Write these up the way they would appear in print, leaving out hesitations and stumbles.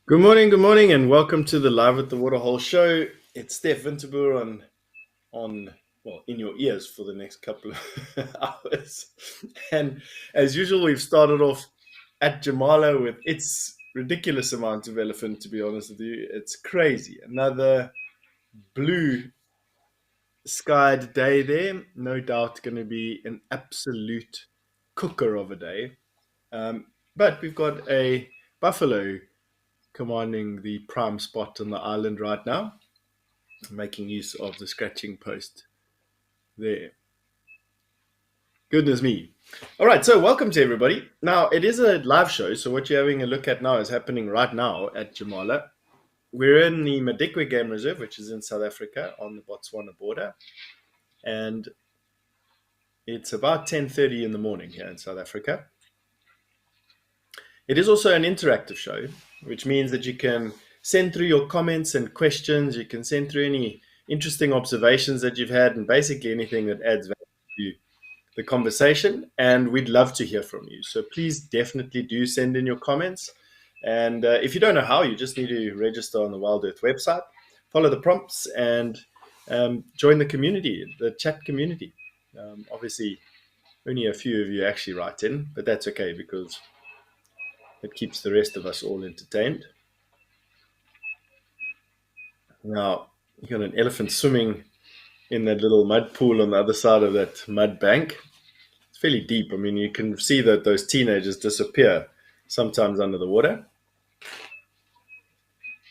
good morning, and welcome to the Live at the Waterhole show. It's Steph Winterboer on in your ears for the next couple of hours. And as usual, we've started off at Jamala with its ridiculous amount of elephant. To be honest with you, it's crazy. Another blue skied day there. No doubt, going to be an absolute cooker of a day. But we've got a buffalo commanding the prime spot on the island right now, making use of the scratching post there. Goodness me. All right, so welcome to everybody. Now, it is a live show, so what you're having a look at now is happening right now at Jamala. We're in the Madikwe Game Reserve, which is in South Africa on the Botswana border, and it's about 10:30 in the morning here in South Africa. It is also an interactive show, which means that you can send through your comments and questions. You can send through any interesting observations that you've had and basically anything that adds value to the conversation. And we'd love to hear from you. So please definitely do send in your comments. And if you don't know how, you just need to register on the WildEarth website, follow the prompts, and join the community, the chat community. Obviously, only a few of you actually write in, but that's okay because it keeps the rest of us all entertained. Now, you got an elephant swimming in that little mud pool on the other side of that mud bank. It's fairly deep. I mean, you can see that those teenagers disappear sometimes under the water.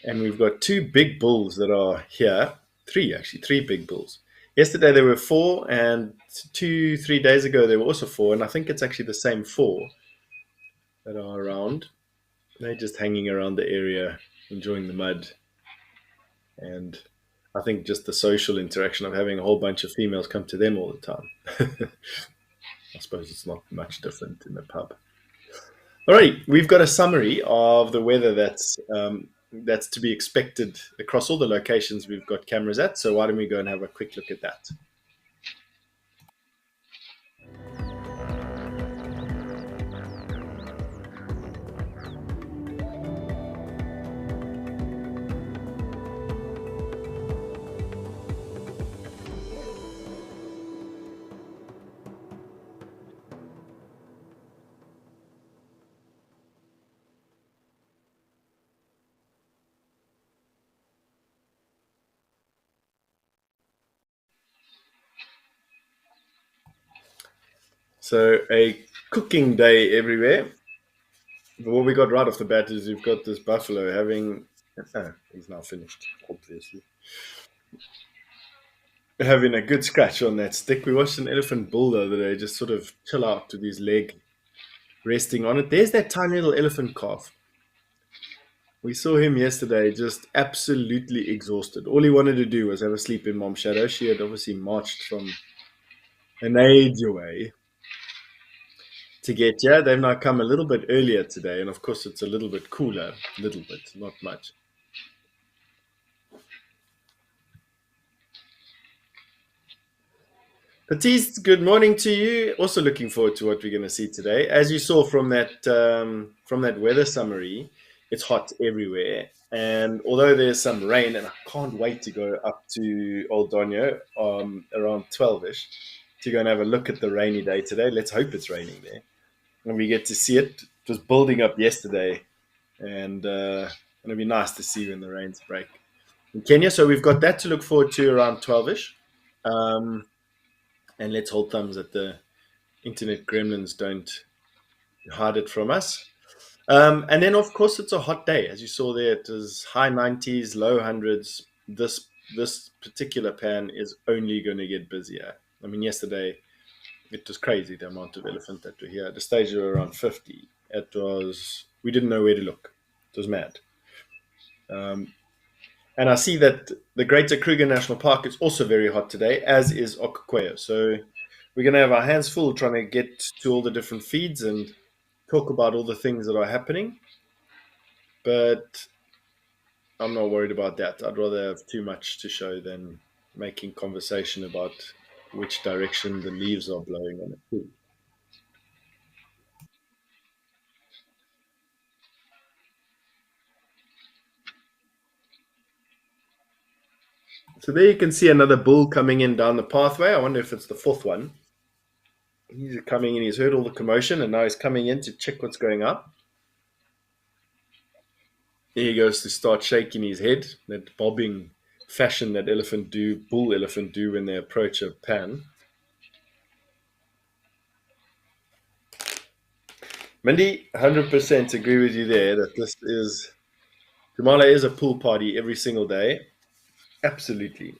And we've got two big bulls that are here. Three, actually, three big bulls. Yesterday there were four, and 3 days ago there were also four. And I think it's actually the same four that are around. They're just hanging around the area, enjoying the mud. And I think just the social interaction of having a whole bunch of females come to them all the time. I suppose it's not much different in the pub. All right, we've got a summary of the weather that's to be expected across all the locations we've got cameras at. So why don't we go and have a quick look at that? So a cooking day everywhere. But what we got right off the bat is we've got this buffalo having. He's now finished, obviously. Having a good scratch on that stick. We watched an elephant bull the other day just sort of chill out with his leg resting on it. There's that tiny little elephant calf. We saw him yesterday just absolutely exhausted. All he wanted to do was have a sleep in Mom's shadow. She had obviously marched from an age away to get here. They've now come a little bit earlier today, and of course it's a little bit cooler. A little bit, not much. Baptiste, good morning to you. Also looking forward to what we're going to see today. As you saw from that weather summary, it's hot everywhere. And although there's some rain, and I can't wait to go up to Old Donyo around 12ish to go and have a look at the rainy day today. Let's hope it's raining there. And we get to see it. It was building up yesterday, and it'll be nice to see when the rains break in Kenya. So we've got that to look forward to around 12ish. And let's hold thumbs that the internet gremlins don't hide it from us. And then, of course, it's a hot day. As you saw there, it is high 90s, low hundreds. This particular pan is only going to get busier. I mean, yesterday, it was crazy the amount of elephant that were here. At the stage, we were around 50. We didn't know where to look. It was mad. And I see that the Greater Kruger National Park is also very hot today, as is Okokweyo. So we're going to have our hands full trying to get to all the different feeds and talk about all the things that are happening. But I'm not worried about that. I'd rather have too much to show than making conversation about which direction the leaves are blowing on it. So there you can see another bull coming in down the pathway. I wonder if it's the fourth one. He's coming in. He's heard all the commotion, and now he's coming in to check what's going on. There he goes to start shaking his head. That bobbing fashion that bull elephant do when they approach a pan. Mindy, 100% agree with you there that Jamala is a pool party every single day. Absolutely.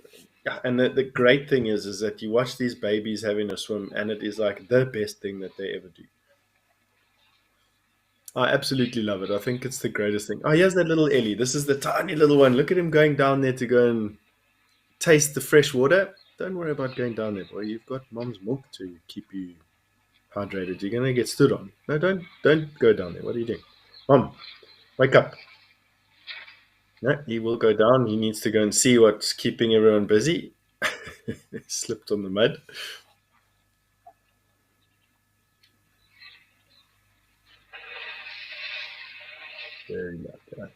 Yeah, and the great thing is that you watch these babies having a swim, and it is like the best thing that they ever do. I absolutely love it. I think it's the greatest thing. Oh, here's that little Ellie. This is the tiny little one. Look at him going down there to go and taste the fresh water. Don't worry about going down there, boy. You've got mom's milk to keep you hydrated. You're gonna get stood on. No, don't go down there. What are you doing? Mom, wake up. No, he will go down. He needs to go and see what's keeping everyone busy. Slipped on the mud. Very lucky.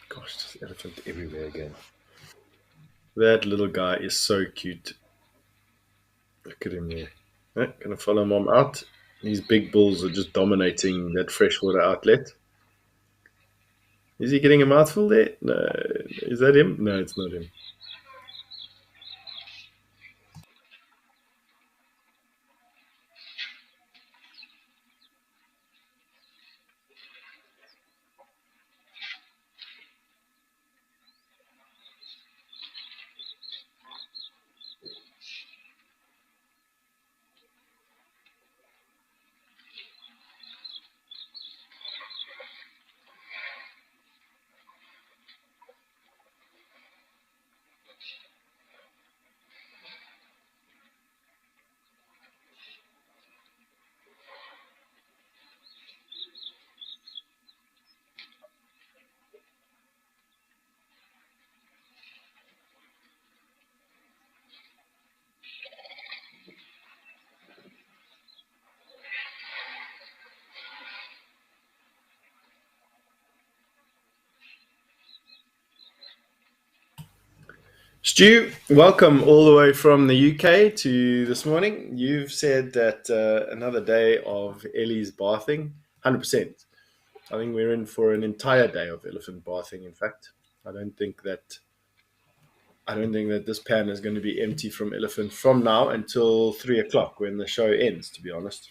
Gosh, there's elephant everywhere again. That little guy is so cute. Look at him there. Right, gonna follow mom out. These big bulls are just dominating that freshwater outlet. Is he getting a mouthful there? No. Is that him? No, it's not him. Stu, welcome all the way from the UK to this morning. You've said that another day of Ellie's bathing, 100%. I think we're in for an entire day of elephant bathing. In fact, I don't think that I don't think that this pan is going to be empty from elephant from now until 3 o'clock when the show ends. To be honest,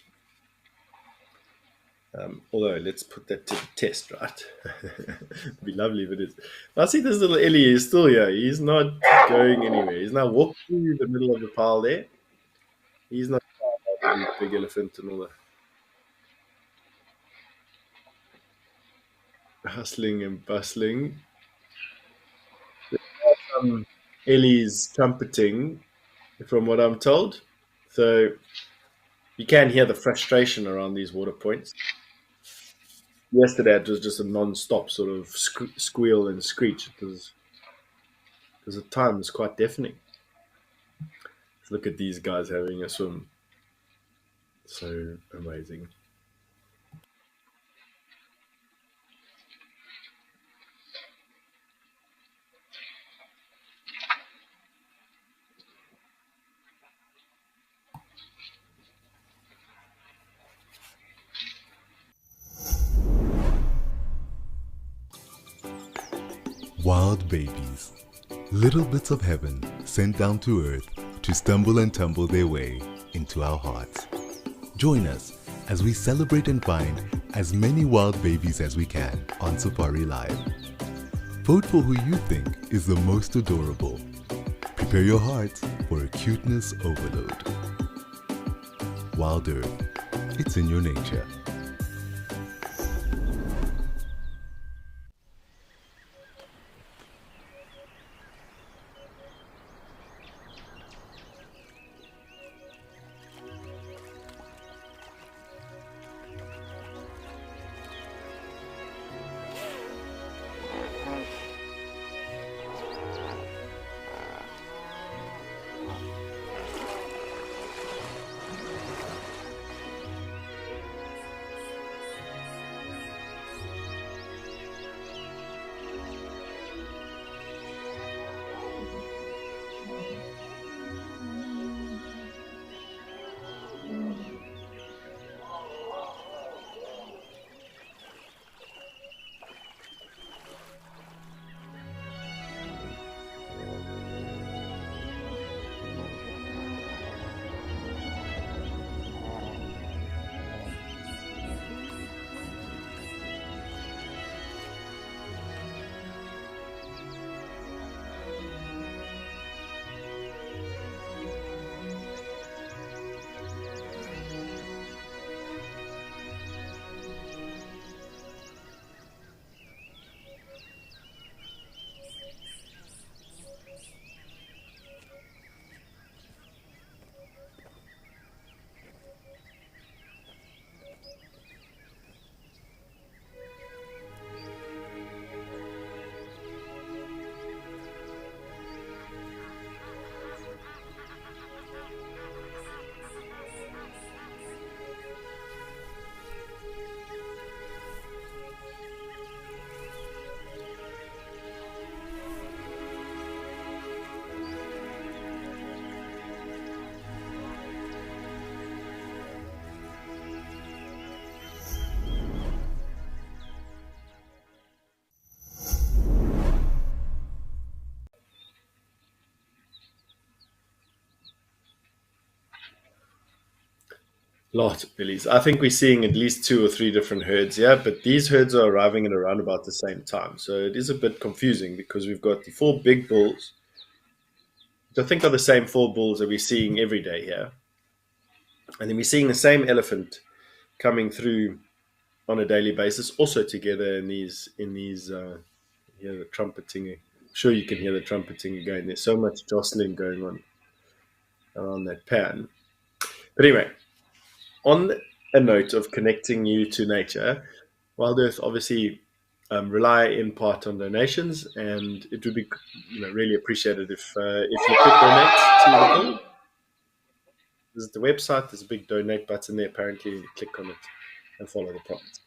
although let's put that to the test, right? It'd be lovely if it is. I see this little Ellie is still here. He's not going anywhere. He's now walking through the middle of the pile there. He's not a big elephant and all the hustling and bustling. Ellie's trumpeting, from what I'm told. So you can hear the frustration around these water points. Yesterday it was just a non-stop sort of squeal and screech because the time was quite deafening. Look at these guys having a swim. So amazing. Wild babies, little bits of heaven sent down to earth to stumble and tumble their way into our hearts. Join us as we celebrate and find as many wild babies as we can on Safari Live. Vote for who you think is the most adorable. Prepare your hearts for a cuteness overload. WildEarth, it's in your nature. Lot of billies. I think we're seeing at least two or three different herds here, but these herds are arriving at around about the same time. So it is a bit confusing because we've got the four big bulls, which I think are the same four bulls that we're seeing every day here. And then we're seeing the same elephant coming through on a daily basis, also together in these. Hear the trumpeting. I'm sure you can hear the trumpeting again. There's so much jostling going on around that pan. But anyway, on a note of connecting you to nature, WildEarth obviously rely in part on donations, and it would be really appreciated if you could donate to the call. Visit the website. There's a big donate button there. Apparently, you click on it and follow the prompts.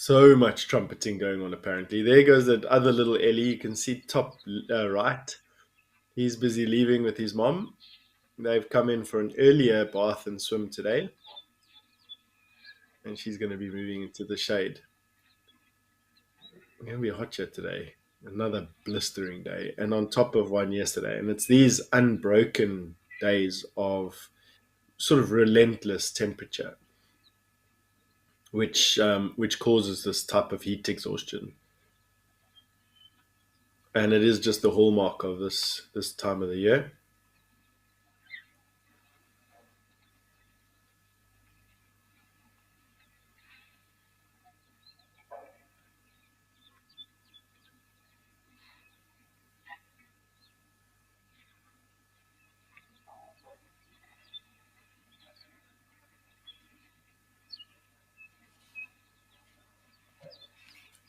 So much trumpeting going on, apparently. There goes that other little Ellie. You can see top right. He's busy leaving with his mom. They've come in for an earlier bath and swim today, and she's going to be moving into the shade. It's going to be a hot shot today. Another blistering day, and on top of one yesterday. And it's these unbroken days of sort of relentless temperature, which causes this type of heat exhaustion. And it is just the hallmark of this time of the year.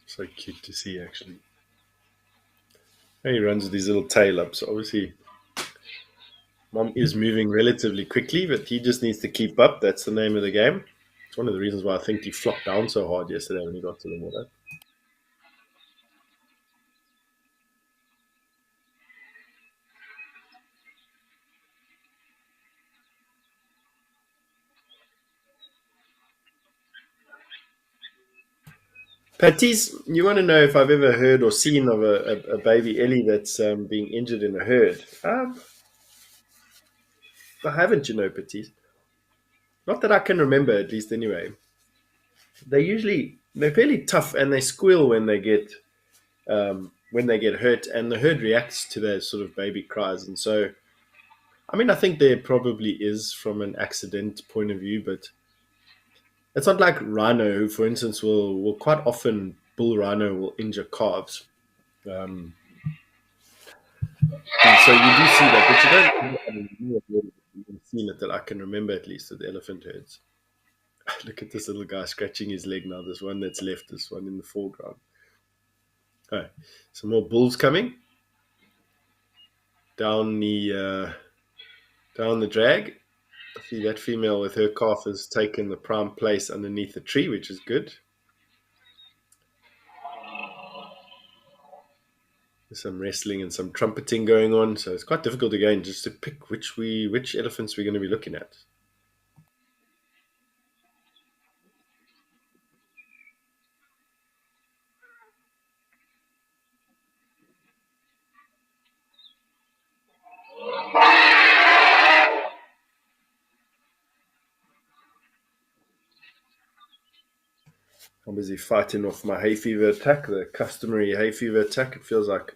So cute to see, actually. And he runs with his little tail up. So obviously, mom is moving relatively quickly, but he just needs to keep up. That's the name of the game. It's one of the reasons why I think he flopped down so hard yesterday when he got to the water. Patties, you want to know if I've ever heard or seen of a baby Ellie that's being injured in a herd? I haven't, Patties. Not that I can remember, at least anyway. They're fairly tough and they squeal when they get hurt, and the herd reacts to their sort of baby cries. And so, I mean, I think there probably is from an accident point of view, but it's not like rhino, who, for instance, will quite often bull rhino will injure calves. Um, and so you do see that, but you don't. I mean, you've seen it that I can remember at least with elephant herds. Look at this little guy scratching his leg now. This one that's left, this one in the foreground. Oh, some more bulls coming down the drag. I see that female with her calf has taken the prime place underneath the tree, which is good. There's some wrestling and some trumpeting going on, so it's quite difficult again just to pick which elephants we're going to be looking at. I'm busy fighting off my hay fever attack, the customary hay fever attack. It feels like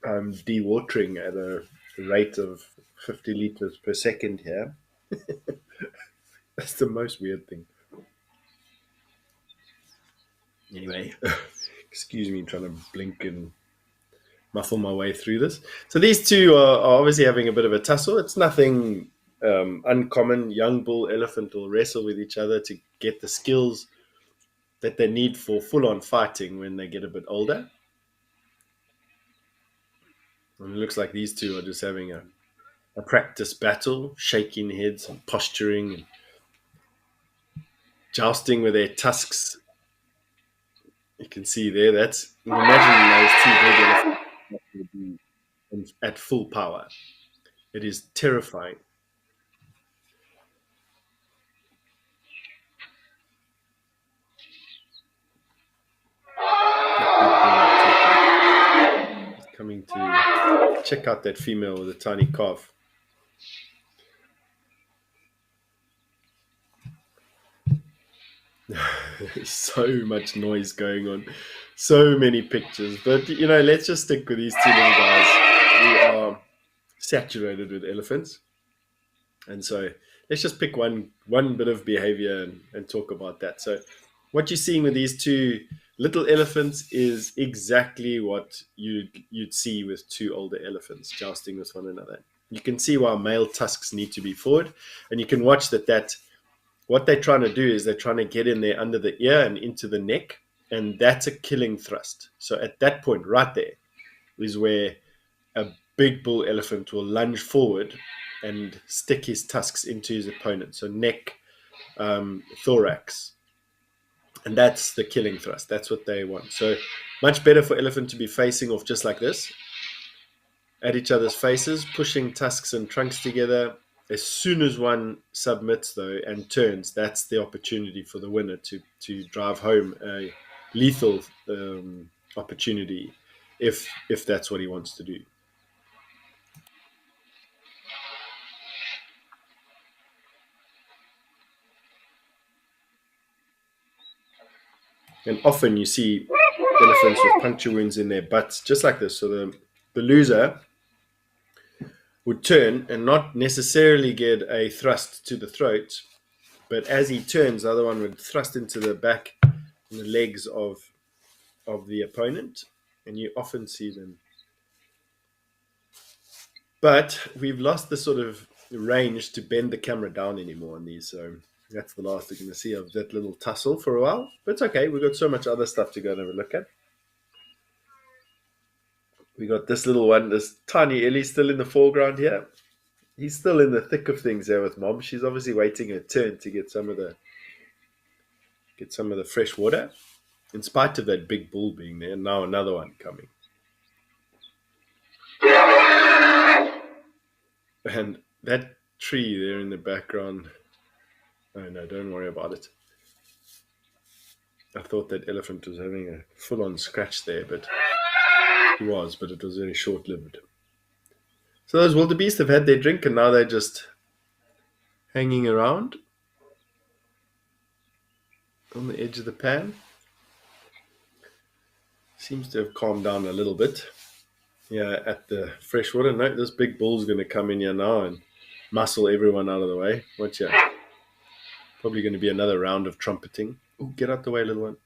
I'm dewatering at a rate of 50 liters per second here. That's the most weird thing. Anyway, excuse me, trying to blink and muffle my way through this. So these two are obviously having a bit of a tussle. It's nothing uncommon. Young bull, elephant will wrestle with each other to get the skills that they need for full on fighting when they get a bit older. And it looks like these two are just having a practice battle, shaking heads and posturing and jousting with their tusks. You can see there. That's imagine those two big elephants at full power. It is terrifying. Coming to check out that female with a tiny calf. There's so much noise going on, so many pictures. But let's just stick with these two little guys. We are saturated with elephants, and so let's just pick one bit of behavior and talk about that. So, what you're seeing with these two little elephants is exactly what you'd see with two older elephants jousting with one another. You can see why male tusks need to be forward, and you can watch that what they're trying to do is they're trying to get in there under the ear and into the neck, and that's a killing thrust. So at that point right there is where a big bull elephant will lunge forward and stick his tusks into his opponent. So neck, thorax, and that's the killing thrust. That's what they want. So much better for elephant to be facing off just like this at each other's faces, pushing tusks and trunks together. As soon as one submits, though, and turns, that's the opportunity for the winner to drive home a lethal opportunity, if that's what he wants to do. And often you see elephants with puncture wounds in their butts, just like this. So the loser would turn and not necessarily get a thrust to the throat, but as he turns, the other one would thrust into the back and the legs of the opponent, and you often see them. But we've lost the sort of range to bend the camera down anymore on these, so that's the last we're going to see of that little tussle for a while. But it's okay, we've got so much other stuff to go and have a look at. We got this little one, this tiny Ellie, still in the foreground here. He's still in the thick of things there with Mom. She's obviously waiting her turn to get some of the fresh water, in spite of that big bull being there. Now another one coming. And that tree there in the background, oh no, don't worry about it. I thought that elephant was having a full-on scratch there, but he was, but it was very short-lived. So those wildebeest have had their drink, and now they're just hanging around on the edge of the pan. Seems to have calmed down a little bit. Yeah, at the freshwater. No, this big bull's going to come in here now and muscle everyone out of the way. Watch out. Probably going to be another round of trumpeting. Oh, get out the way, little one.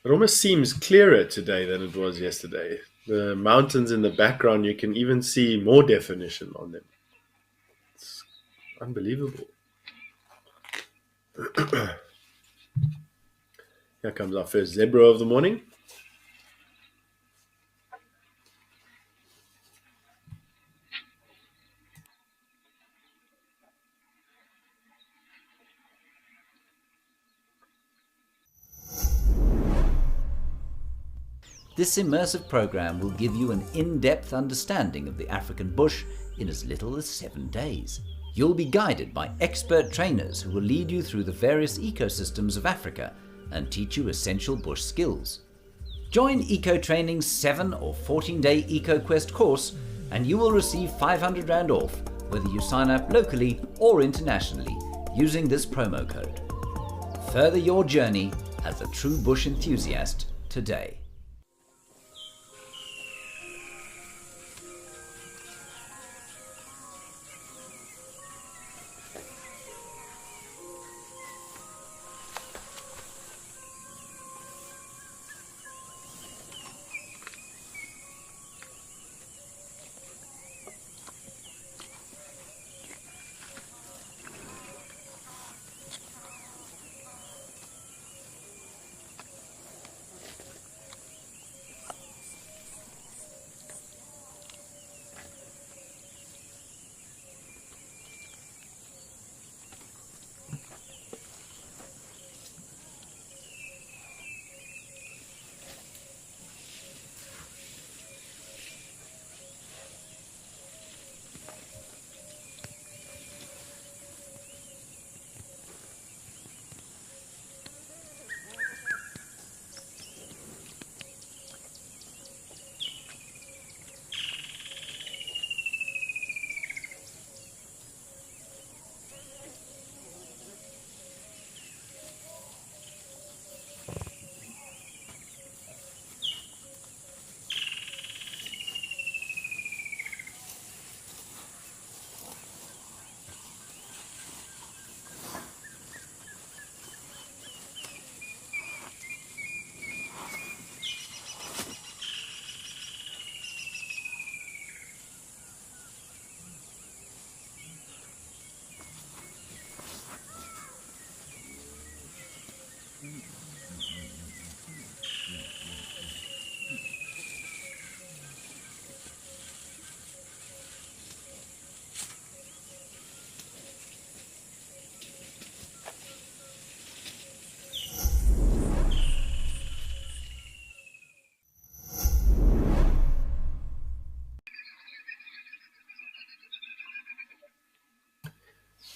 It almost seems clearer today than it was yesterday. The mountains in the background, you can even see more definition on them. It's unbelievable. Here comes our first zebra of the morning. This immersive program will give you an in-depth understanding of the African bush in as little as 7 days. You'll be guided by expert trainers who will lead you through the various ecosystems of Africa and teach you essential bush skills. Join Eco Training's 7 or 14-day EcoQuest course and you will receive 500 Rand off whether you sign up locally or internationally using this promo code. Further your journey as a true bush enthusiast today.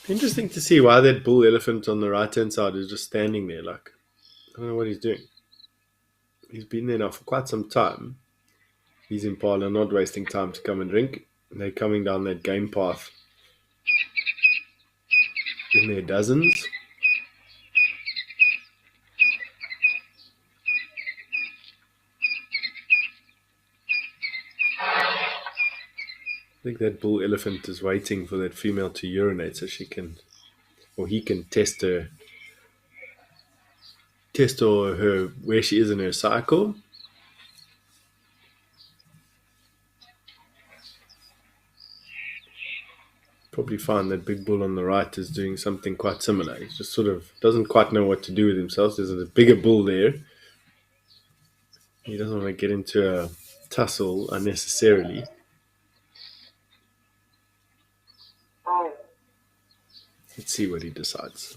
Interesting to see why that bull elephant on the right hand side is just standing there. Like, I don't know what he's doing. He's been there now for quite some time. These impala are not wasting time to come and drink. They're coming down that game path in their dozens. I think that bull elephant is waiting for that female to urinate so she can, or he can test her where she is in her cycle. Probably find that big bull on the right is doing something quite similar. He just sort of doesn't quite know what to do with himself. There's a bigger bull there. He doesn't want to get into a tussle unnecessarily. Let's see what he decides.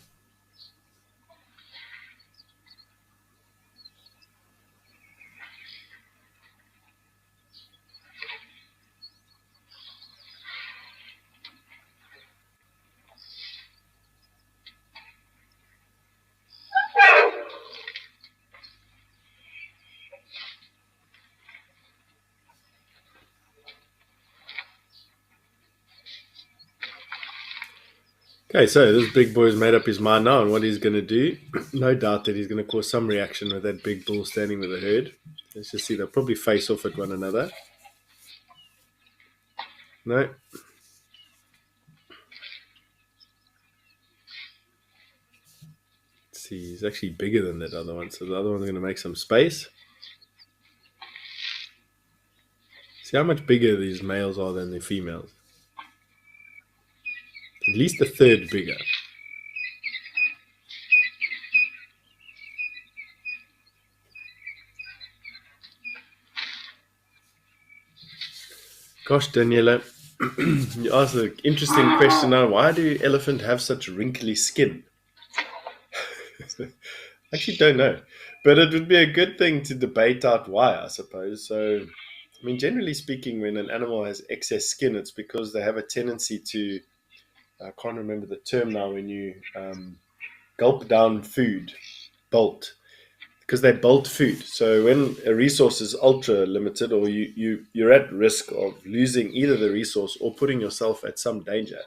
Okay, so this big boy's made up his mind now on what he's going to do. No doubt that he's going to cause some reaction with that big bull standing with the herd. Let's just see, they'll probably face off at one another. No. Let's see, he's actually bigger than that other one, so the other one's going to make some space. See how much bigger these males are than the females. At least a third bigger. Gosh, Daniela, you asked an interesting question now. Why do elephants have such wrinkly skin? I actually don't know. But it would be a good thing to debate out why, I suppose. So, I mean, generally speaking, when an animal has excess skin, it's because they have a tendency to, I can't remember the term now, when you gulp down food, bolt, because they bolt food. So when a resource is ultra limited, or you're at risk of losing either the resource or putting yourself at some danger,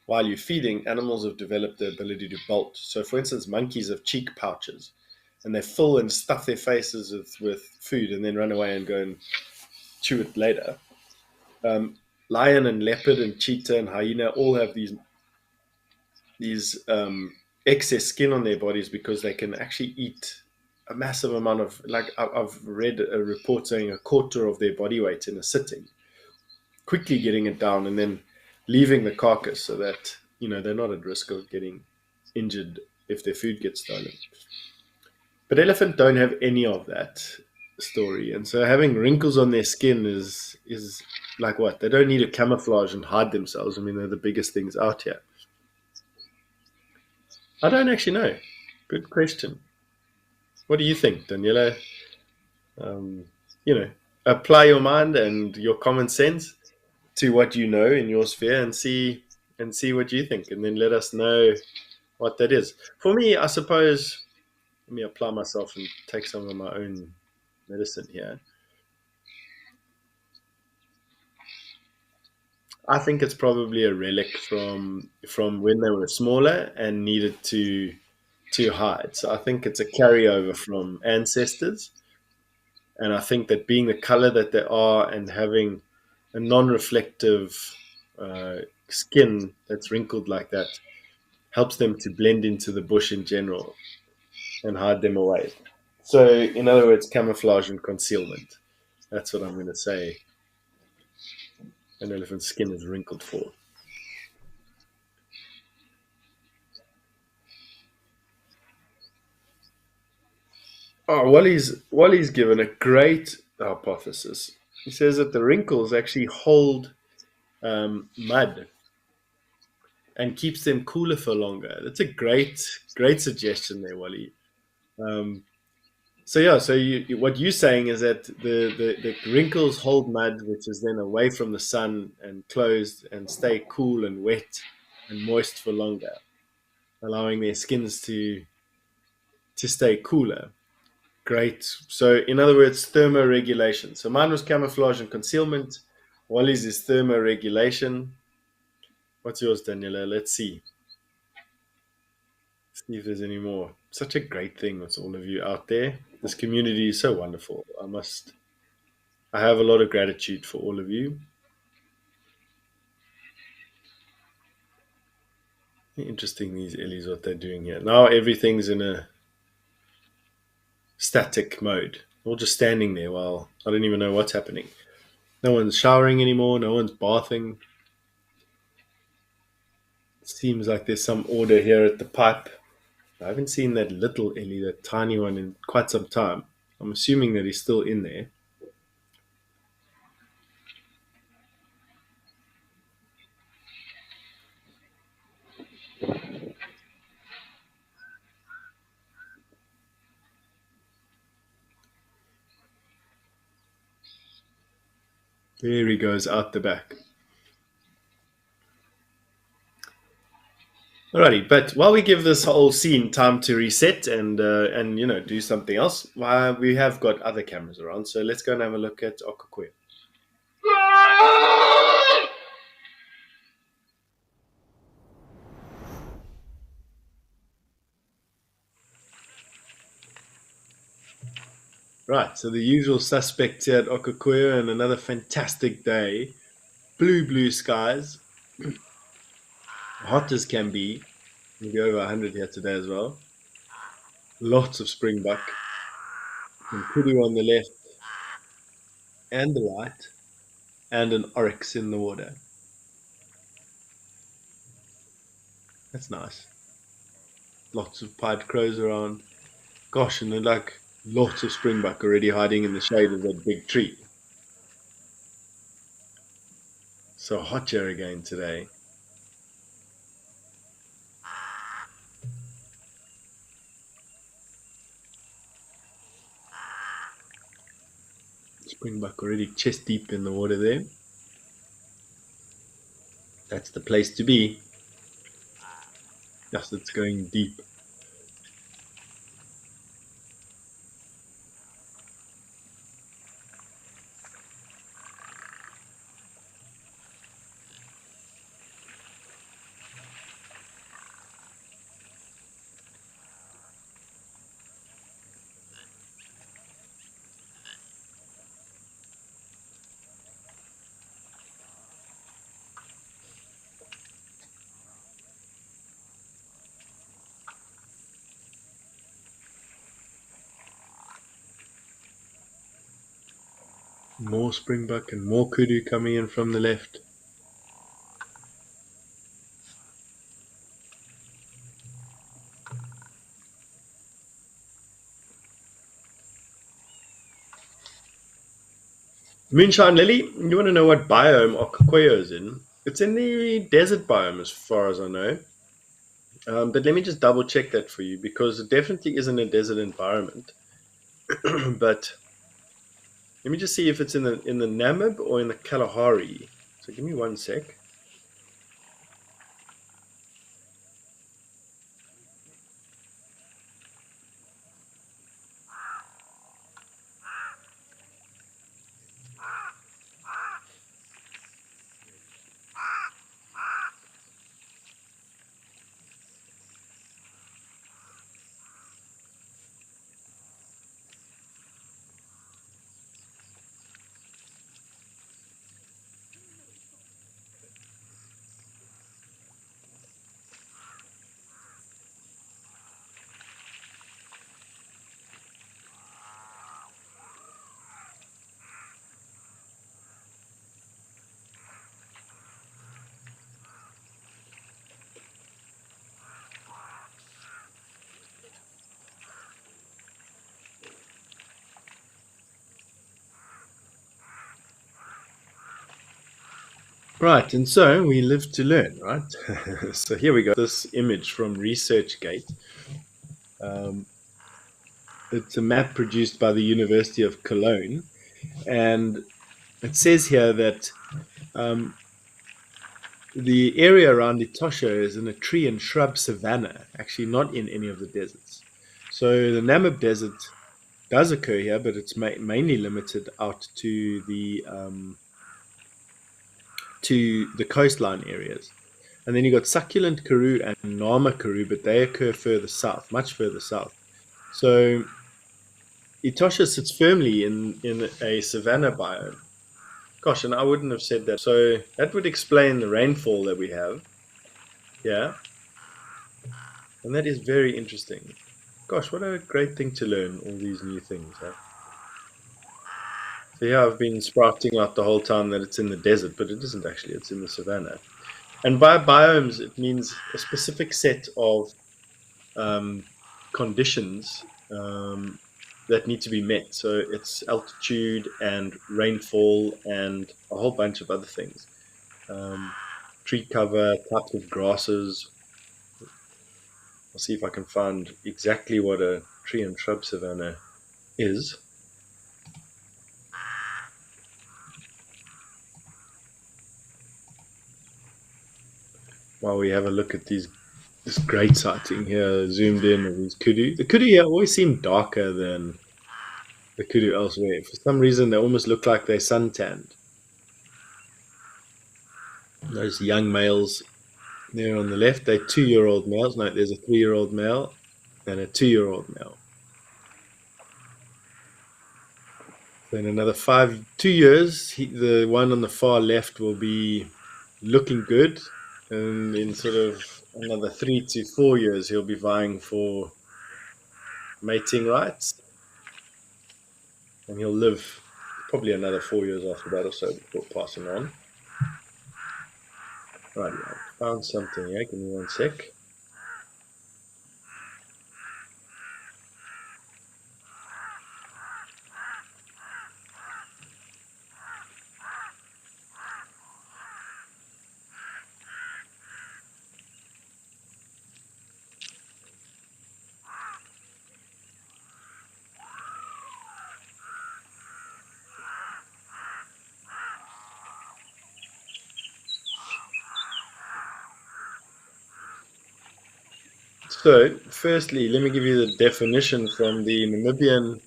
while you're feeding, animals have developed the ability to bolt. So for instance, monkeys have cheek pouches, and they fill and stuff their faces with food and then run away and go and chew it later. Lion and leopard and cheetah and hyena all have these excess skin on their bodies because they can actually eat a massive amount of, like I've read a report saying a quarter of their body weight in a sitting, quickly getting it down and then leaving the carcass so that, they're not at risk of getting injured if their food gets stolen. But elephants don't have any of that story, and so having wrinkles on their skin is like what? They don't need to camouflage and hide themselves. I mean, they're the biggest things out here. I don't actually know. Good question. What do you think, Daniela? Apply your mind and your common sense to what you know in your sphere and see what you think, and then let us know what that is. For me, I suppose, let me apply myself and take some of my own medicine here. I think it's probably a relic from when they were smaller and needed to hide. So I think it's a carryover from ancestors, and I think that being the color that they are and having a non-reflective skin that's wrinkled like that helps them to blend into the bush in general and hide them away. So, in other words, camouflage and concealment. That's what I'm going to say an elephant's skin is wrinkled for. Oh, Wally's given a great hypothesis. He says that the wrinkles actually hold mud and keeps them cooler for longer. That's a great suggestion there, Wally. So what you're saying is that the wrinkles hold mud, which is then away from the sun and closed and stay cool and wet and moist for longer, allowing their skins to stay cooler. Great. So, in other words, thermoregulation. So, mine was camouflage and concealment. Wally's is thermoregulation. What's yours, Daniela? Let's see. See if there's any more. Such a great thing with all of you out there. This community is so wonderful. I have a lot of gratitude for all of you. Interesting, these Ellies, what they're doing here. Now everything's in a static mode. All just standing there while I don't even know what's happening. No one's showering anymore. No one's bathing. It seems like there's some order here at the pipe. I haven't seen that little Ellie, that tiny one, in quite some time. I'm assuming that he's still in there. There he goes out the back. Alrighty, but while we give this whole scene time to reset and do something else, we have got other cameras around. So let's go and have a look at Okokwe. Right, so the usual suspects here at Okokwe, and another fantastic day. Blue skies. Hot as can be. We'll be over 100 here today as well. Lots of springbuck. And kudu on the left and the right. And an oryx in the water. That's nice. Lots of pied crows around. Gosh, and then lots of springbuck already hiding in the shade of that big tree. So hot here again today. Springbuck already chest deep in the water there. That's the place to be. Yes, it's going deep. More springbuck and more kudu coming in from the left. Moonshine Lily, you want to know what biome Okokwe is in? It's in the desert biome as far as I know. But let me just double check that for you, because it definitely isn't a desert environment. But let me just see if it's in the Namib or in the Kalahari. So give me 1 sec. Right, and so we live to learn, right? So here we go. This image from ResearchGate. It's a map produced by the University of Cologne, and it says here that the area around Etosha is in a tree and shrub savanna, actually not in any of the deserts. So the Namib Desert does occur here, but it's mainly limited out to the coastline areas. And then you've got succulent karoo and Nama karoo, but they occur further south, much further south. So Etosha sits firmly in a savanna biome. Gosh, and I wouldn't have said that. So that would explain the rainfall that we have. Yeah. And that is very interesting. Gosh, what a great thing to learn, all these new things. Huh? So yeah, I've been sprouting out the whole time that it's in the desert, but it isn't actually, it's in the savanna. And by biomes, it means a specific set of conditions that need to be met. So it's altitude and rainfall and a whole bunch of other things. Tree cover, types of grasses. I'll see if I can find exactly what a tree and shrub savanna is. While we have a look at this great sighting here, zoomed in of these kudu. The kudu here always seem darker than the kudu elsewhere. For some reason, they almost look like they're suntanned. Those young males there on the left, they're 2-year-old males. No, there's a 3-year-old male and a 2-year-old male. Then another 2 years, the one on the far left will be looking good. And in sort of another 3 to 4 years, he'll be vying for mating rights. And he'll live probably another 4 years after that or so before passing on. Right, I found something here. Give me one sec. So, firstly, let me give you the definition from the Namibian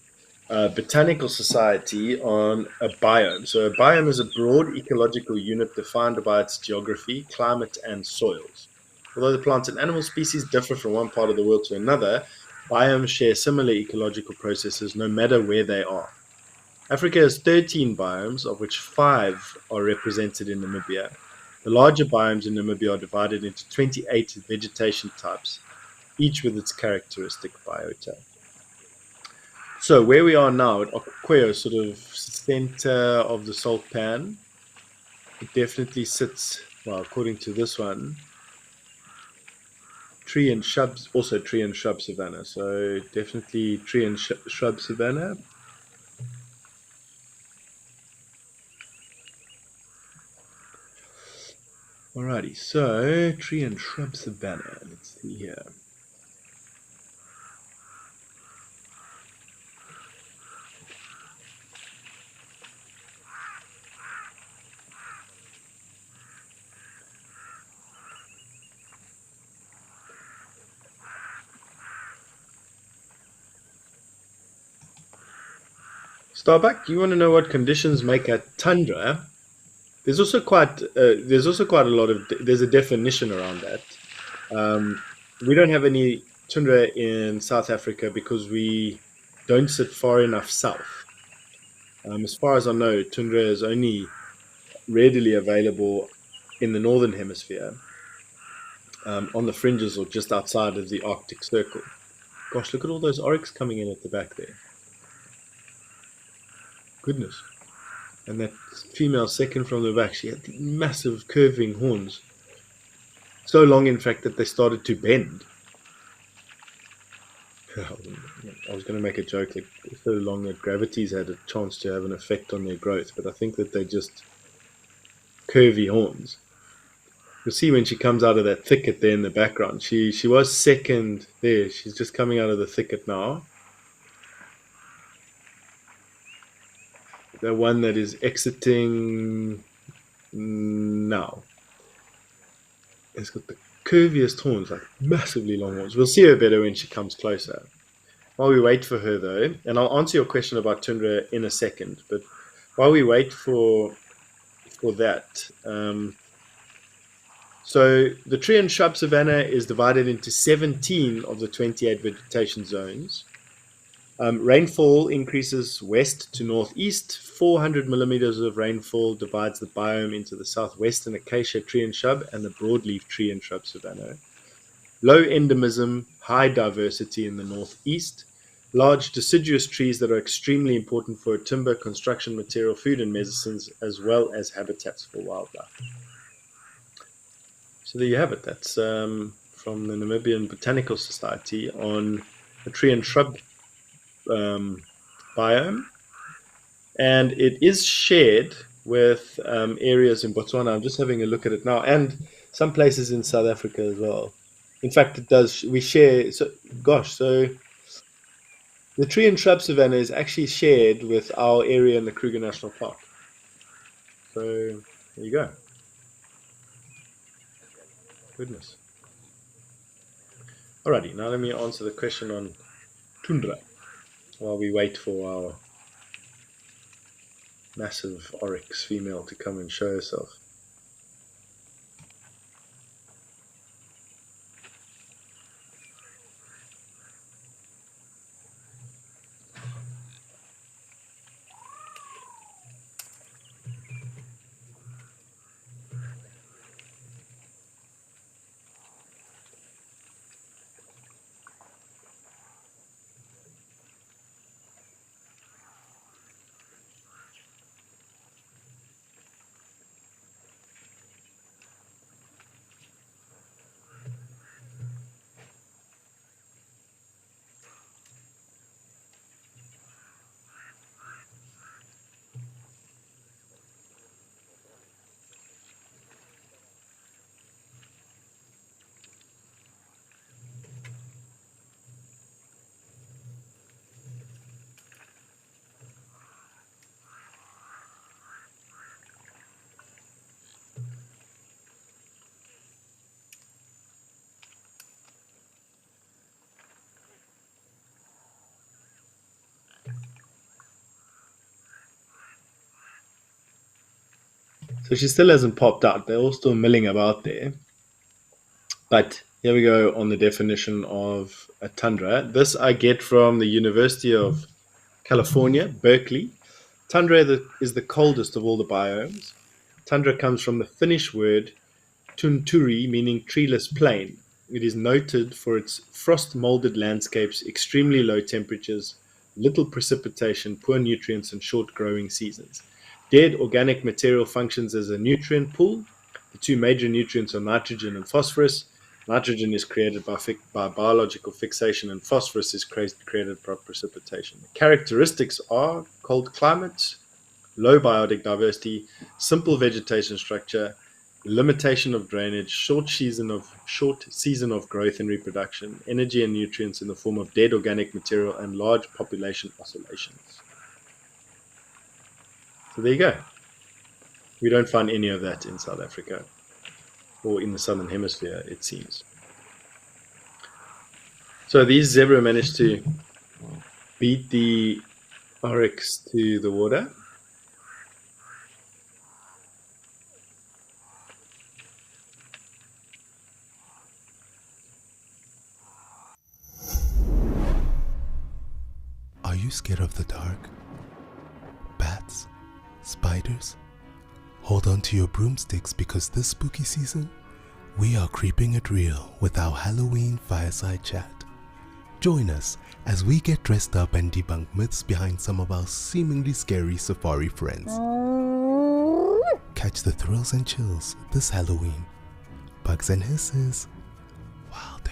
Botanical Society on a biome. So, a biome is a broad ecological unit defined by its geography, climate, and soils. Although the plant and animal species differ from one part of the world to another, biomes share similar ecological processes no matter where they are. Africa has 13 biomes, of which 5 are represented in Namibia. The larger biomes in Namibia are divided into 28 vegetation types, each with its characteristic biota. So where we are now at Okweyo, sort of center of the salt pan, it definitely sits, well, according to this one, tree and shrubs, also tree and shrub savanna. So definitely tree and shrub savanna. Alrighty, so tree and shrub savanna. Let's see here. Starbuck, you want to know what conditions make a tundra? There's also quite a lot of there's a definition around that. We don't have any tundra in South Africa because we don't sit far enough south. As far as I know, tundra is only readily available in the northern hemisphere, on the fringes or just outside of the Arctic Circle. Gosh, look at all those oryx coming in at the back there. Goodness. And that female second from the back, she had the massive curving horns. So long, in fact, that they started to bend. I was going to make a joke, like so long that gravity's had a chance to have an effect on their growth, but I think that they're just curvy horns. You'll see when she comes out of that thicket there in the background. She was second there. She's just coming out of the thicket now. The one that is exiting now. It's got the curviest horns, like massively long horns. We'll see her better when she comes closer. While we wait for her, though, and I'll answer your question about tundra in a second, but while we wait for that, so the tree and shrub savanna is divided into 17 of the 28 vegetation zones. Rainfall increases west to northeast. 400 millimeters of rainfall divides the biome into the southwestern acacia tree and shrub and the broadleaf tree and shrub savanna. Low endemism, high diversity in the northeast. Large deciduous trees that are extremely important for timber, construction material, food and medicines, as well as habitats for wildlife. So there you have it. That's from the Namibian Botanical Society on the tree and shrub biome. And it is shared with areas in Botswana. I'm just having a look at it now, and some places in South Africa as well. In fact, it does. We share. So the tree and shrub savanna is actually shared with our area in the Kruger National Park. So there you go. Goodness. Alrighty, now let me answer the question on tundra while we wait for our massive oryx female to come and show herself. So she still hasn't popped out. They're all still milling about there. But here we go on the definition of a tundra. This I get from the University of California, Berkeley. Tundra is the coldest of all the biomes. Tundra comes from the Finnish word tunturi, meaning treeless plain. It is noted for its frost-molded landscapes, extremely low temperatures, little precipitation, poor nutrients, and short growing seasons. Dead organic material functions as a nutrient pool. The two major nutrients are nitrogen and phosphorus. Nitrogen is created by biological fixation, and phosphorus is created by precipitation. The characteristics are cold climates, low biotic diversity, simple vegetation structure, limitation of drainage, short season of growth and reproduction, energy and nutrients in the form of dead organic material, and large population oscillations. So there you go. We don't find any of that in South Africa or in the Southern Hemisphere, it seems. So these zebra managed to beat the oryx to the water. Are you scared of the dark? Bats? Spiders? Hold on to your broomsticks because this spooky season, we are keeping it real with our Halloween fireside chat. Join us as we get dressed up and debunk myths behind some of our seemingly scary safari friends. Catch the thrills and chills this Halloween. Bugs and Hisses. WildEarth.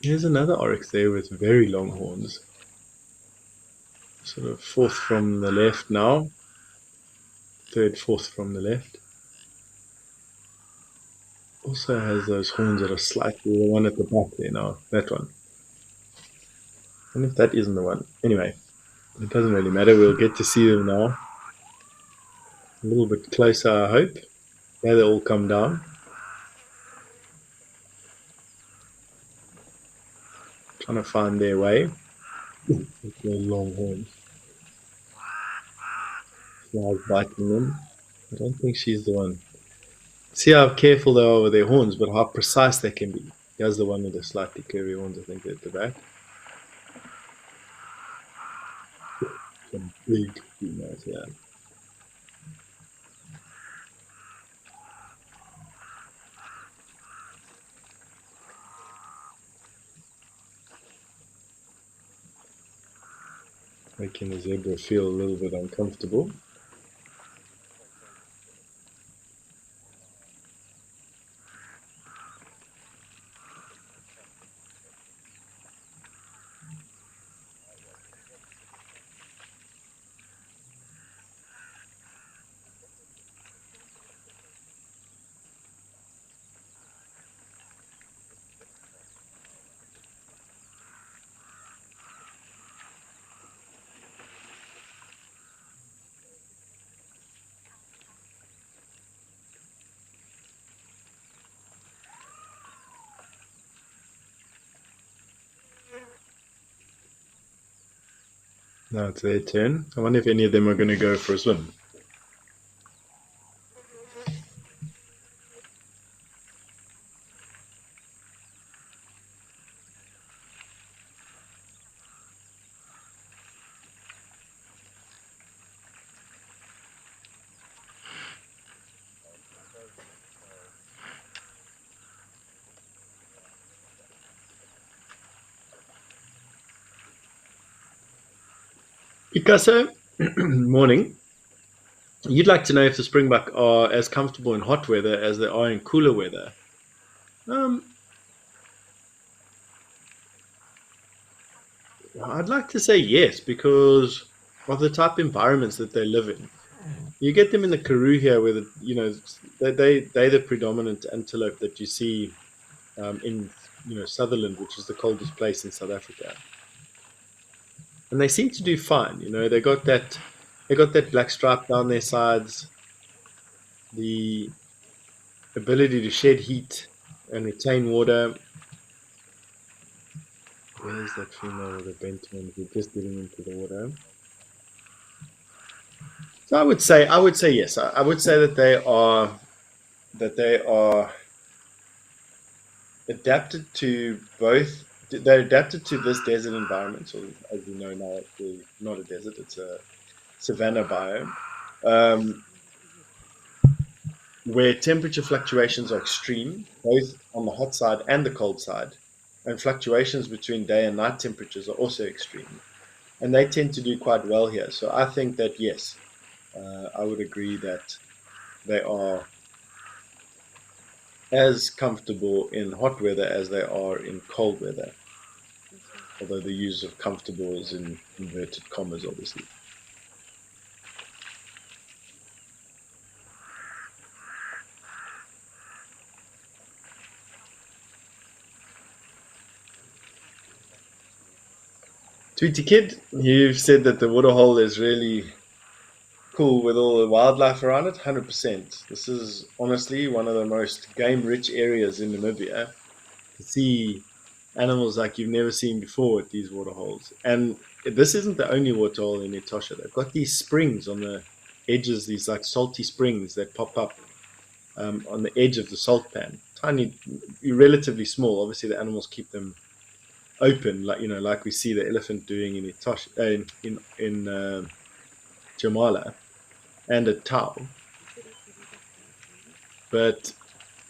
Here's another oryx there with very long horns. Sort of fourth from the left now. Third, fourth from the left. Also has those horns that are slightly, the one at the back there now, that one. I wonder if that isn't the one. Anyway, it doesn't really matter. We'll get to see them now. A little bit closer, I hope. There they all come down. Trying to find their way with their long horns. Flies biting them. I don't think she's the one. See how careful they are with their horns, but how precise they can be. Here's the one with the slightly curvy horns, I think, at the back. Some big females here. Making the zebra feel a little bit uncomfortable. Now it's their turn. I wonder if any of them are going to go for a swim. Picasso, morning. You'd like to know if the springbuck are as comfortable in hot weather as they are in cooler weather. I'd like to say yes, because of the type of environments that they live in. You get them in the Karoo here, where they're the predominant antelope that you see in Sutherland, which is the coldest place in South Africa, and they seem to do fine. They got that black stripe down their sides, the ability to shed heat and retain water. Where's that female with the bent one? We're just getting into the water. So I would say yes. I would say that they are adapted to both. They're adapted to this desert environment. So as you know now, it's not a desert; it's a savanna biome, where temperature fluctuations are extreme, both on the hot side and the cold side, and fluctuations between day and night temperatures are also extreme, and they tend to do quite well here. So I think that yes. I would agree that they are as comfortable in hot weather as they are in cold weather. Although the use of comfortable is in inverted commas, obviously. Tweety Kid, you've said that the Waterhole is really cool with all the wildlife around it. 100%. This is honestly one of the most game-rich areas in Namibia. To see animals like you've never seen before at these waterholes. And this isn't the only waterhole in Etosha. They've got these springs on the edges, these like salty springs that pop up on the edge of the salt pan. Tiny, relatively small. Obviously, the animals keep them open, like we see the elephant doing in Etosha, in Jamala and at Tau. But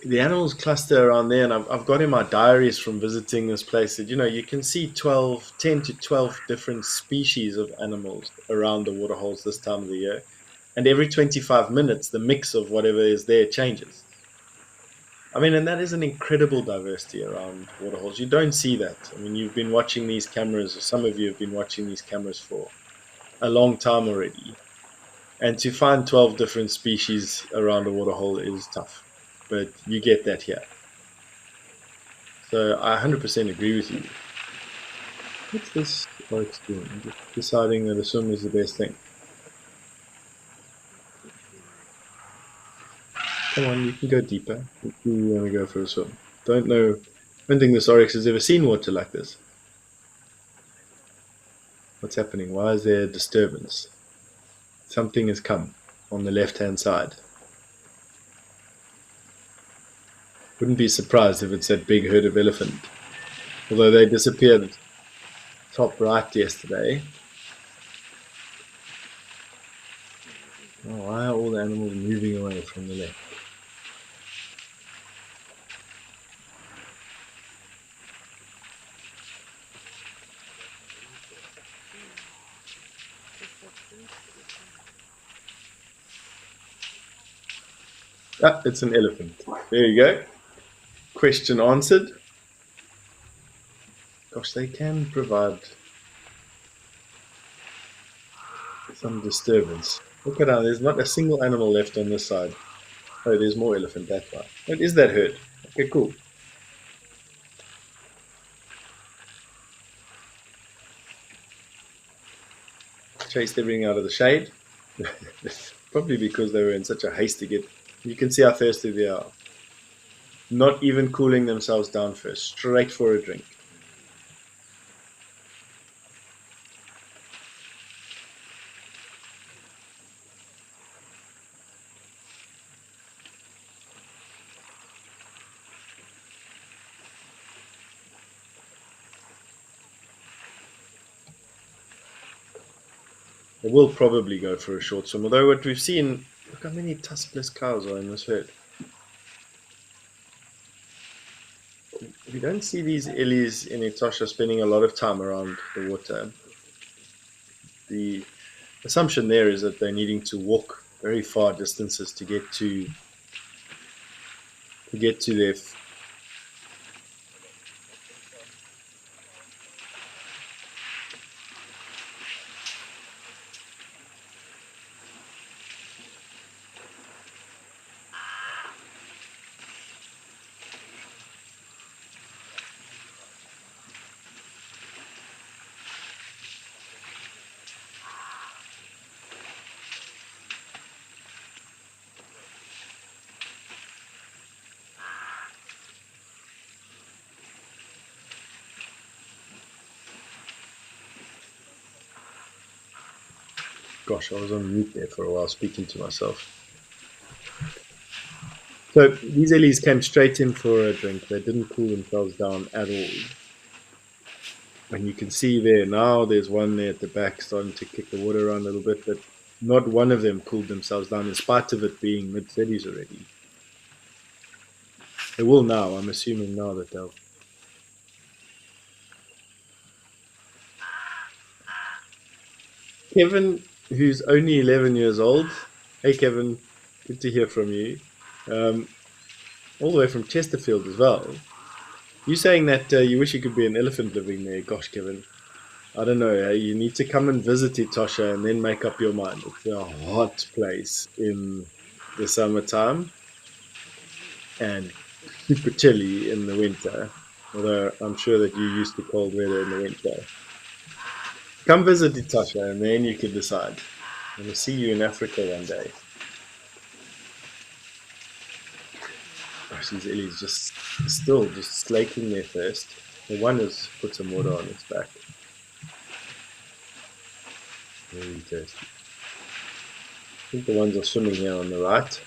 the animals cluster around there, and I've got in my diaries from visiting this place that you can see 10 to 12 different species of animals around the waterholes this time of the year, and every 25 minutes the mix of whatever is there changes. I mean, and that is an incredible diversity around waterholes. You don't see that. I mean, you've been watching these cameras, or some of you have been watching these cameras for a long time already. And to find 12 different species around a waterhole is tough. But you get that here. So I 100% agree with you. What's this oryx doing? Just deciding that a swim is the best thing. Come on, you can go deeper if you want to go for a swim. Don't think this oryx has ever seen water like this. What's happening? Why is there a disturbance? Something has come on the left-hand side. Wouldn't be surprised if it's that big herd of elephant. Although they disappeared top right yesterday. Oh, why are all the animals moving away from the left? Ah, it's an elephant. There you go. Question answered. Gosh, they can provide some disturbance. Look at how there's not a single animal left on this side. Oh, there's more elephant, that's why. What is that herd? Okay, cool. Chased everything out of the shade. Probably because they were in such a haste to get. You can see how thirsty they are. Not even cooling themselves down first, straight for a drink. They will probably go for a short swim, although what we've seen, look how many tuskless cows are in this herd. We don't see these Ellies in Etosha spending a lot of time around the water. The assumption there is that they're needing to walk very far distances to get to their. Gosh, I was on mute there for a while speaking to myself. So these Ellies came straight in for a drink. They didn't cool themselves down at all. And you can see there now there's one there at the back starting to kick the water around a little bit, but not one of them cooled themselves down in spite of it being mid-30s already. They will now. I'm assuming now that they'll. Kevin, who's only 11 years old. Hey, Kevin. Good to hear from you. All the way from Chesterfield as well. You saying that you wish you could be an elephant living there? Gosh, Kevin. I don't know. You need to come and visit Etosha and then make up your mind. It's a hot place in the summertime and super chilly in the winter. Although I'm sure that you're used to cold weather in the winter. Come visit Etosha and then you can decide. I'm going to see you in Africa one day. Gosh, these Ellies just slaking their thirst. The one has put some water on its back. Very thirsty. I think the ones are swimming here on the right.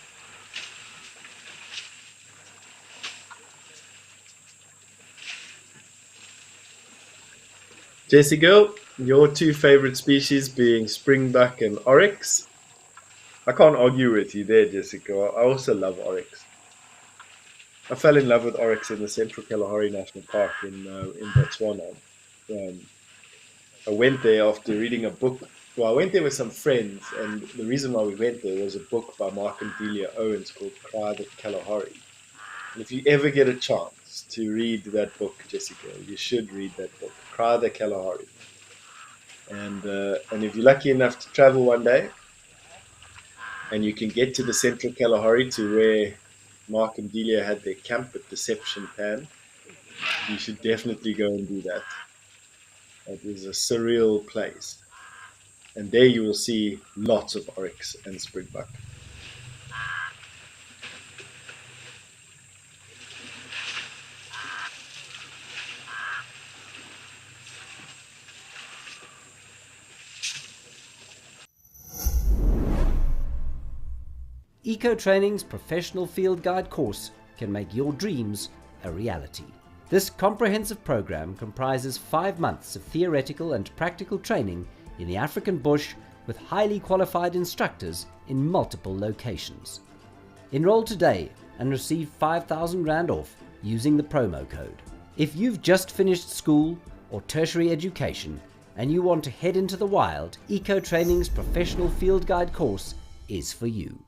Jessica, your two favorite species being springbuck and oryx. I can't argue with you there, Jessica. I also love oryx. I fell in love with oryx in the Central Kalahari National Park in Botswana. I went there after reading a book. Well, I went there with some friends, and the reason why we went there was a book by Mark and Delia Owens called Cry the Kalahari. And if you ever get a chance to read that book, Jessica, you should read that book, Cry the Kalahari. And if you're lucky enough to travel one day, and you can get to the central Kalahari to where Mark and Delia had their camp at Deception Pan, you should definitely go and do that. It is a surreal place. And there you will see lots of oryx and springbuck. Eco Training's professional field guide course can make your dreams a reality. This comprehensive program comprises 5 months of theoretical and practical training in the African bush with highly qualified instructors in multiple locations. Enroll today and receive 5,000 Rand off using the promo code. If you've just finished school or tertiary education and you want to head into the wild, Eco Training's professional field guide course is for you.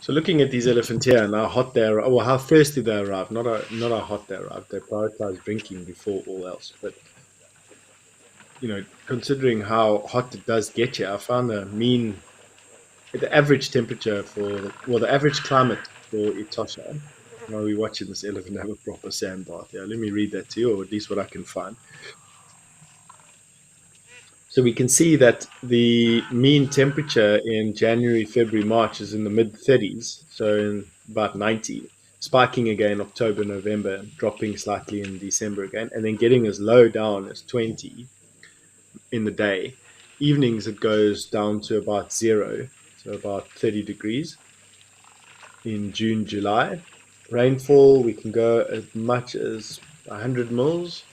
So looking at these elephants here and how hot they are, or how thirsty they arrive, not how hot they arrive. They prioritize drinking before all else. But considering how hot it does get here, I found the average temperature the average climate for Etosha. While we're watching this elephant have a proper sand bath. Yeah, let me read that to you, or at least what I can find. So we can see that the mean temperature in January, February, March is in the mid 30s, so in about 90, spiking again October, November, dropping slightly in December again, and then getting as low down as 20 in the day. Evenings it goes down to about 0, so about 30 degrees in June, July. Rainfall, we can go as much as 100 mils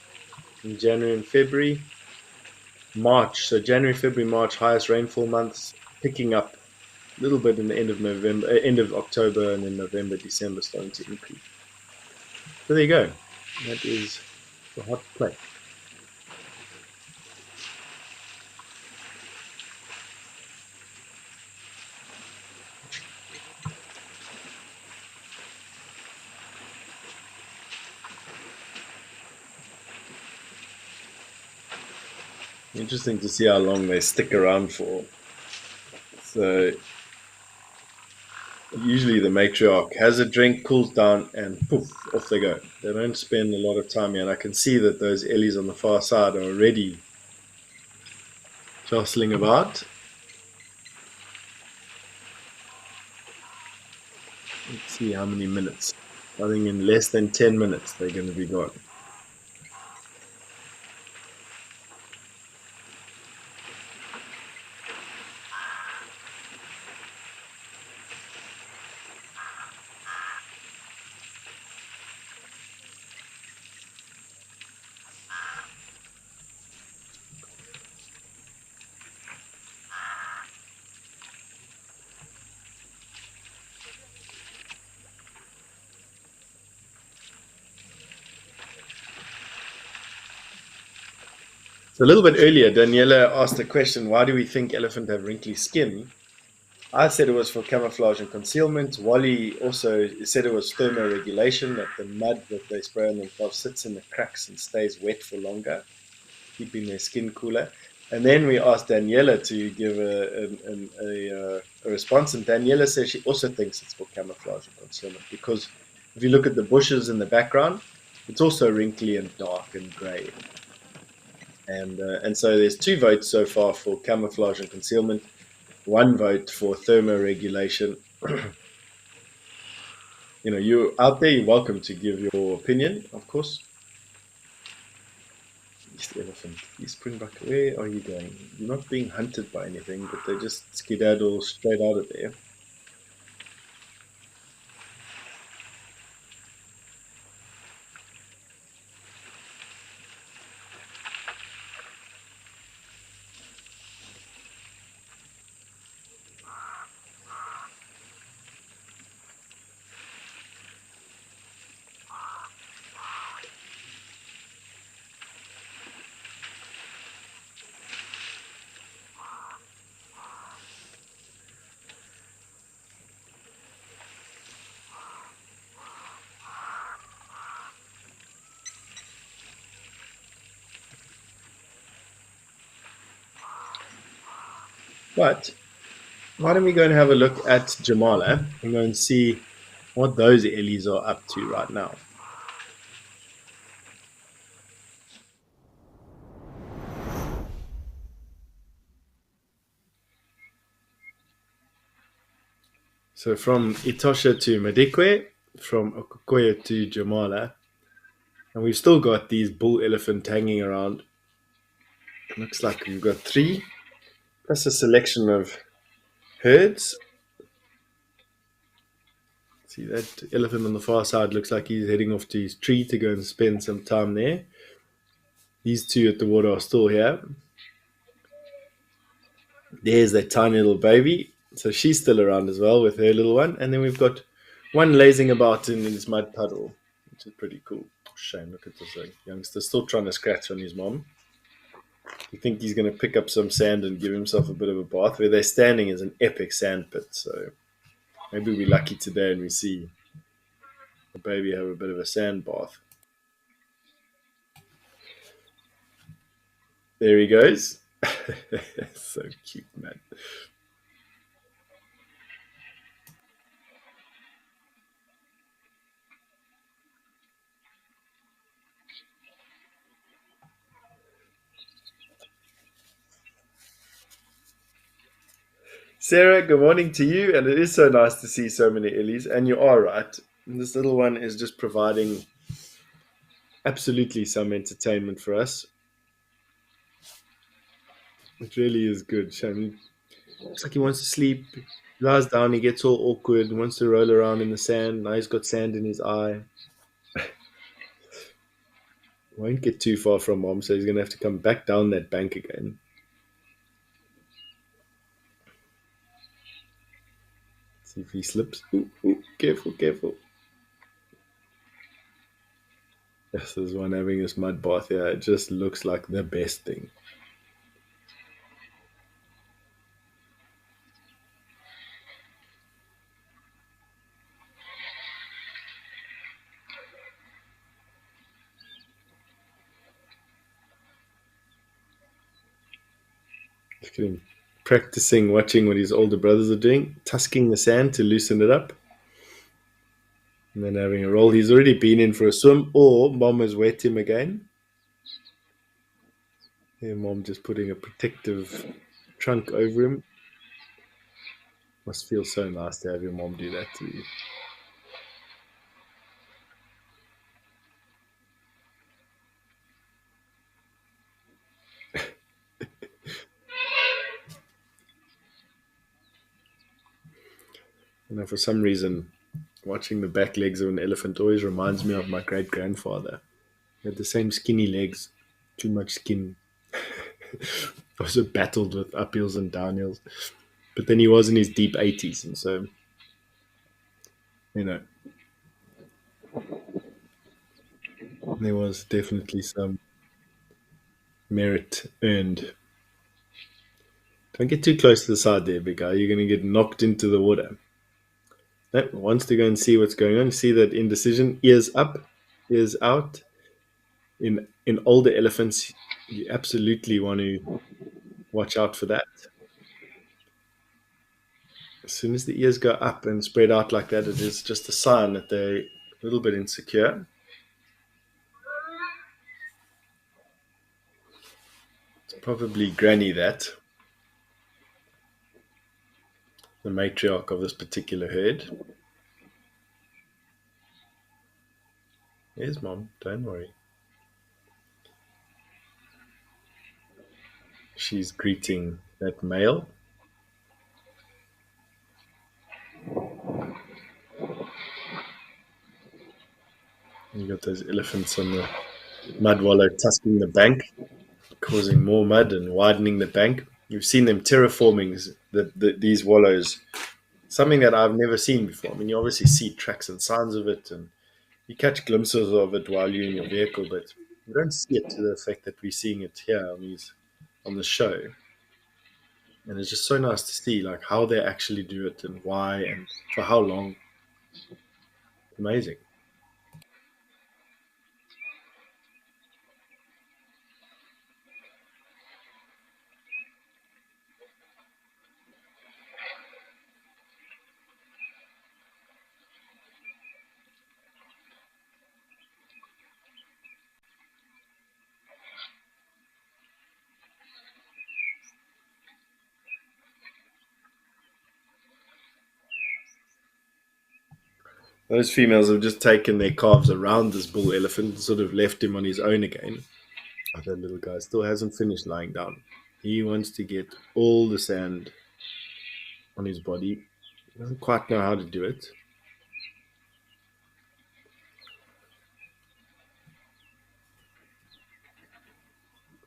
in January and February. March, so January, February, March, highest rainfall months, picking up a little bit in the end of November, end of October, and then November, December starting to increase. So there you go. That is the hot place. Interesting to see how long they stick around for. So Usually the matriarch has a drink, cools down, and poof, off they go. They don't spend a lot of time here. And I can see that those ellies on the far side are already jostling about. Let's see how many minutes. I think in less than 10 minutes they're going to be gone. So a little bit earlier, Daniela asked the question, why do we think elephants have wrinkly skin? I said it was for camouflage and concealment. Wally also said it was thermoregulation, that the mud that they spray on themselves sits in the cracks and stays wet for longer, keeping their skin cooler. And then we asked Daniela to give a response, and Daniela says she also thinks it's for camouflage and concealment because if you look at the bushes in the background, it's also wrinkly and dark and grey. And so there's 2 votes so far for camouflage and concealment, 1 vote for thermoregulation. You're out there, you're welcome to give your opinion, of course. East elephant, East Springbok, where are you going? You're not being hunted by anything, but they just skedaddle straight out of there. But why don't we go and have a look at Jamala and go and see what those ellies are up to right now. So from Etosha to Madikwe, from Okokoya to Jamala, and we've still got these bull elephant hanging around. Looks like we've got 3, plus a selection of herds. See that elephant on the far side looks like he's heading off to his tree to go and spend some time there. These 2 at the water are still here. There's that tiny little baby. So she's still around as well with her little one. And then we've got one lazing about in this mud puddle, which is pretty cool. Shame, look at this youngster still trying to scratch on his mom. You think he's going to pick up some sand and give himself a bit of a bath. Where they're standing is an epic sand pit. So maybe we're lucky today and we see the baby have a bit of a sand bath. There he goes. So cute, man. Sarah, good morning to you. And it is so nice to see so many illies. And you are right. This little one is just providing absolutely some entertainment for us. It really is good. Shame. Looks like he wants to sleep. He lies down, he gets all awkward, wants to roll around in the sand. Now he's got sand in his eye. Won't get too far from mom, so he's going to have to come back down that bank again. See if he slips. Ooh, ooh, careful, careful. This is one having this mud bath here. It just looks like the best thing. Look at him practicing watching what his older brothers are doing, tusking the sand to loosen it up, and then having a roll. He's already been in for a swim, or mom has wet him again. Yeah, mom just putting a protective trunk over him. Must feel so nice to have your mom do that to you. For some reason, watching the back legs of an elephant always reminds me of my great grandfather. He had the same skinny legs, too much skin. Also battled with uphills and downhills. But then he was in his deep 80s, and so, you know, there was definitely some merit earned. Don't get too close to the side there, big guy. You're going to get knocked into the water. No, wants to go and see what's going on. You see that indecision, ears up, ears out. In older elephants, you absolutely want to watch out for that. As soon as the ears go up and spread out like that, it is just a sign that they're a little bit insecure. It's probably Granny, that the matriarch of this particular herd. Here's mom, don't worry. She's greeting that male. You got those elephants on the mud wallow tusking the bank, causing more mud and widening the bank. You've seen them terraforming these wallows, something that I've never seen before. I mean, you obviously see tracks and signs of it, and you catch glimpses of it while you're in your vehicle, but you don't see it to the effect that we're seeing it here on the show. And it's just so nice to see like how they actually do it and why and for how long. Amazing. Those females have just taken their calves around this bull elephant and sort of left him on his own again. Oh, that little guy still hasn't finished lying down. He wants to get all the sand on his body. He doesn't quite know how to do it.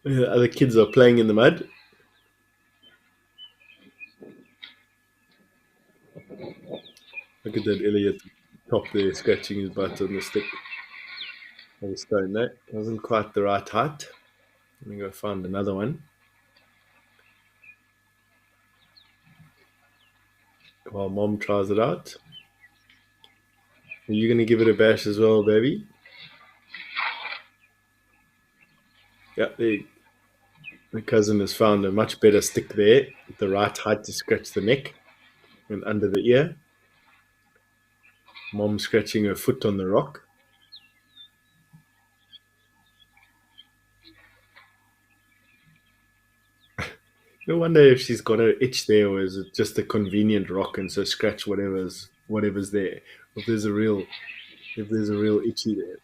Other kids are playing in the mud. Look at that Elliot top there, scratching his butt on the stick. On the stone. That wasn't quite the right height. Let me go find another one. While mom tries it out. Are you going to give it a bash as well, baby? Yeah, the cousin has found a much better stick there, at the right height to scratch the neck and under the ear. Mom scratching her foot on the rock. No wonder if she's got an itch there, or is it just a convenient rock and so scratch whatever's there. If there's a real itchy there.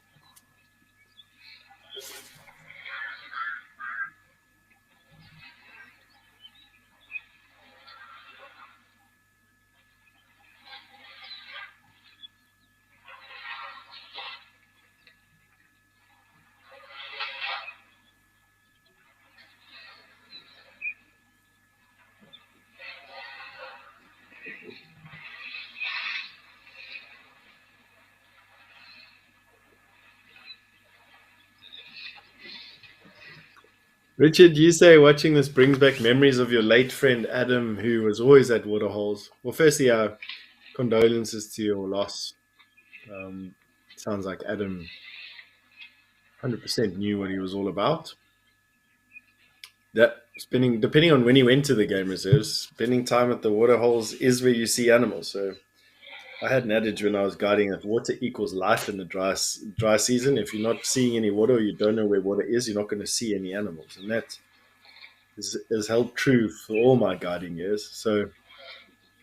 Richard, you say watching this brings back memories of your late friend Adam, who was always at Waterholes. Well, firstly, our condolences to your loss. Um, Sounds like Adam 100% knew what he was all about. that spending, depending on when you enter the game reserves, spending time at the water holes is where you see animals. So I had an adage when I was guiding that water equals life in the dry season. If you're not seeing any water, or you don't know where water is, you're not going to see any animals, and that is held true for all my guiding years. So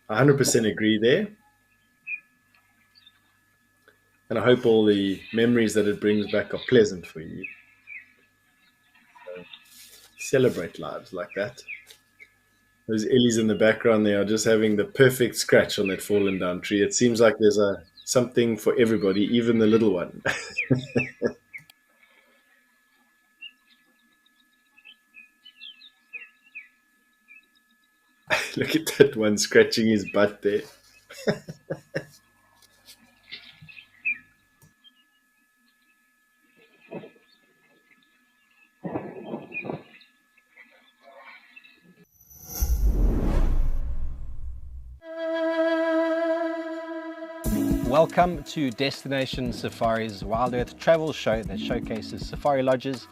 I 100% agree there, and I hope all the memories that it brings back are pleasant for you. Celebrate lives like that. Those Ellies in the background there are just having the perfect scratch on that fallen down tree. It seems like there's something for everybody, even the little one. Look at that one scratching his butt there. Welcome to Destination Safari's WildEarth travel show that showcases safari lodges.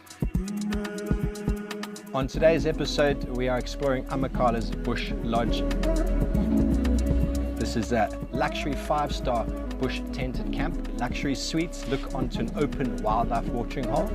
On today's episode, we are exploring Amakala's Bush Lodge. This is a luxury 5-star bush tented camp. Luxury suites look onto an open wildlife watering hole.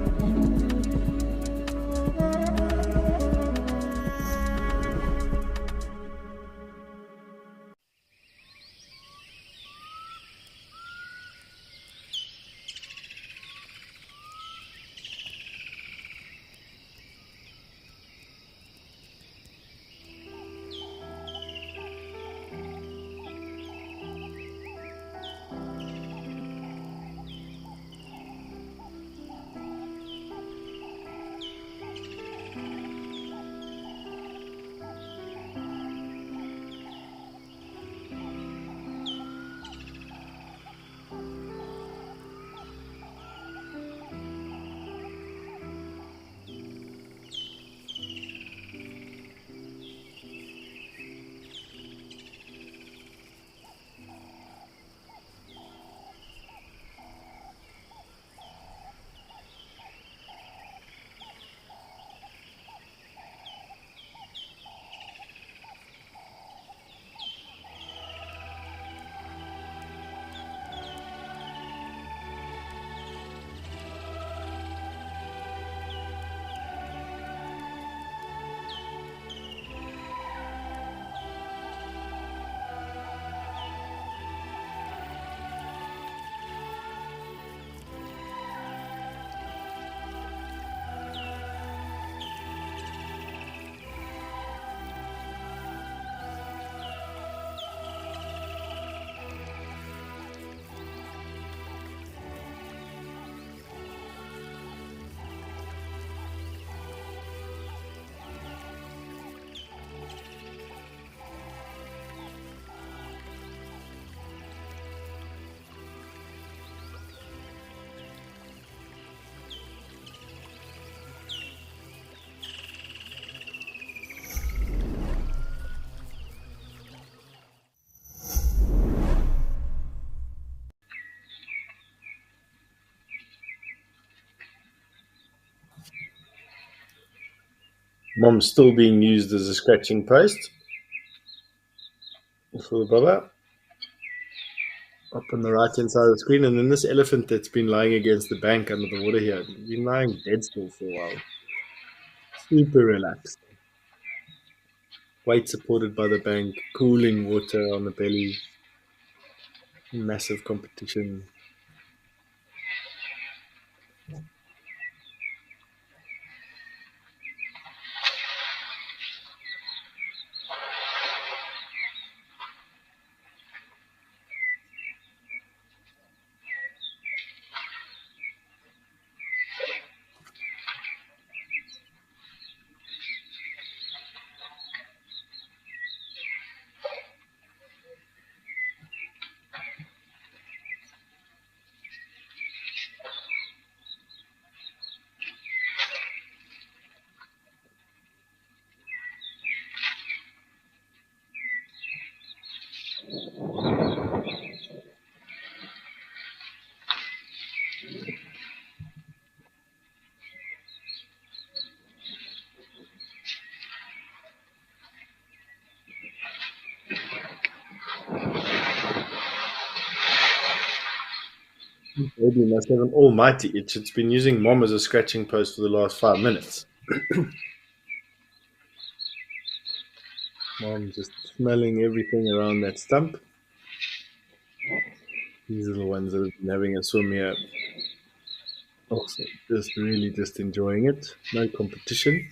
Mom's still being used as a scratching post for the brother. Up on the right hand side of the screen, and then this elephant that's been lying against the bank under the water here, been lying dead still for a while. Super relaxed. Weight supported by the bank, cooling water on the belly, massive competition. Baby must have an almighty itch. It's been using mom as a scratching post for the last 5 minutes. Mom just smelling everything around that stump. These are the ones that have been having a swim here. Also, just really just enjoying it. No competition.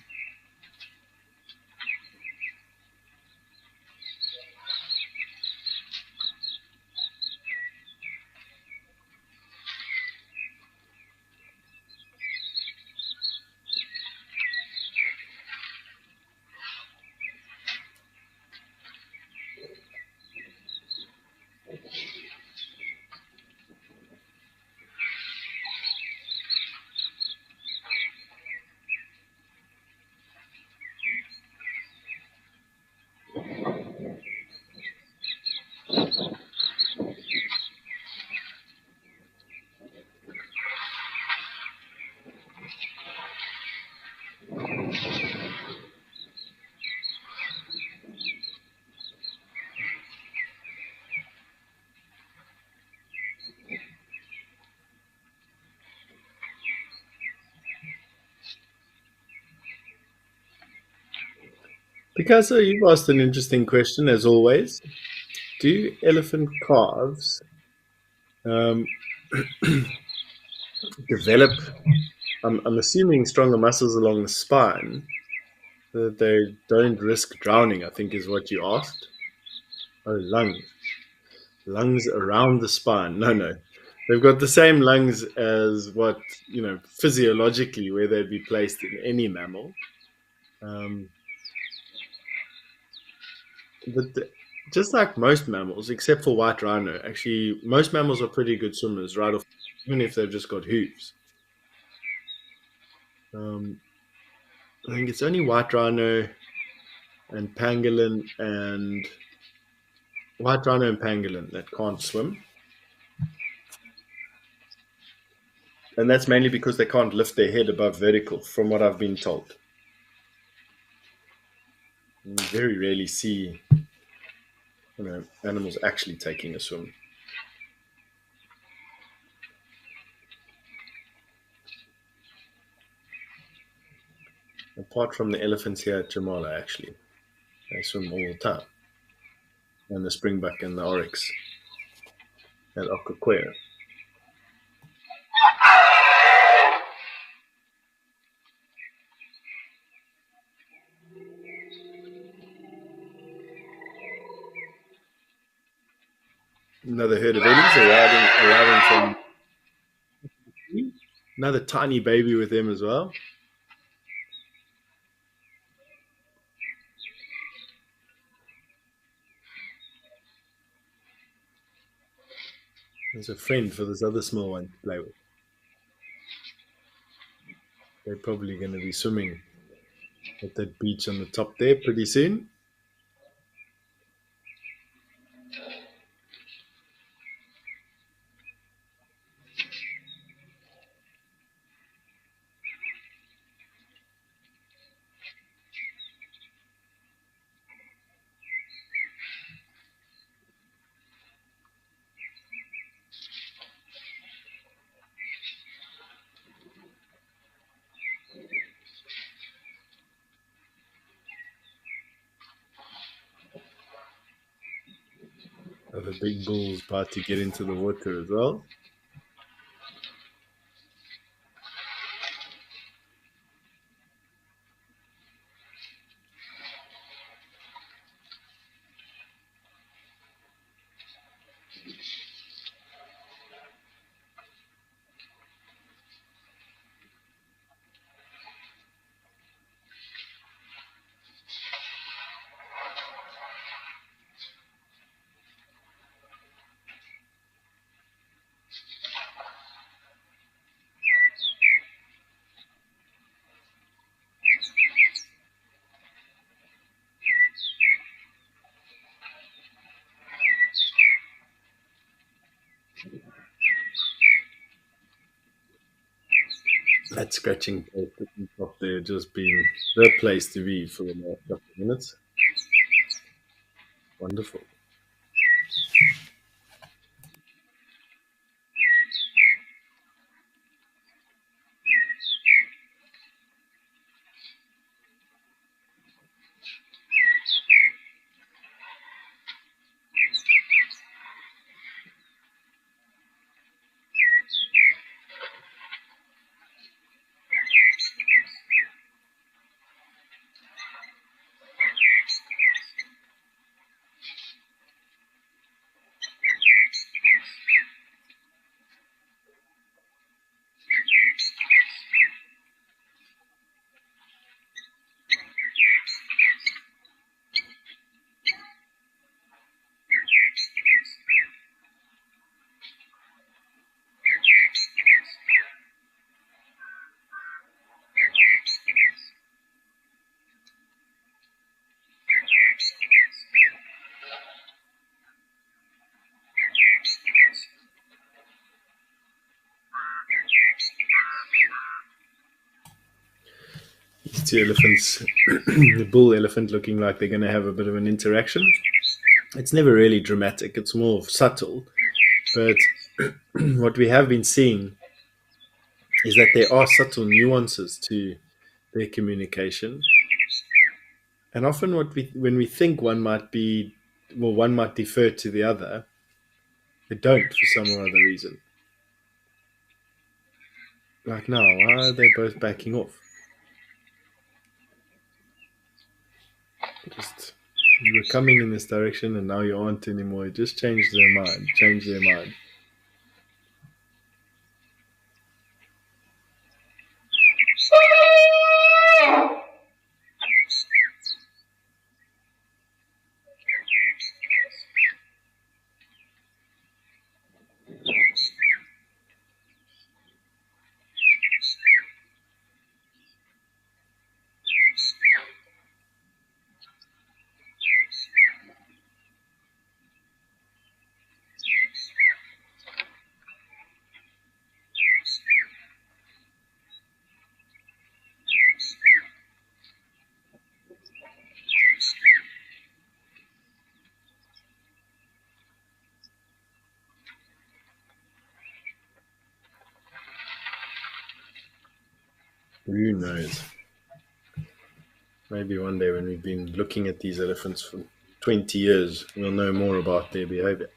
Picasso, you've asked an interesting question, as always. Do elephant calves um, develop, I'm assuming, stronger muscles along the spine so that they don't risk drowning, I think is what you asked. Oh, lungs. Lungs around the spine. No, no. They've got the same lungs as what, physiologically, where they'd be placed in any mammal. Um, but just like most mammals, except for white rhino, actually, most mammals are pretty good swimmers right off, even if they've just got hooves. Um, I think it's only white rhino and pangolin and white rhino and pangolin that can't swim. And that's mainly because they can't lift their head above vertical, from what I've been told. You very rarely see animals actually taking a swim. Apart from the elephants here at Jamala, actually, they swim all the time. And the springbuck and the oryx at Okaquea. Another herd of eddies arriving from another tiny baby with them as well. There's a friend for this other small one to play with. They're probably going to be swimming at that beach on the top there pretty soon. The big bull's about to get into the water as well. That scratching post at the top there just been the place to be for the last couple of minutes. Wonderful. two elephants, the bull elephant looking like they're going to have a bit of an interaction. It's never really dramatic. It's more subtle. But what we have been seeing is that there are subtle nuances to their communication. And often when we think one might defer to the other, they don't for some or other reason. Like now, why are they both backing off? Just you were coming in this direction and now you aren't anymore. Just change their mind. Change their mind. Who knows? Maybe one day when we've been looking at these elephants for 20 years, we'll know more about their behavior.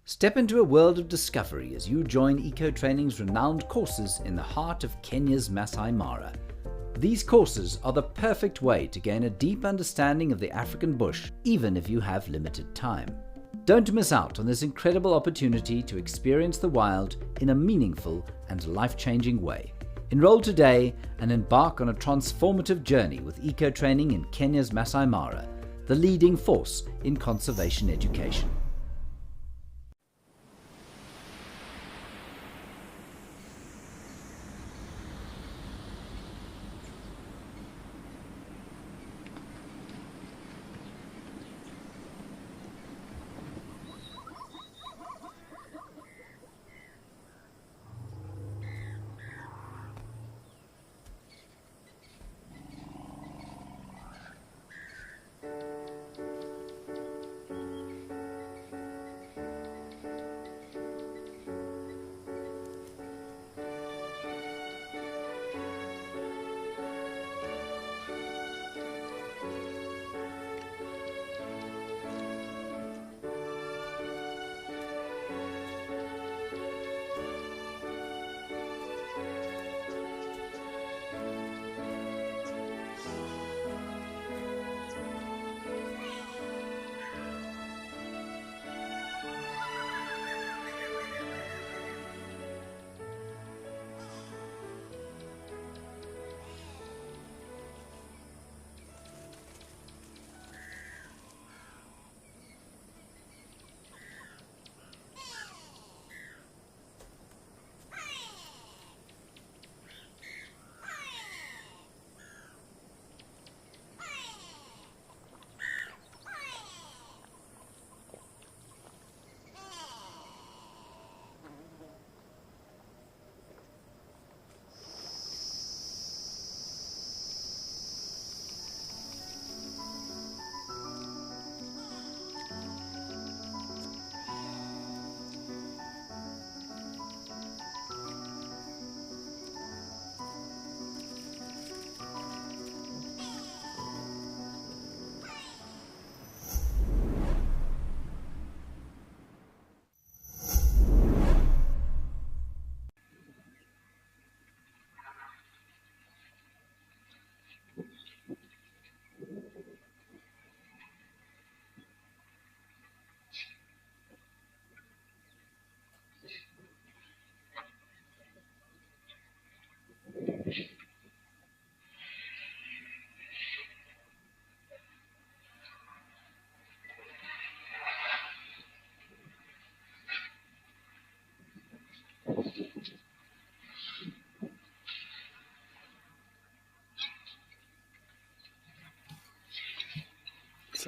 Step into a world of discovery as you join Eco Training's renowned courses in the heart of Kenya's Masai Mara. These courses are the perfect way to gain a deep understanding of the African bush, even if you have limited time. Don't miss out on this incredible opportunity to experience the wild in a meaningful and life-changing way. Enroll today and embark on a transformative journey with Eco Training in Kenya's Masai Mara, the leading force in conservation education.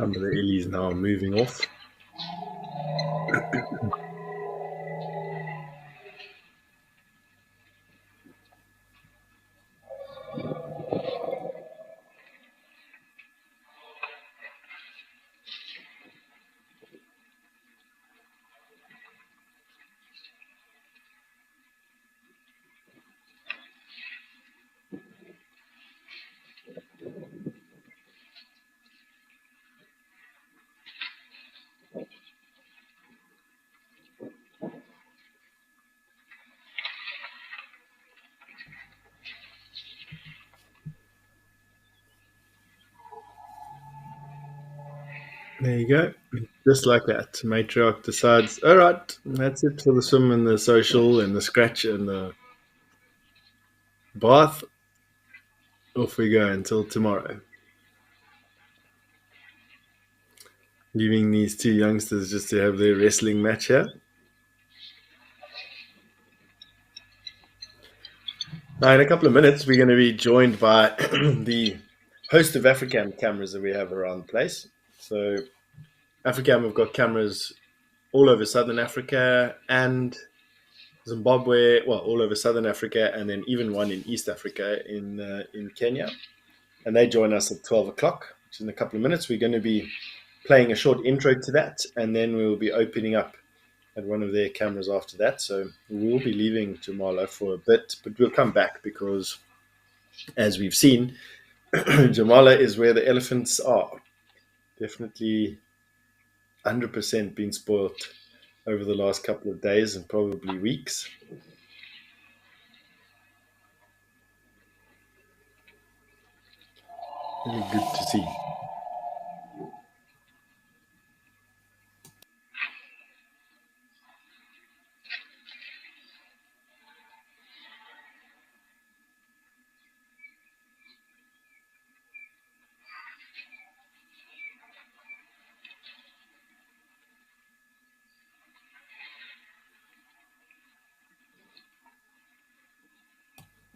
Some of the illies now are moving off. There you go. Just like that. Matriarch decides, all right, that's it for the swim and the social and the scratch and the bath. Off we go until tomorrow. Leaving these two youngsters just to have their wrestling match here. Now, in a couple of minutes, we're going to be joined by the host of Africam cameras that we have around the place. So, Africam have got cameras all over Southern Africa and Zimbabwe, well, all over Southern Africa, and then even one in East Africa in Kenya. And they join us at 12 o'clock, which is in a couple of minutes. We're going to be playing a short intro to that, and then we'll be opening up at one of their cameras after that. So we will be leaving Jamala for a bit, but we'll come back because, as we've seen, Jamala is where the elephants are. Definitely 100% been spoilt over the last couple of days and probably weeks. Really good to see.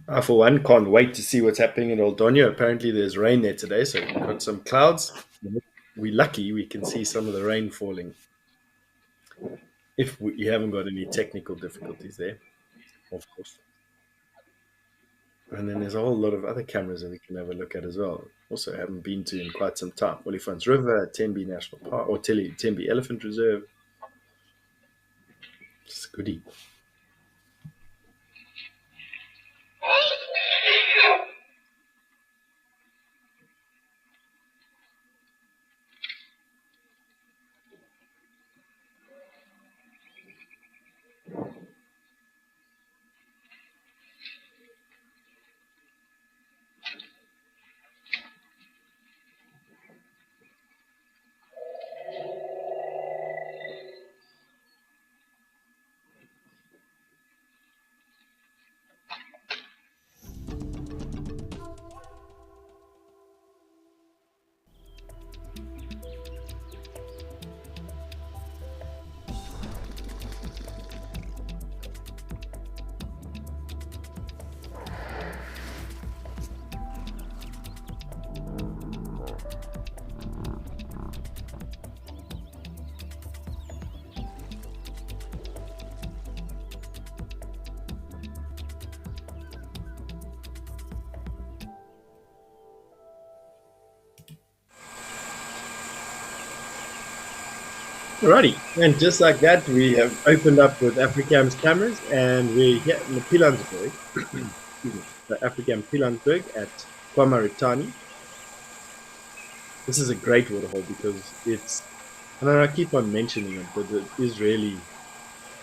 I, for one, can't wait to see what's happening in Old Donya. Apparently, there's rain there today, so we've got some clouds. We're lucky we can see some of the rain falling. If you haven't got any technical difficulties there, of course. And then there's a whole lot of other cameras that we can have a look at as well. Also, haven't been to in quite some time. Olifants River, Tembe National Park, or Tembe Elephant Reserve. It's goodie. Alrighty, and just like that, we have opened up with Africam's cameras, and we're here in the Pilansberg, the Africam Pilansberg at Kwamaritani. This is a great waterhole because it's, and I keep on mentioning it, but it is really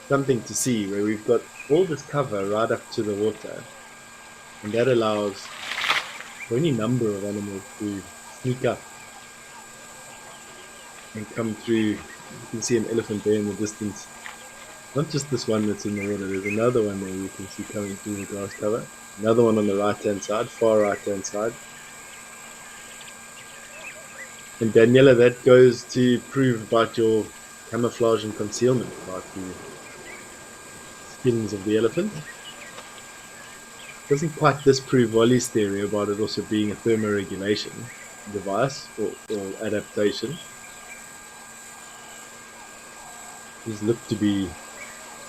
something to see where we've got all this cover right up to the water, and that allows for any number of animals to sneak up and come through. You can see an elephant there in the distance. Not just this one that's in the water, there's another one there you can see coming through the grass cover. Another one on the right hand side, far right hand side. And Daniela, that goes to prove about your camouflage and concealment about the skins of the elephant. Doesn't quite disprove Wally's theory about it also being a thermoregulation device or adaptation. These look to be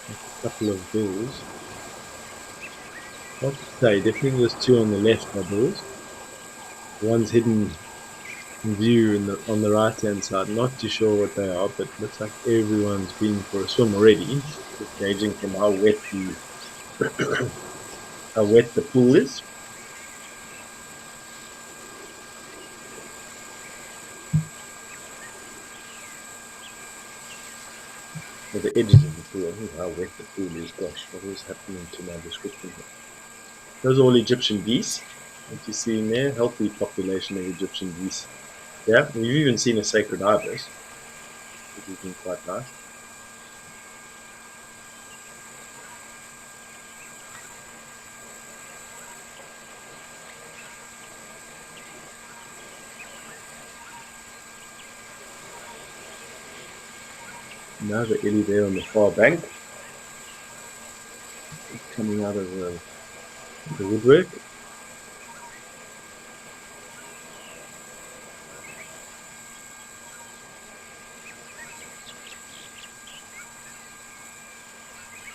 like a couple of bulls. Hard to say. Definitely those two on the left are bulls. One's hidden in view on the right hand side. Not too sure what they are, but looks like everyone's been for a swim already. Just gauging from how wet the pool is. Or the edges of the pool. I think how wet the pool is. Gosh, what is happening to my description here? Those are all Egyptian geese. What you see in there, healthy population of Egyptian geese. Yeah, we've even seen a sacred ibis, which has been quite nice. Another Ellie there on the far bank, coming out of the woodwork.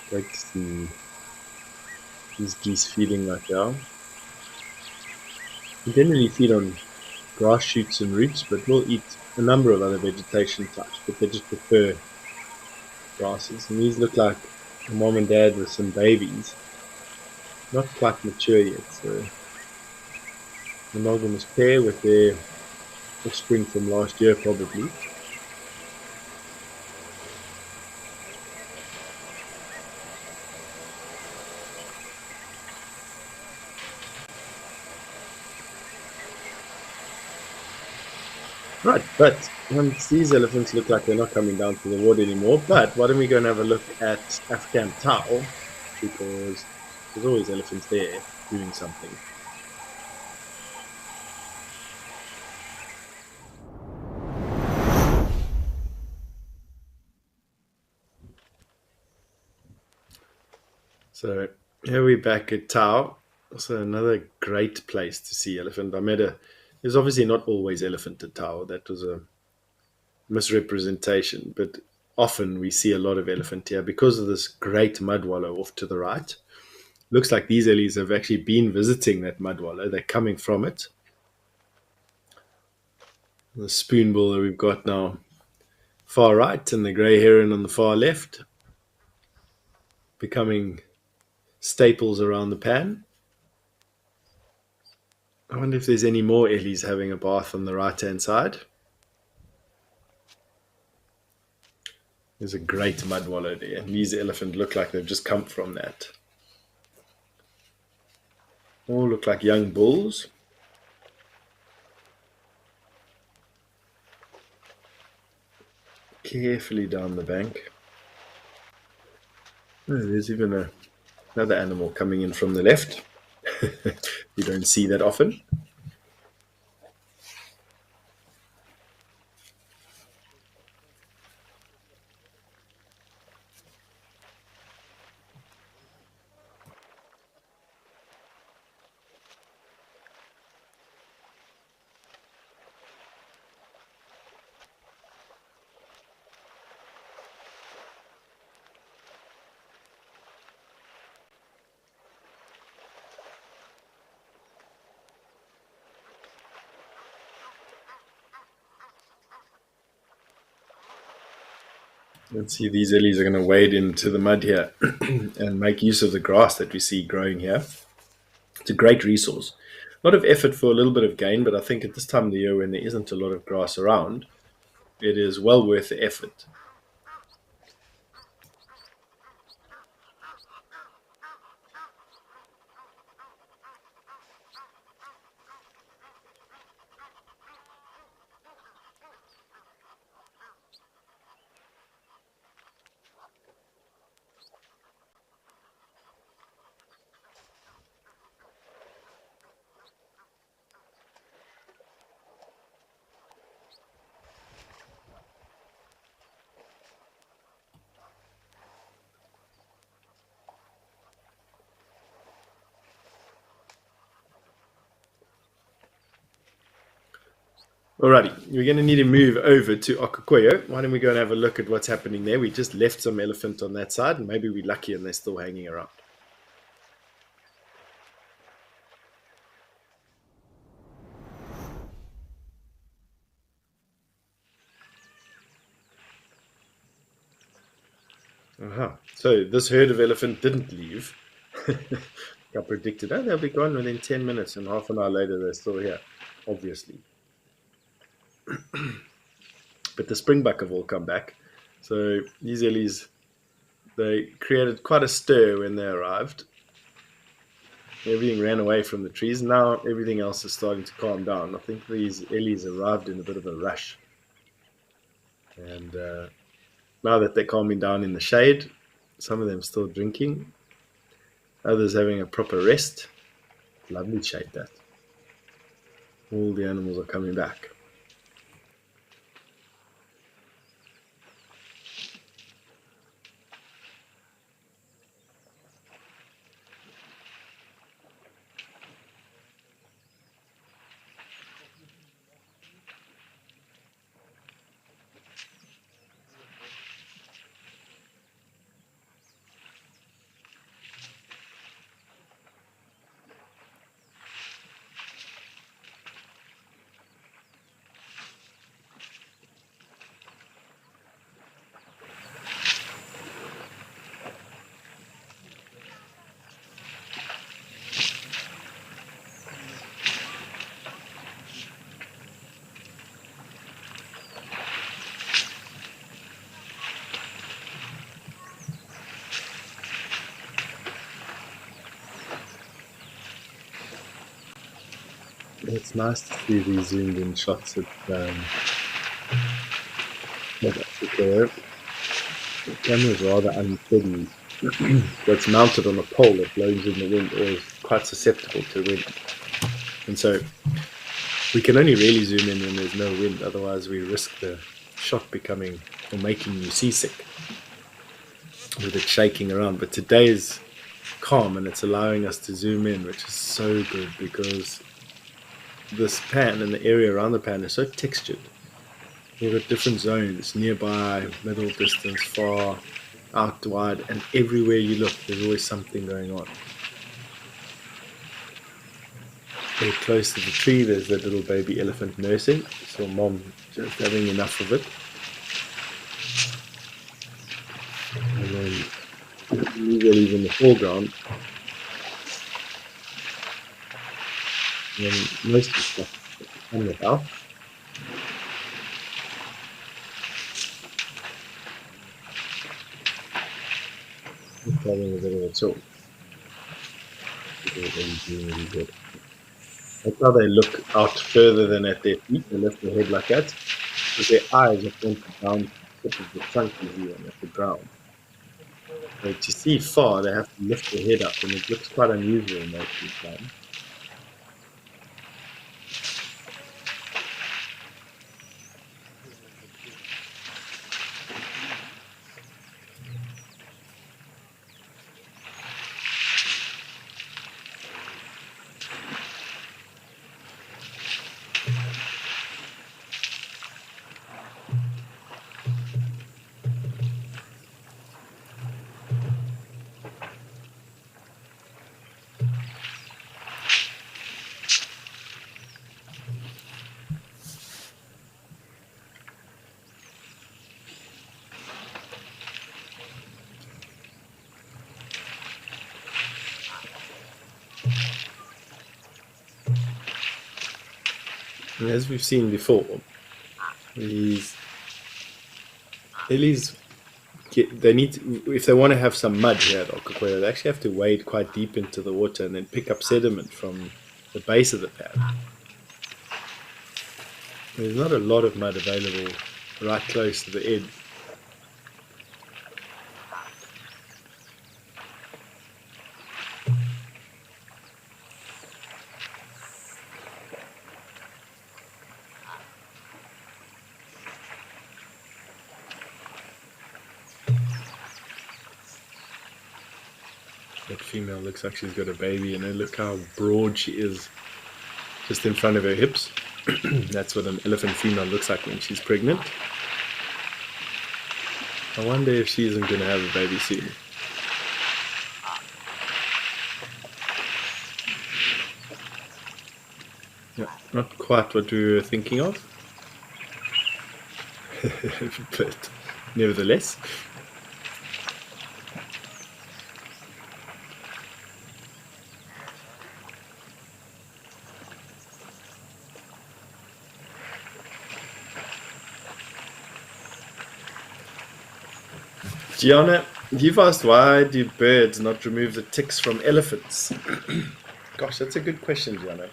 Great to see these geese feeding like they are. They generally feed on grass shoots and roots, but will eat a number of other vegetation types, but they just prefer grasses. And these look like a mom and dad with some babies, not quite mature yet. So monogamous pair with their offspring from last year, probably. Right, but these elephants look like they're not coming down to the water anymore. But why don't we go and have a look at African Tau? Because there's always elephants there doing something. So here we're back at Tau. Also another great place to see elephant. There's obviously not always elephant at Tau. That was a misrepresentation, but often we see a lot of elephant here because of this great mud wallow off to the right. Looks like these Ellies have actually been visiting that mud wallow. They're coming from it. The spoon bull that we've got now far right and the grey heron on the far left, becoming staples around the pan. I wonder if there's any more Ellies having a bath on the right hand side. There's a great mud wallow there, and these elephants look like they've just come from that. All look like young bulls. Carefully down the bank. Oh, there's even another animal coming in from the left. You don't see that often. Let's see, these Ellies are going to wade into the mud here and make use of the grass that we see growing here. It's a great resource. A lot of effort for a little bit of gain, but I think at this time of the year when there isn't a lot of grass around, it is well worth the effort. Alrighty, we're going to need to move over to Okokweyo. Why don't we go and have a look at what's happening there? We just left some elephant on that side, and maybe we're lucky and they're still hanging around. So this herd of elephant didn't leave. I predicted, oh, they'll be gone within 10 minutes, and half an hour later they're still here, obviously. But the springbuck have all come back. So these ellies, they created quite a stir when they arrived. Everything ran away from the trees. Now everything else is starting to calm down. I think these ellies arrived in a bit of a rush. And now that they're calming down in the shade, some of them still drinking, others having a proper rest. Lovely shape that. All the animals are coming back. It's nice to see these zoomed in shots at Africa. The camera's rather unsteady. It's mounted on a pole that blows in the wind, or is quite susceptible to wind. And so we can only really zoom in when there's no wind, otherwise we risk the shot becoming or making you seasick with it shaking around. But today is calm and it's allowing us to zoom in, which is so good because this pan and the area around the pan is so textured. We've got different zones, nearby, middle distance, far, out wide, and everywhere you look there's always something going on. Very close to the tree there's that little baby elephant nursing, so mom just having enough of it. And then usually in the foreground, and most of the stuff on the house. Just having a bit of a talk. Really good. That's how they look out further than at their feet. They lift their head like that, with their eyes are pointed down to the tip of the trunk of you and at the ground. So to see far, they have to lift their head up, and it looks quite unusual most of the time. And as we've seen before, these lilies they need to, if they want to have some mud here at Okokweyo, they actually have to wade quite deep into the water and then pick up sediment from the base of the pad. There's not a lot of mud available right close to the edge. That female looks like she's got a baby, and look how broad she is just in front of her hips. That's what an elephant female looks like when she's pregnant. I wonder if she isn't going to have a baby soon. Yeah, not quite what we were thinking of. But nevertheless. Gianna, you've asked why do birds not remove the ticks from elephants? Gosh, that's a good question, Gianna.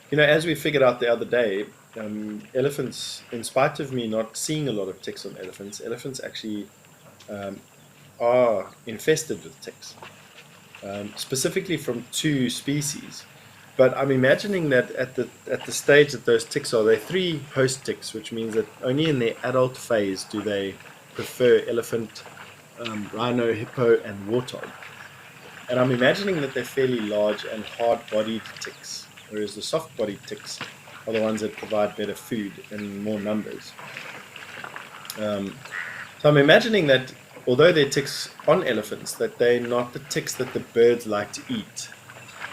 You know, as we figured out the other day, elephants, in spite of me not seeing a lot of ticks on elephants, elephants actually are infested with ticks, specifically from 2 species. But I'm imagining that at the stage that those ticks are, they're 3 host ticks, which means that only in their adult phase do they prefer elephant, rhino, hippo, and warthog. And I'm imagining that they're fairly large and hard-bodied ticks, whereas the soft-bodied ticks are the ones that provide better food in more numbers. So I'm imagining that although they're ticks on elephants, that they're not the ticks that the birds like to eat.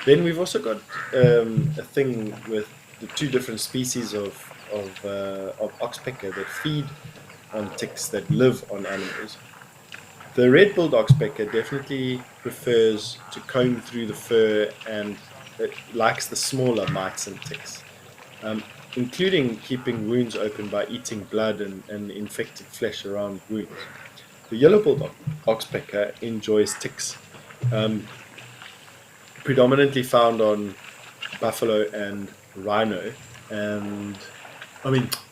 Then we've also got a thing with the 2 different species of oxpecker that feed on ticks that live on animals. The red-billed oxpecker definitely prefers to comb through the fur, and it likes the smaller mites and ticks, including keeping wounds open by eating blood and infected flesh around wounds. The yellow-billed oxpecker enjoys ticks, predominantly found on buffalo and rhino,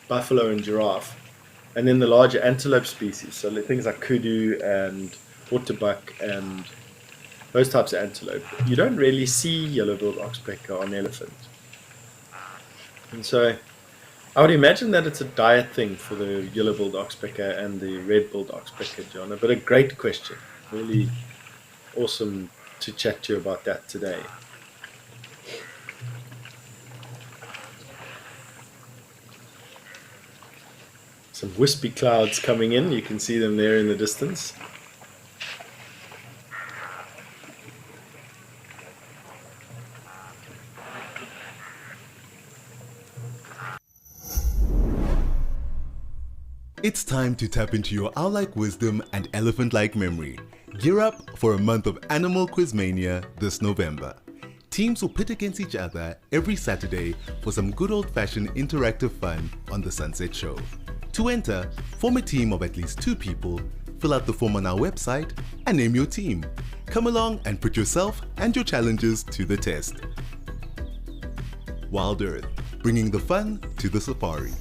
buffalo and giraffe, and then the larger antelope species, so things like kudu and waterbuck and those types of antelope. You don't really see yellow-billed oxpecker on elephant. And so I would imagine that it's a diet thing for the yellow-billed oxpecker and the red-billed oxpecker, John. But a great question. Really awesome to chat to you about that today. Some wispy clouds coming in. You can see them there in the distance. It's time to tap into your owl-like wisdom and elephant-like memory. Gear up for a month of Animal Quizmania this November. Teams will pit against each other every Saturday for some good old-fashioned interactive fun on The Sunset Show. To enter, form a team of at least 2 people, fill out the form on our website, and name your team. Come along and put yourself and your challenges to the test. WildEarth, bringing the fun to the safari.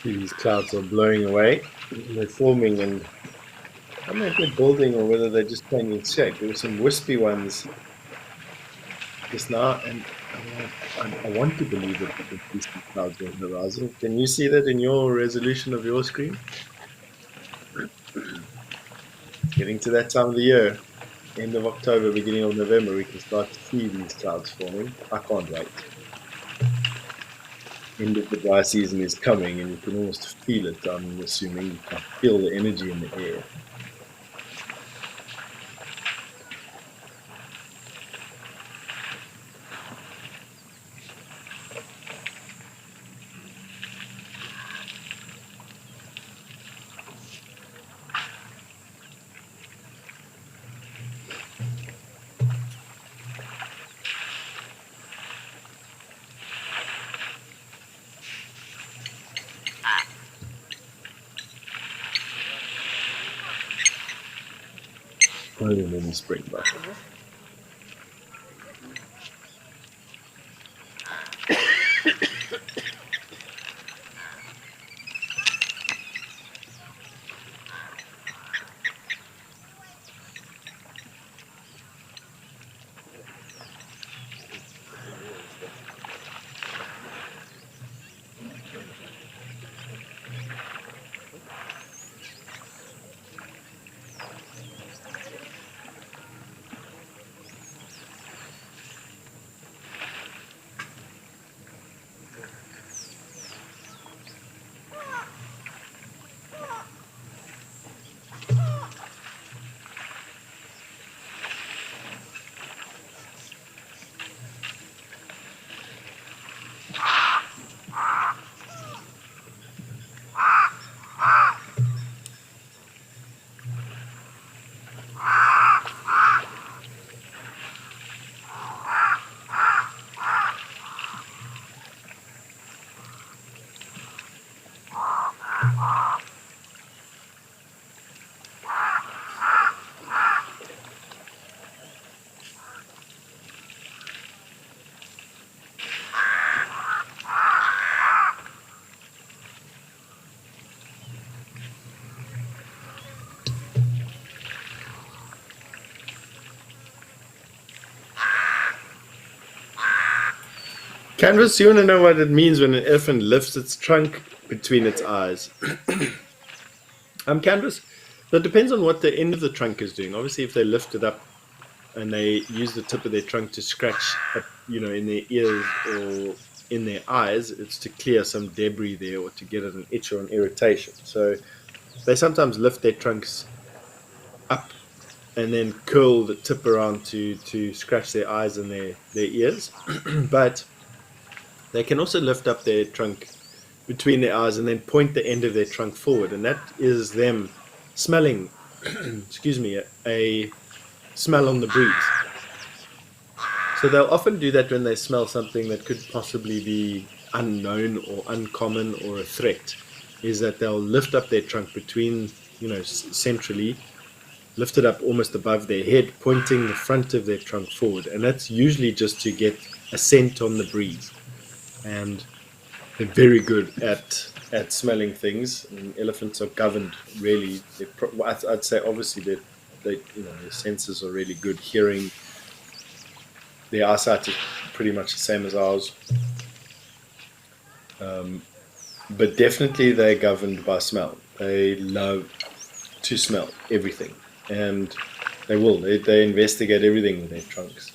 These clouds are blowing away. They're forming, and I don't know if they're building or whether they're just changing shape. There were some wispy ones just now, and I want to believe that we can see some clouds on the horizon. Can you see that in your resolution of your screen? Getting to that time of the year, end of October, beginning of November, we can start to see these clouds forming. I can't wait. End of the dry season is coming, and you can almost feel it. I'm assuming you can feel the energy in the air. Only maybe springbuck. Canvas, you want to know what it means when an elephant lifts its trunk between its eyes? Canvas, that depends on what the end of the trunk is doing. Obviously, if they lift it up and they use the tip of their trunk to scratch, in their ears or in their eyes, it's to clear some debris there or to get an itch or an irritation. So they sometimes lift their trunks up and then curl the tip around to scratch their eyes and their ears. But they can also lift up their trunk between their eyes and then point the end of their trunk forward. And that is them smelling, a smell on the breeze. So they'll often do that when they smell something that could possibly be unknown or uncommon or a threat, is that they'll lift up their trunk between, centrally, lift it up almost above their head, pointing the front of their trunk forward. And that's usually just to get a scent on the breeze. And they're very good at smelling things. And elephants are governed really. I'd say obviously their senses are really good. Hearing, their eyesight is pretty much the same as ours. But definitely they're governed by smell. They love to smell everything, and they investigate everything with their trunks.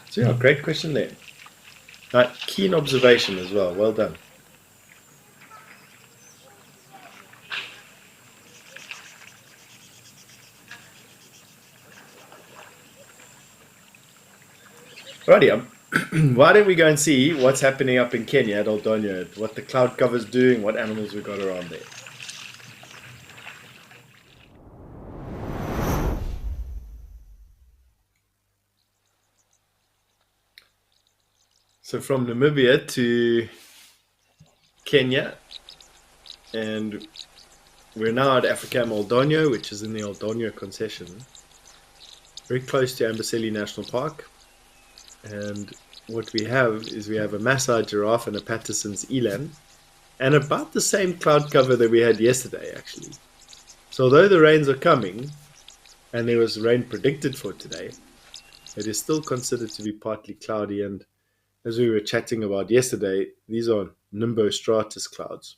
So yeah, great question there. Keen observation as well. Well done. Righty, why don't we go and see what's happening up in Kenya at Old Donya, what the cloud cover's doing, what animals we've got around there. So from Namibia to Kenya, and we're now at Africam Old Donya, which is in the Old Donya concession, very close to Amboseli National Park. And what we have is a Maasai giraffe and a Patterson's eland. and about the same cloud cover that we had yesterday, actually. So although the rains are coming, and there was rain predicted for today, it is still considered to be partly cloudy. And as we were chatting about yesterday, these are nimbostratus clouds,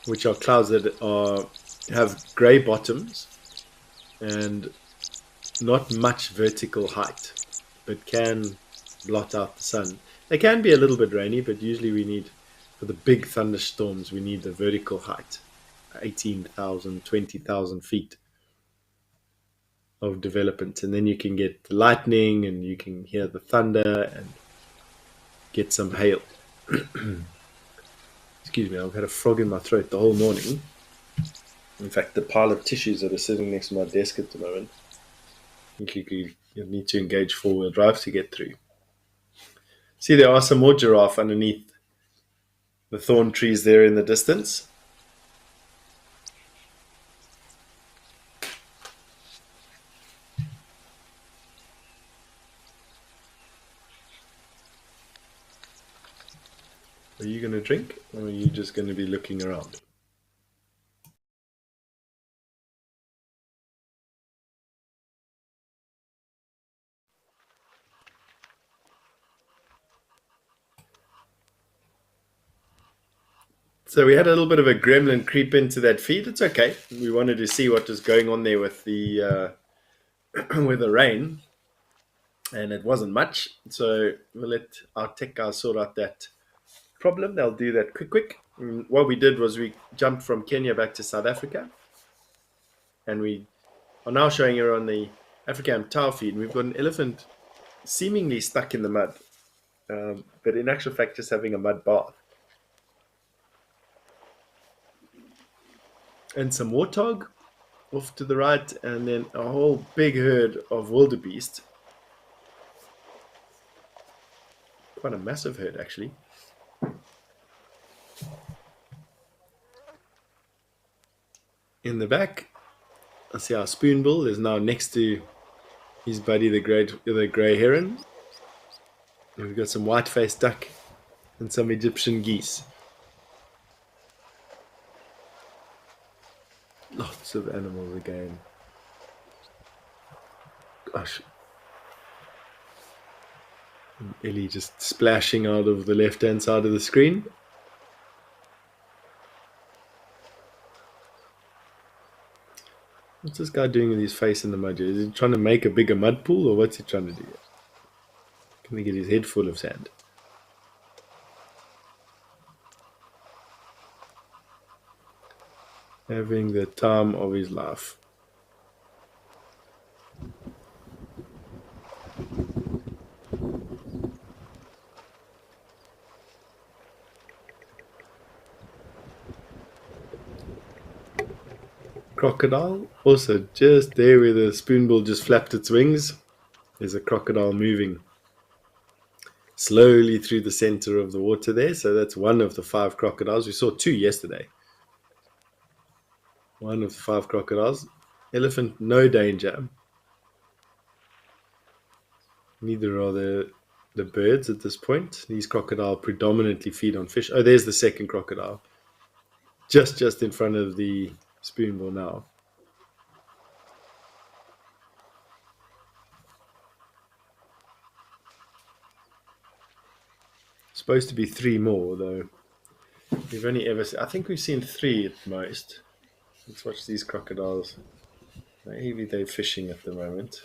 which are clouds that have grey bottoms and not much vertical height, but can blot out the sun. They can be a little bit rainy, but usually we need, for the big thunderstorms, we need the vertical height, 18,000, 20,000 feet of development. And then you can get the lightning and you can hear the thunder and get some hail. Excuse me, I've had a frog in my throat the whole morning. In fact, the pile of tissues that are sitting next to my desk at the moment, I think you need to engage four-wheel drive to get through. See, there are some more giraffe underneath the thorn trees there in the distance. Are you going to drink, or are you just going to be looking around? So we had a little bit of a gremlin creep into that feed. It's okay. We wanted to see what was going on there with the with the rain, and it wasn't much. So we'll let our tech guys sort out that problem. They'll do that quick. What we did was we jumped from Kenya back to South Africa, and we are now showing you on the African towel feed. And we've got an elephant seemingly stuck in the mud, but in actual fact just having a mud bath. And some warthog off to the right, and then a whole big herd of wildebeest. Quite a massive herd, actually. In the back, I see our spoonbill is now next to his buddy, the grey heron. And we've got some white-faced duck and some Egyptian geese. Lots of animals again. Gosh. And Ellie just splashing out of the left-hand side of the screen. What's this guy doing with his face in the mud? Is he trying to make a bigger mud pool, or what's he trying to do? Can he get his head full of sand? Having the time of his life. Crocodile, also just there where the spoonbill just flapped its wings, there's a crocodile moving slowly through the center of the water there. So that's one of the 5 crocodiles. We saw 2 yesterday. One of the 5 crocodiles. Elephant, no danger. Neither are the birds at this point. These crocodiles predominantly feed on fish. Oh, there's the second crocodile. Just in front of the spoonbill now. Supposed to be 3 more, though. We've only ever I think we've seen 3 at most. Let's watch these crocodiles. Maybe they're fishing at the moment.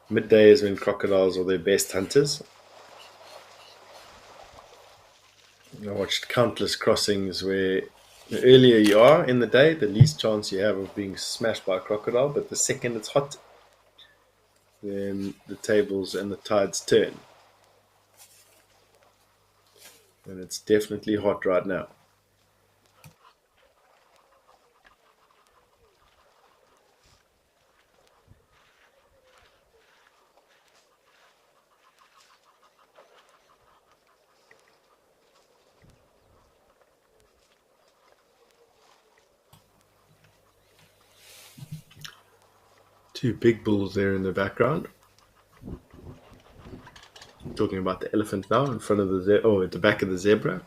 Midday is when crocodiles are their best hunters. I watched countless crossings where the earlier you are in the day, the least chance you have of being smashed by a crocodile. But the second it's hot, then the tables and the tides turn. And it's definitely hot right now. Two big bulls there in the background. talking about the elephant now in front of at the back of the zebra.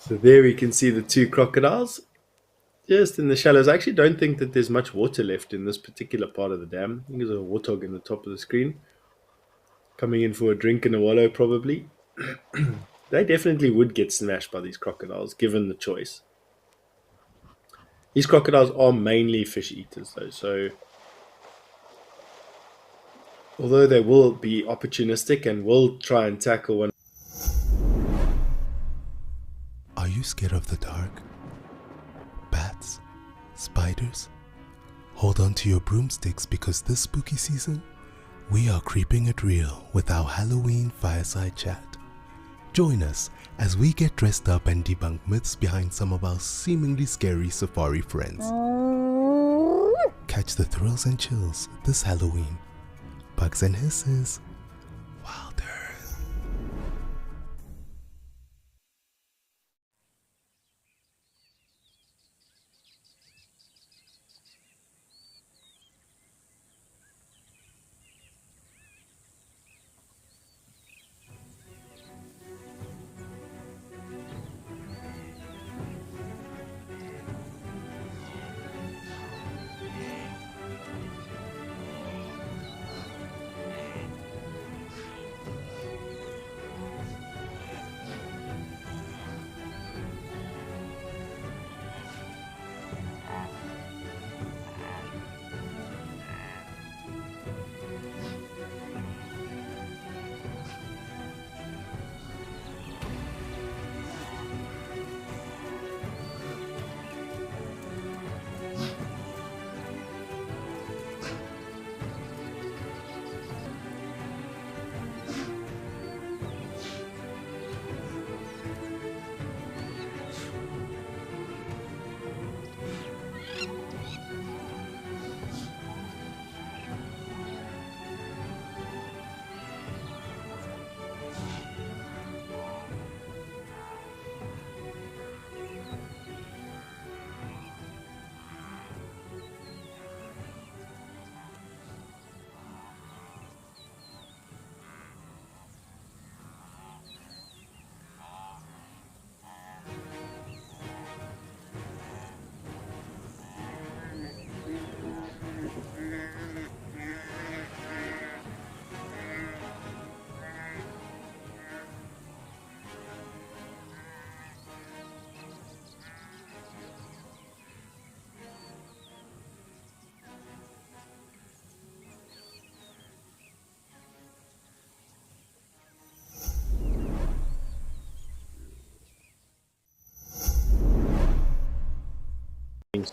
So there we can see the two crocodiles just in the shallows. I actually don't think that there's much water left in this particular part of the dam. I think there's a warthog in the top of the screen coming in for a drink and a wallow probably. They definitely would get smashed by these crocodiles given the choice. These crocodiles are mainly fish eaters though, so although they will be opportunistic and will try and tackle one. Are you scared of the dark? Bats? Spiders? Hold on to your broomsticks because this spooky season, we are keeping it real with our Halloween fireside chat. Join us as we get dressed up and debunk myths behind some of our seemingly scary safari friends. Catch the thrills and chills this Halloween. Bugs and Hisses. WildEarth.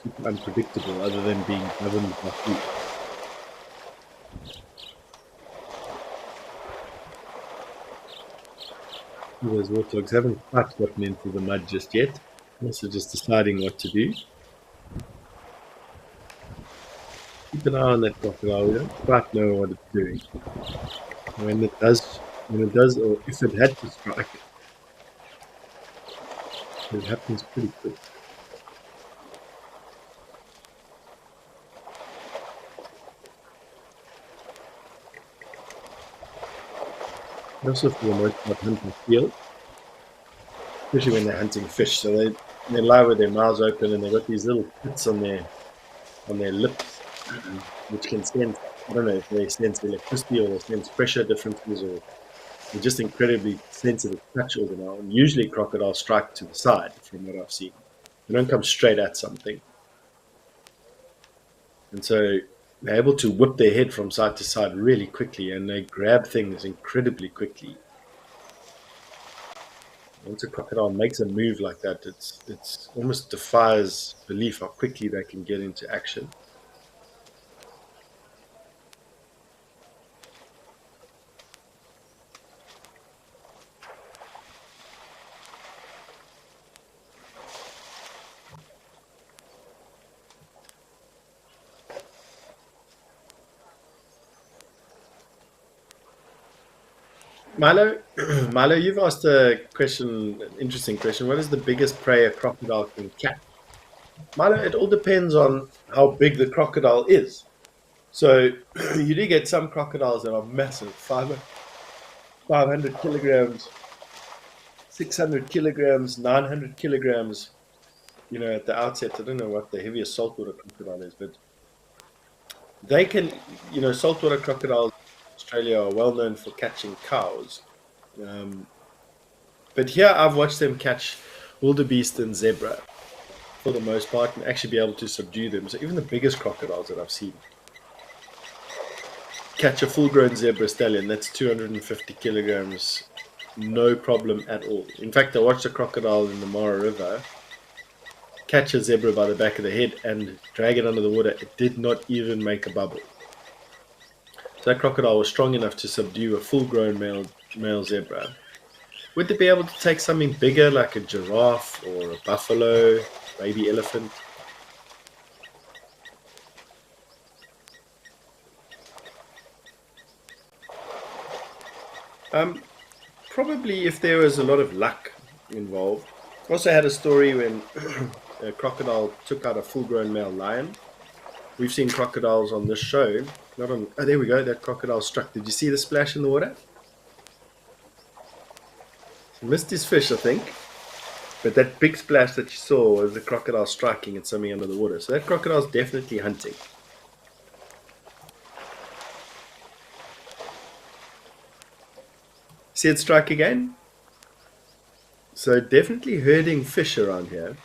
Super unpredictable other than being governed by food. Those warthogs haven't quite gotten into the mud just yet. Also just deciding what to do. Keep an eye on that crocodile. We don't quite know what it's doing. When it does, or if it had to strike, it happens pretty quick. They also, for the most part, hunting field, especially when they're hunting fish. So they lie with their mouths open and they've got these little pits on their lips, which can sense, I don't know if they sense electricity or they sense pressure differences, or they're just incredibly sensitive touch organ. And usually crocodiles strike to the side, from what I've seen. They don't come straight at something. And so they're able to whip their head from side to side really quickly, and they grab things incredibly quickly. Once a crocodile makes a move like that, it's almost defies belief how quickly they can get into action. Milo, Milo, you've asked a question, an interesting question. What is the biggest prey a crocodile can catch? Milo, it all depends on how big the crocodile is. So you do get some crocodiles that are massive, 500 kilograms, 600 kilograms, 900 kilograms. At the outset, I don't know what the heaviest saltwater crocodile is, but they can, saltwater crocodiles in Australia are well known for catching cows. But here I've watched them catch wildebeest and zebra for the most part and actually be able to subdue them. So even the biggest crocodiles that I've seen catch a full-grown zebra stallion, that's 250 kilograms, no problem at all. In fact, I watched a crocodile in the Mara River catch a zebra by the back of the head and drag it under the water. It did not even make a bubble. So that crocodile was strong enough to subdue a full-grown male zebra. Would they be able to take something bigger like a giraffe or a buffalo, baby elephant? Probably if there was a lot of luck involved. Also had a story when a crocodile took out a full-grown male lion. We've seen crocodiles on this show. Not on. Oh, there we go. That crocodile struck. Did you see the splash in the water? He missed his fish, I think. But that big splash that you saw was the crocodile striking at something under the water. So that crocodile's definitely hunting. See it strike again? So definitely herding fish around here.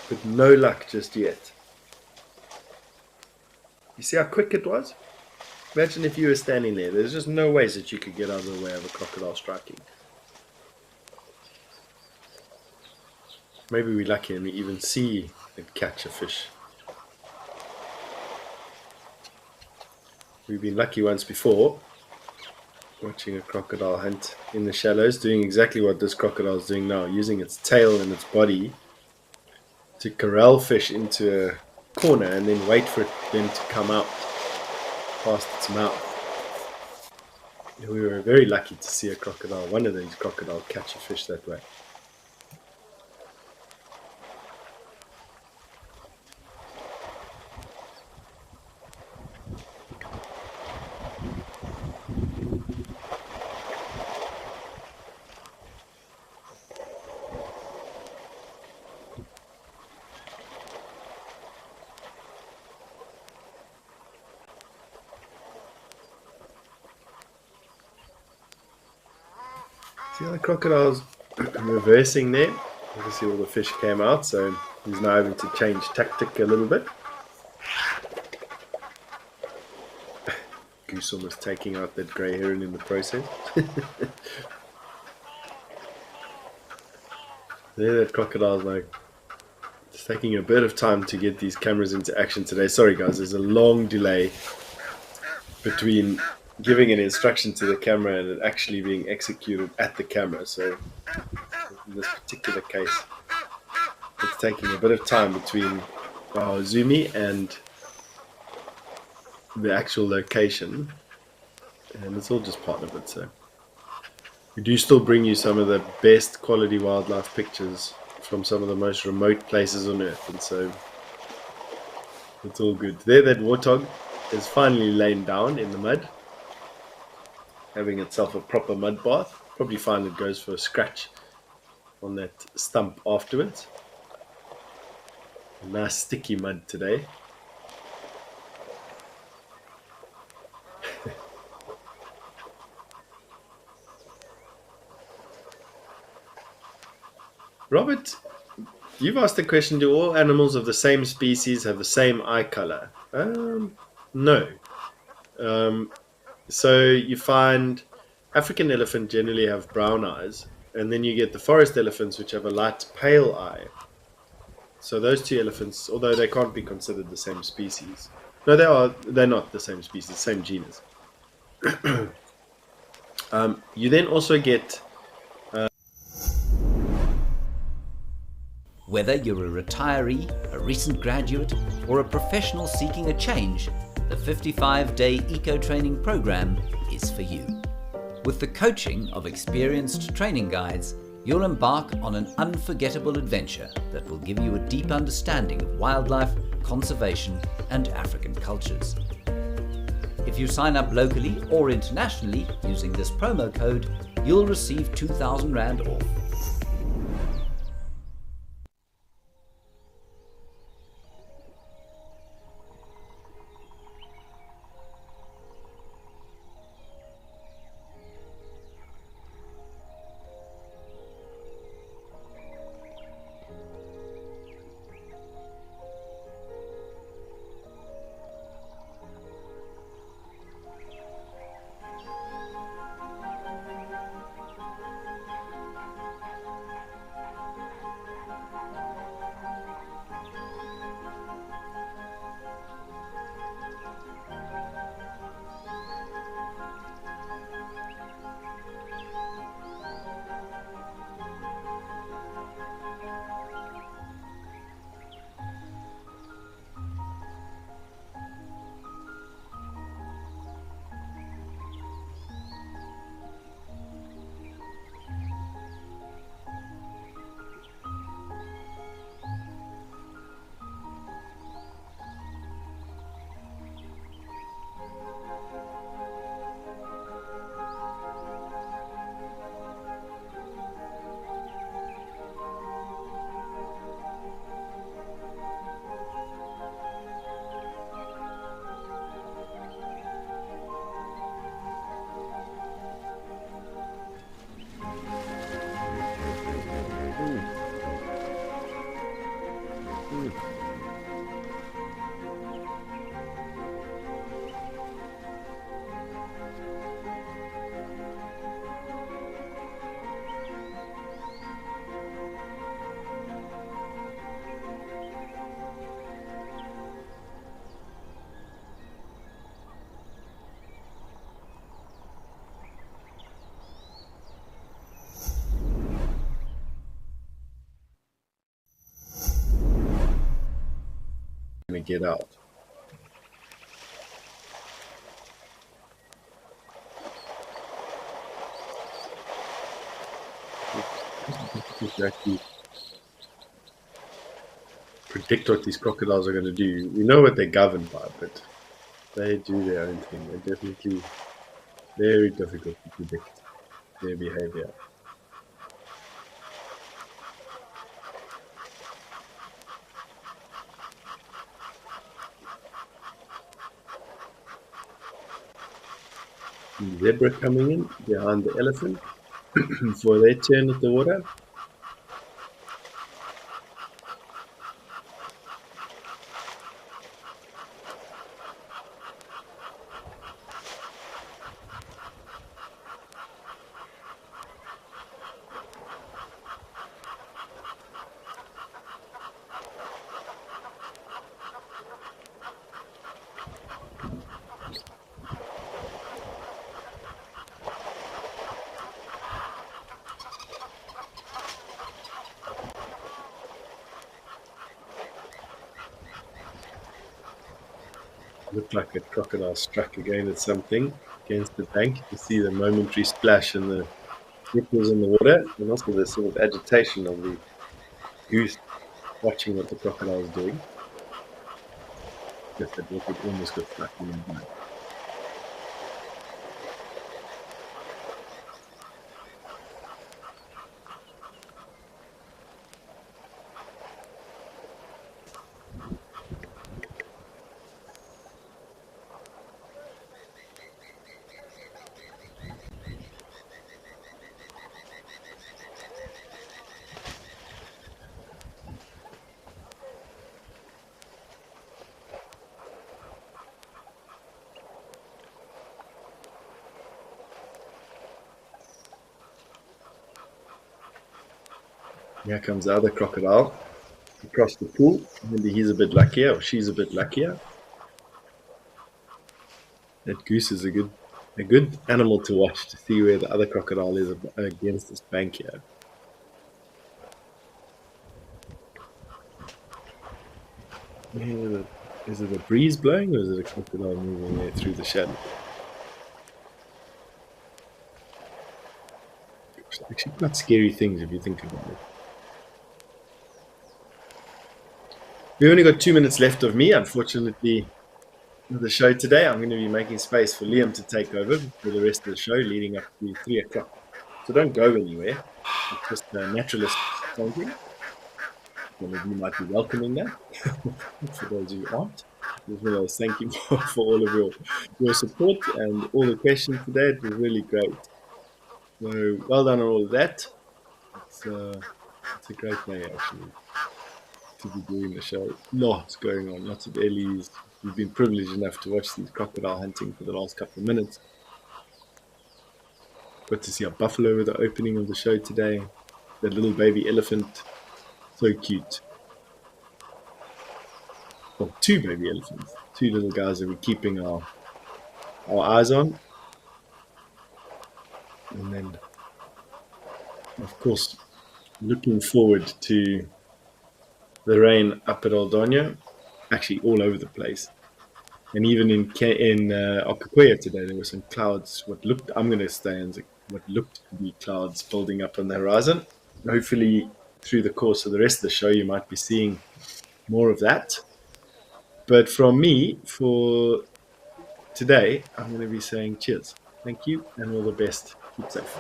But no luck just yet. You see how quick it was? Imagine if you were standing there. There's just no ways that you could get out of the way of a crocodile striking. Maybe we're lucky and we even see it catch a fish. We've been lucky once before, watching a crocodile hunt in the shallows, doing exactly what this crocodile is doing now, using its tail and its body to corral fish into a corner and then wait for them to come out past its mouth. We were very lucky to see a crocodile, one of these crocodiles, catch a fish that way. See how the crocodile's reversing there? You can see all the fish came out, so he's now having to change tactic a little bit. Goose almost taking out that grey heron in the process. There, that crocodile's like, it's taking a bit of time to get these cameras into action today. Sorry guys, there's a long delay between giving an instruction to the camera and it actually being executed at the camera. So in this particular case, it's taking a bit of time between our Zoomy and the actual location, and it's all just part of it. So we do still bring you some of the best quality wildlife pictures from some of the most remote places on earth, and so it's all good. There, that warthog is finally laying down in the mud, having itself a proper mud bath. Probably find it goes for a scratch on that stump afterwards. A nice sticky mud today. Robert, you've asked the question, do all animals of the same species have the same eye color? No. So you find African elephant generally have brown eyes, and then you get the forest elephants, which have a light pale eye. So those two elephants, although they can't be considered the same species, no, they are. They're not the same species, same genus. You then also get Whether you're a retiree, a recent graduate, or a professional seeking a change, the 55-day eco-training program is for you. With the coaching of experienced training guides, you'll embark on an unforgettable adventure that will give you a deep understanding of wildlife, conservation, and African cultures. If you sign up locally or internationally using this promo code, you'll receive 2,000 Rand off. to get out. Exactly. Predict what these crocodiles are going to do. We know what they're governed by, but they do their own thing. They're definitely very difficult to predict their behavior. Zebra coming in behind the elephant for their turn at the water. Looked like a crocodile struck against something, against the bank. You see the momentary splash and the ripples in the water, and also the sort of agitation of the goose watching what the crocodile is doing. Just that it almost got stuck in the bank. Here comes the other crocodile across the pool. Maybe he's a bit luckier, or she's a bit luckier. That goose is a good animal to watch to see where the other crocodile is against this bank here. Is it a breeze blowing, or is it a crocodile moving there through the shadow? It's actually quite scary things if you think about it. We only got 2 minutes left of me, unfortunately, for the show today. I'm going to be making space for Liam to take over for the rest of the show leading up to 3 o'clock. So don't go anywhere. It's just a naturalist talking. Some of you might be welcoming that. For those of you who aren't, as well as thank you for all of your support and all the questions today. It was really great. So well done on all of that. It's a great day actually to be doing the show. Lots going on, lots of Ellies. We've been privileged enough to watch these crocodile hunting for the last couple of minutes. Got to see a buffalo with the opening of the show today. The little baby elephant, so cute. Well, 2 baby elephants, 2 little guys that we're keeping our eyes on. And then, of course, looking forward to the rain up at Aldonio, actually all over the place. And even in Okakoya today, there were some clouds. I'm going to stay in what looked to be clouds building up on the horizon. Hopefully, through the course of the rest of the show, you might be seeing more of that. But from me, for today, I'm going to be saying cheers. Thank you, and all the best. Keep safe.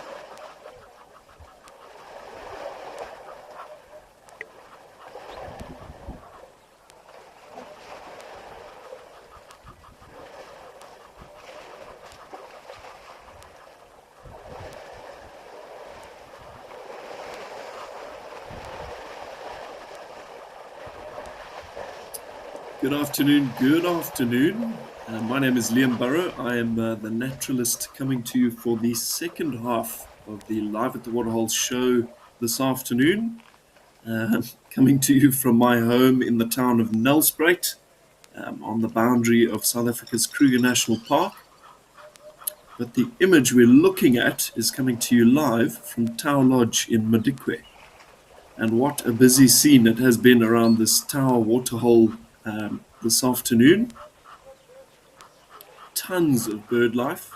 Good afternoon, good afternoon. My name is Liam Burrow. I am the naturalist coming to you for the second half of the Live at the Waterhole show this afternoon. Coming to you from my home in the town of Nelspruit, on the boundary of South Africa's Kruger National Park. But the image we're looking at is coming to you live from Tower Lodge in Madikwe. And what a busy scene it has been around this Tower Waterhole this afternoon. Tons of bird life.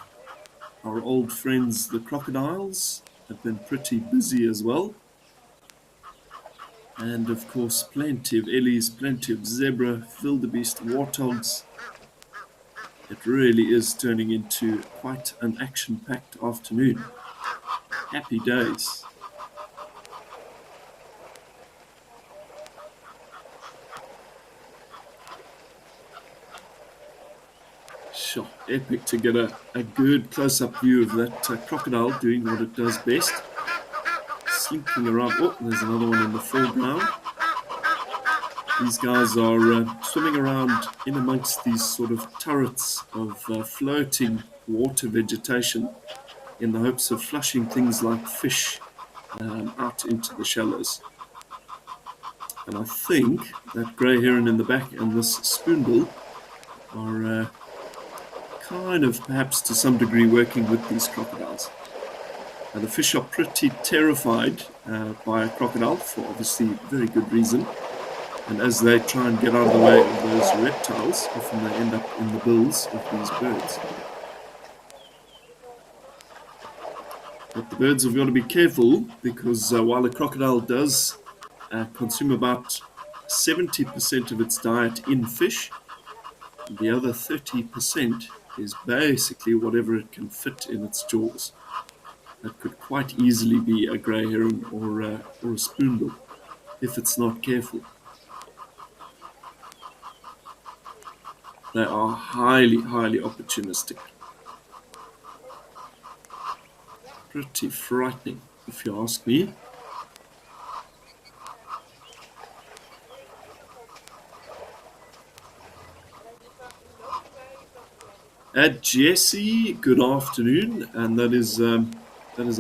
Our old friends, the crocodiles, have been pretty busy as well. And of course, plenty of ellies, plenty of zebra, wildebeest, warthogs. It really is turning into quite an action-packed afternoon. Happy days. Sure, epic to get a good close-up view of that crocodile doing what it does best. Slinking around. Oh, there's another one in the foreground. These guys are swimming around in amongst these sort of turrets of floating water vegetation in the hopes of flushing things like fish out into the shallows. And I think that grey heron in the back and this spoonbill are kind of perhaps to some degree working with these crocodiles. Now, the fish are pretty terrified by a crocodile for obviously very good reason. And as they try and get out of the way of those reptiles, often they end up in the bills of these birds. But the birds have got to be careful because while a crocodile does consume about 70% of its diet in fish, the other 30% is basically whatever it can fit in its jaws. That could quite easily be a grey heron or a spoonbill if it's not careful. They are highly, highly opportunistic. Pretty frightening, if you ask me. Jesse, good afternoon, and that is a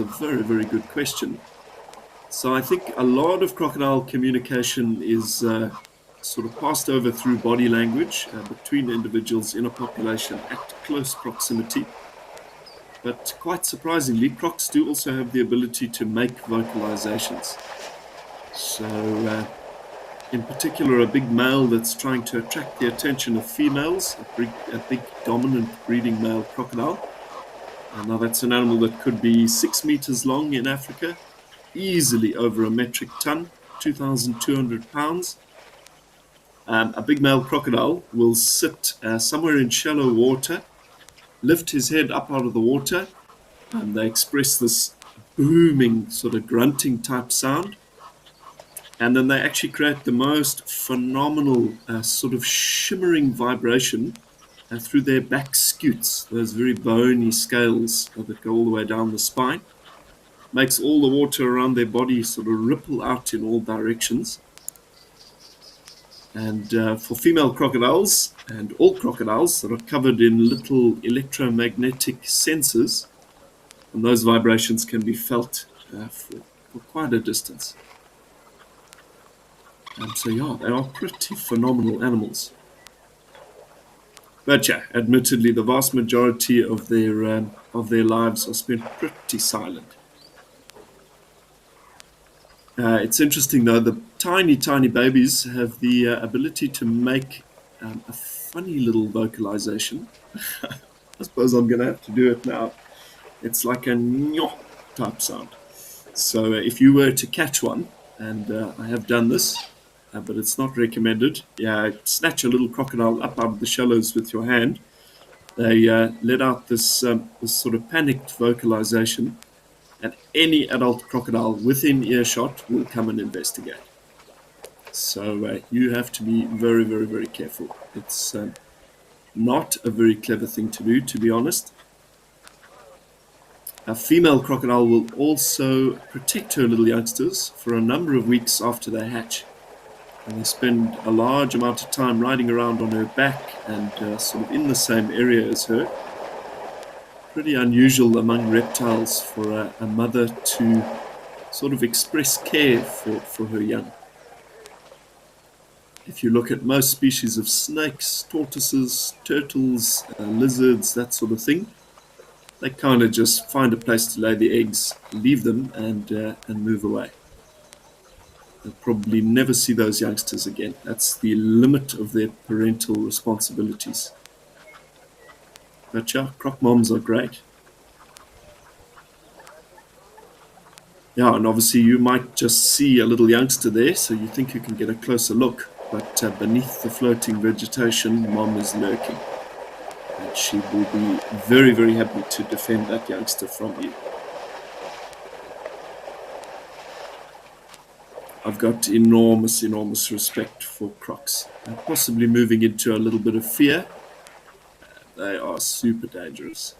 very, very good question. So I think a lot of crocodile communication is sort of passed over through body language between individuals in a population at close proximity. But quite surprisingly, crocs do also have the ability to make vocalizations. So in particular, a big male that's trying to attract the attention of females, a big dominant breeding male crocodile. Now that's an animal that could be 6 meters long in Africa, easily over a metric ton, 2,200 pounds. A big male crocodile will sit somewhere in shallow water, lift his head up out of the water, and they express this booming sort of grunting type sound. And then they actually create the most phenomenal sort of shimmering vibration through their back scutes, those very bony scales that go all the way down the spine. Makes all the water around their body sort of ripple out in all directions. And for female crocodiles and all crocodiles that are covered in little electromagnetic sensors, and those vibrations can be felt for quite a distance. So yeah, they are pretty phenomenal animals. But yeah, admittedly, the vast majority of their lives are spent pretty silent. It's interesting though, the tiny babies have the ability to make a funny little vocalization. I suppose I'm going to have to do it now. It's like a nyo type sound. So if you were to catch one, and I have done this, but it's not recommended. Yeah, snatch a little crocodile up out of the shallows with your hand. They let out this sort of panicked vocalization, and any adult crocodile within earshot will come and investigate. So you have to be very, very, very careful. It's not a very clever thing to do, to be honest. A female crocodile will also protect her little youngsters for a number of weeks after they hatch. And they spend a large amount of time riding around on her back and sort of in the same area as her. Pretty unusual among reptiles for a mother to sort of express care for her young. If you look at most species of snakes, tortoises, turtles, lizards, that sort of thing, they kind of just find a place to lay the eggs, leave them, and move away. They'll probably never see those youngsters again. That's the limit of their parental responsibilities. But yeah, croc moms are great. Yeah, and obviously you might just see a little youngster there, so you think you can get a closer look. But beneath the floating vegetation, mom is lurking. And she will be very, very happy to defend that youngster from you. I've got enormous respect for crocs. Possibly moving into a little bit of fear. They are super dangerous.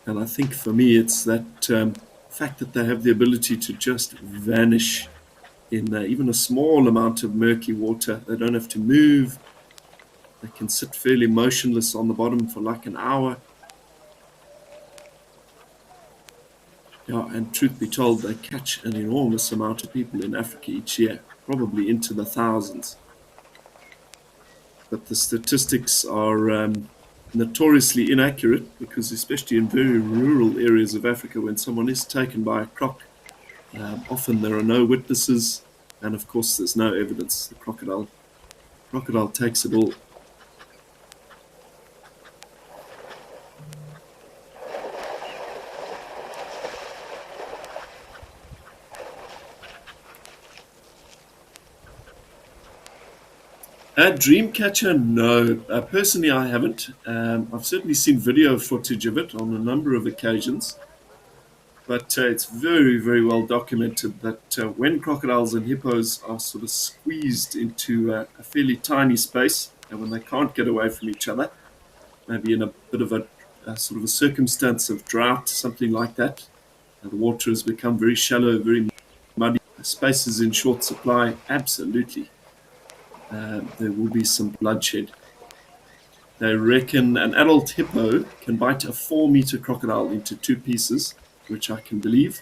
And I think for me it's that fact that they have the ability to just vanish in even a small amount of murky water. They don't have to move. They can sit fairly motionless on the bottom for like an hour. Yeah, and truth be told, they catch an enormous amount of people in Africa each year, probably into the thousands. But the statistics are notoriously inaccurate because especially in very rural areas of Africa, when someone is taken by a croc, often there are no witnesses, and of course there's no evidence. The crocodile takes it all. Dreamcatcher, no. Personally, I haven't. I've certainly seen video footage of it on a number of occasions. But it's very, very well documented that when crocodiles and hippos are sort of squeezed into a fairly tiny space, and when they can't get away from each other, maybe in a bit of a sort of a circumstance of drought, something like that, the water has become very shallow, very muddy, space is in short supply, absolutely. There will be some bloodshed. They reckon an adult hippo can bite a 4-meter crocodile into 2 pieces, which I can believe.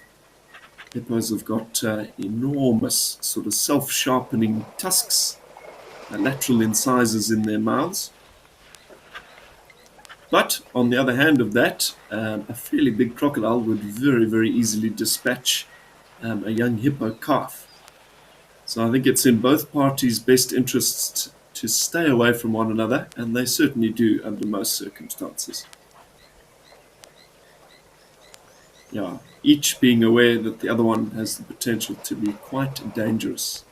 Hippos have got enormous sort of self-sharpening tusks, lateral incisors in their mouths. But on the other hand of that, a fairly big crocodile would very, very easily dispatch a young hippo calf. So I think it's in both parties' best interests to stay away from one another, and they certainly do under most circumstances. Yeah, each being aware that the other one has the potential to be quite dangerous.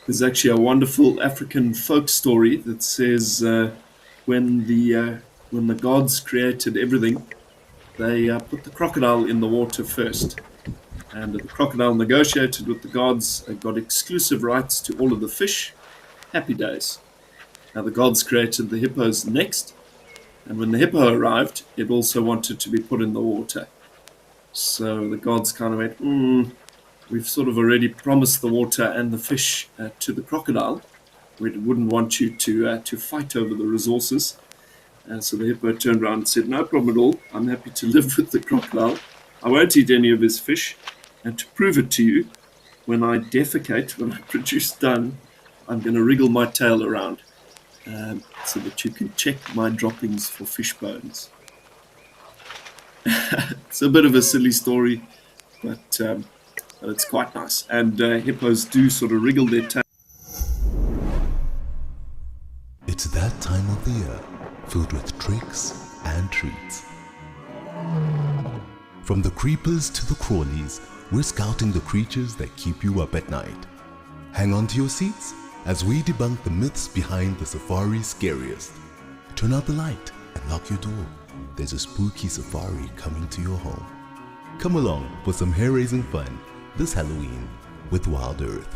There's actually a wonderful African folk story that says when the gods created everything, they put the crocodile in the water first. And the crocodile negotiated with the gods, got exclusive rights to all of the fish. Happy days. Now the gods created the hippos next, and when the hippo arrived, it also wanted to be put in the water. So the gods kind of went, we've sort of already promised the water and the fish to the crocodile. We wouldn't want you to fight over the resources. So the hippo turned around and said, no problem at all. I'm happy to live with the crocodile. I won't eat any of his fish. And to prove it to you, when I defecate, when I produce dung, I'm going to wriggle my tail around so that you can check my droppings for fish bones. It's a bit of a silly story, but it's quite nice. And hippos do sort of wriggle their tail. It's that time of the year filled with tricks and treats. From the creepers to the crawlies, we're scouting the creatures that keep you up at night. Hang on to your seats as we debunk the myths behind the safari's scariest. Turn out the light and lock your door. There's a spooky safari coming to your home. Come along for some hair-raising fun this Halloween with WildEarth.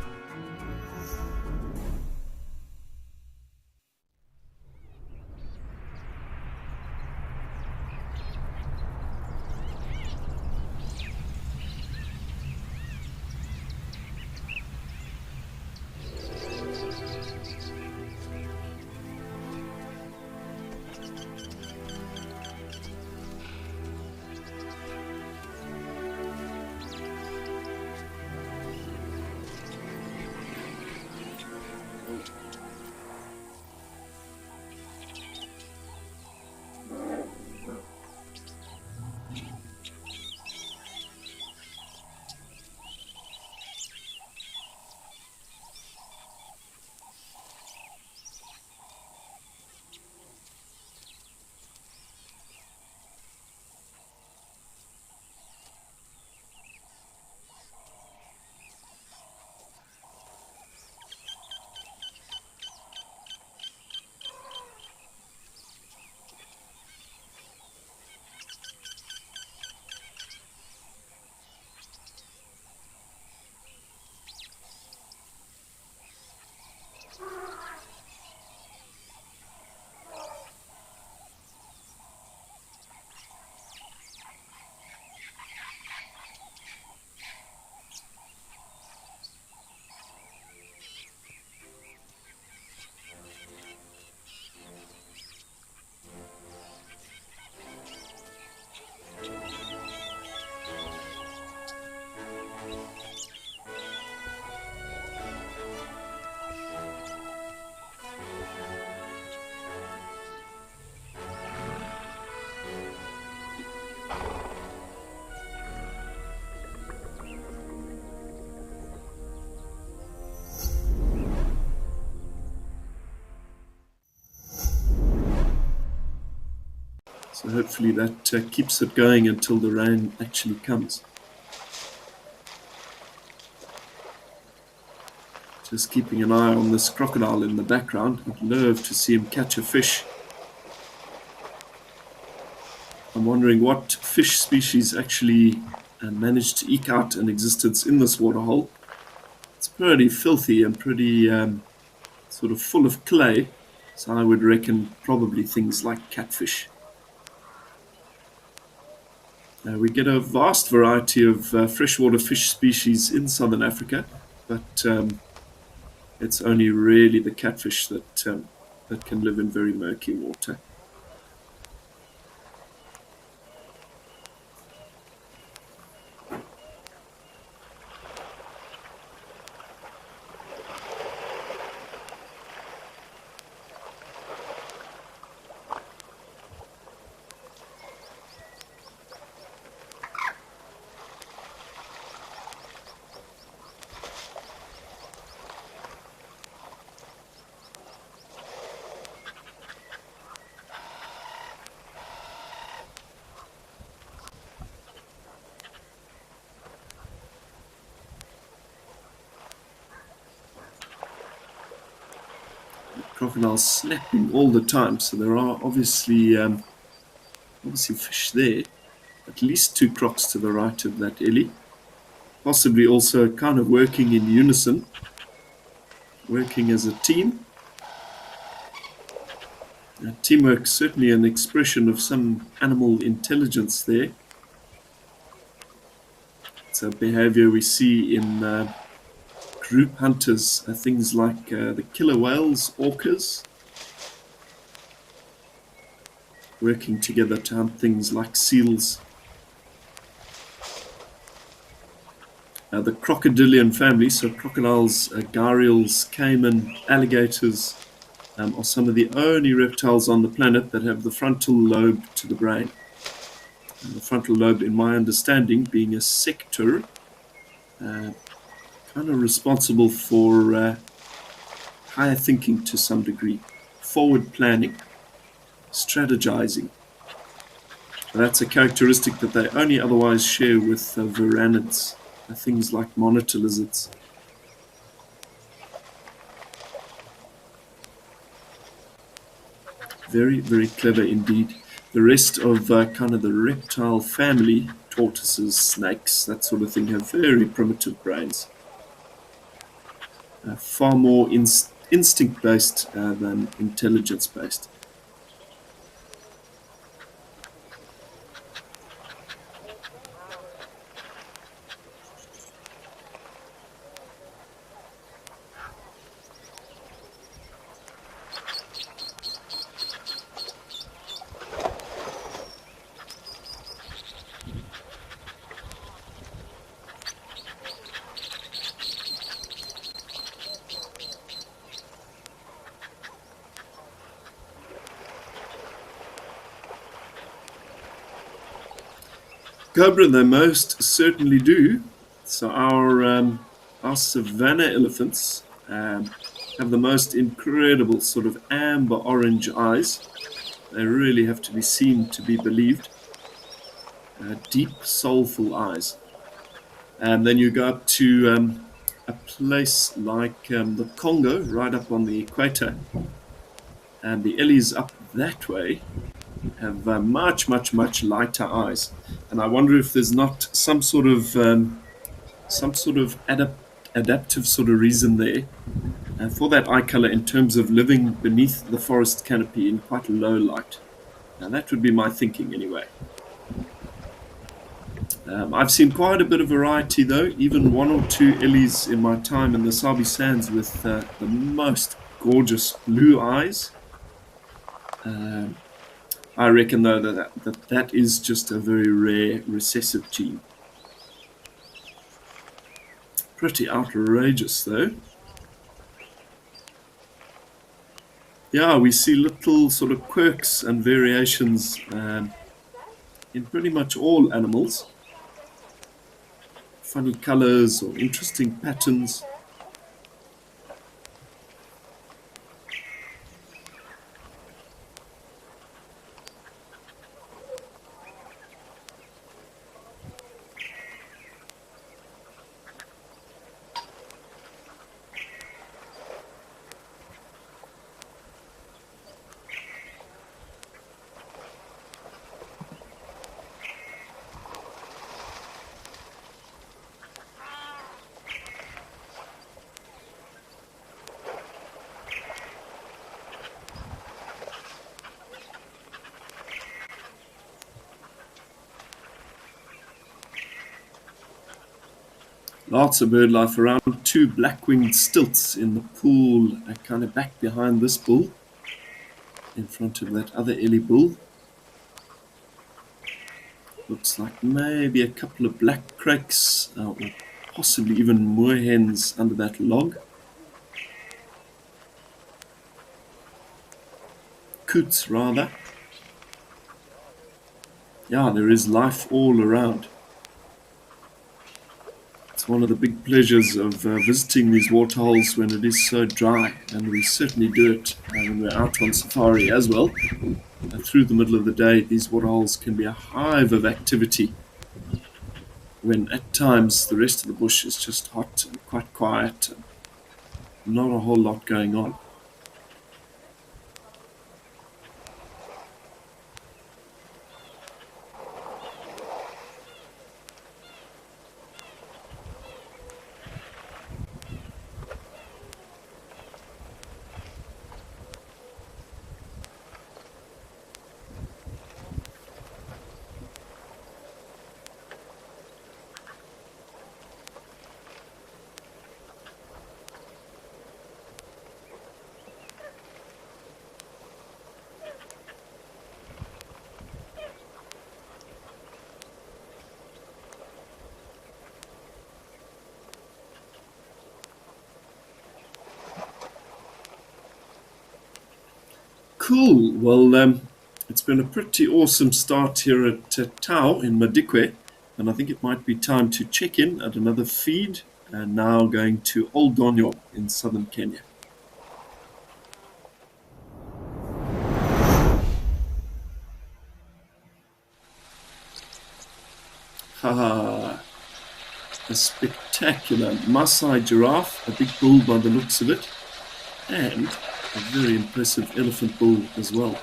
So hopefully that keeps it going until the rain actually comes. Just keeping an eye on this crocodile in the background. I'd love to see him catch a fish. I'm wondering what fish species actually managed to eke out an existence in this waterhole. It's pretty filthy and pretty sort of full of clay, so I would reckon probably things like catfish. We get a vast variety of freshwater fish species in southern Africa, but it's only really the catfish that that can live in very murky water. Crocodiles snapping all the time, so there are obviously fish there. At least 2 crocs to the right of that ellie, possibly also kind of working in unison, working as a team. Teamwork, certainly an expression of some animal intelligence there. It's a behavior we see in group hunters, things like the killer whales, orcas, working together to hunt things like seals. The crocodilian family, so crocodiles, gharials, caiman, alligators, are some of the only reptiles on the planet that have the frontal lobe to the brain. And the frontal lobe, in my understanding, being a sector, kind of responsible for higher thinking to some degree, forward planning, strategizing. That's a characteristic that they only otherwise share with varanids, things like monitor lizards. Very, very clever indeed. The rest of kind of the reptile family, tortoises, snakes, that sort of thing, have very primitive brains. Far more instinct-based than intelligence-based. Cobra, they most certainly do. So our savanna elephants have the most incredible sort of amber orange eyes. They really have to be seen to be believed. Deep, soulful eyes. And then you go up to a place like the Congo, right up on the equator, and the ellies up that way have much, much, much lighter eyes. And I wonder if there's not some sort of adaptive sort of reason there for that eye color in terms of living beneath the forest canopy in quite low light. Now that would be my thinking anyway. I've seen quite a bit of variety though, even 1 or 2 ellies in my time in the Sabi Sands with the most gorgeous blue eyes. I reckon though that is just a very rare recessive gene. Pretty outrageous though. Yeah, we see little sort of quirks and variations in pretty much all animals. Funny colors or interesting patterns. Lots of bird life around. 2 black-winged stilts in the pool, kind of back behind this bull. in front of that other Ellie bull. Looks like maybe a couple of black crakes or possibly even moorhens under that log. Coots, rather. Yeah, there is life all around. It's one of the big pleasures of visiting these waterholes when it is so dry, and we certainly do it when we're out on safari as well. Through the middle of the day, these waterholes can be a hive of activity, when at times the rest of the bush is just hot and quite quiet and not a whole lot going on. Cool. Well, it's been a pretty awesome start here at Tau in Madikwe, and I think it might be time to check in at another feed, and now going to Old Donyo in southern Kenya. Haha, a spectacular Maasai giraffe, a big bull by the looks of it, and a very impressive elephant bull as well.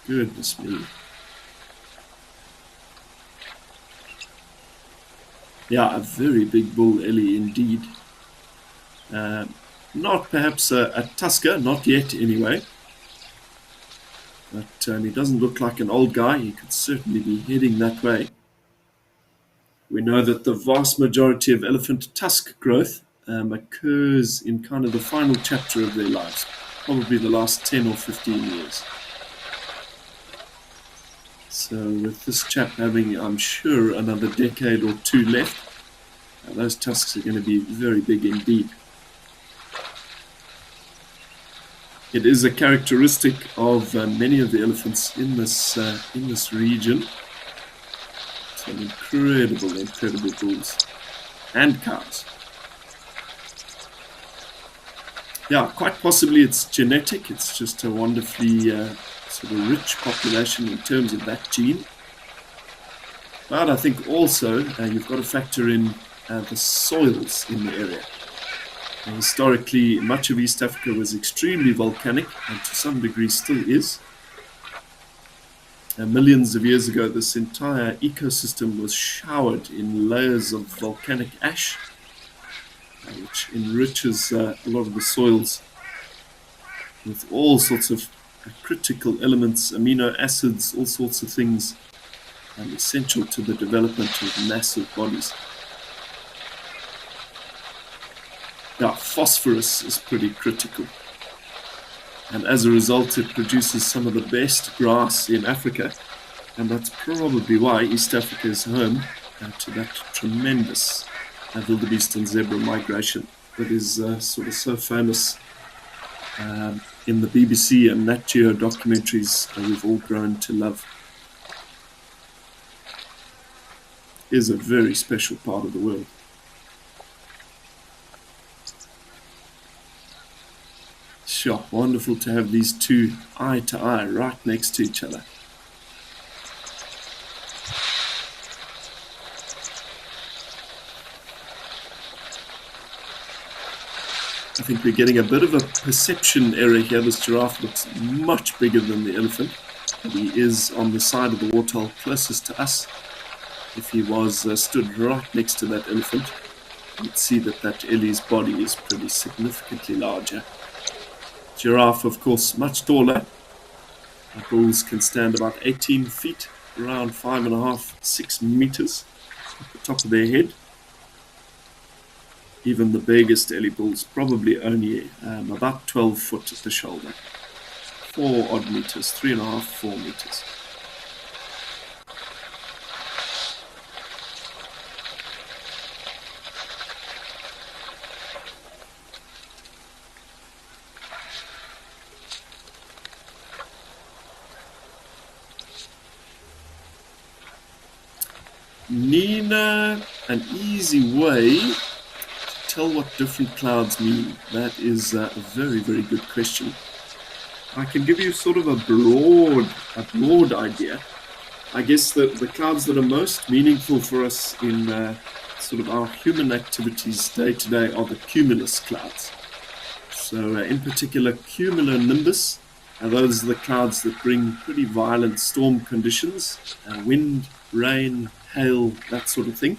Goodness me. Yeah, a very big bull Ellie indeed. Not perhaps a tusker, not yet anyway. But he doesn't look like an old guy. He could certainly be heading that way. We know that the vast majority of elephant tusk growth occurs in kind of the final chapter of their lives, probably the last 10 or 15 years. So with this chap having, I'm sure, another decade or two left, those tusks are going to be very big indeed. It is a characteristic of many of the elephants in this region. Some incredible bulls and cows. Yeah, quite possibly it's genetic. It's just a wonderfully sort of rich population in terms of that gene. But I think also you've got to factor in the soils in the area. And historically, much of East Africa was extremely volcanic, and to some degree still is. Millions of years ago, this entire ecosystem was showered in layers of volcanic ash, which enriches a lot of the soils with all sorts of critical elements, amino acids, all sorts of things essential to the development of massive bodies. Now, phosphorus is pretty critical, and as a result it produces some of the best grass in Africa, and that's probably why East Africa is home to that tremendous wildebeest and zebra migration that is sort of so famous in the BBC and Nat Geo documentaries that we've all grown to love. It is a very special part of the world. Sure, wonderful to have these two eye to eye right next to each other. I think we're getting a bit of a perception error here. This giraffe looks much bigger than the elephant. He is on the side of the waterhole closest to us. If he was stood right next to that elephant, you'd see that Ellie's body is pretty significantly larger. Giraffe, of course, much taller. Bulls can stand about 18 feet, around 5.5, 6 meters at the top of their head. even the biggest Ellie bulls probably only about 12 foot at the shoulder. 4 odd meters, 3.5, 4 meters. Nina, an easy way to tell what different clouds mean. That is a very, very good question. I can give you sort of a broad idea. I guess the clouds that are most meaningful for us in sort of our human activities day to day are the cumulus clouds. So in particular, cumulonimbus, those are the clouds that bring pretty violent storm conditions, wind, rain, hail, that sort of thing.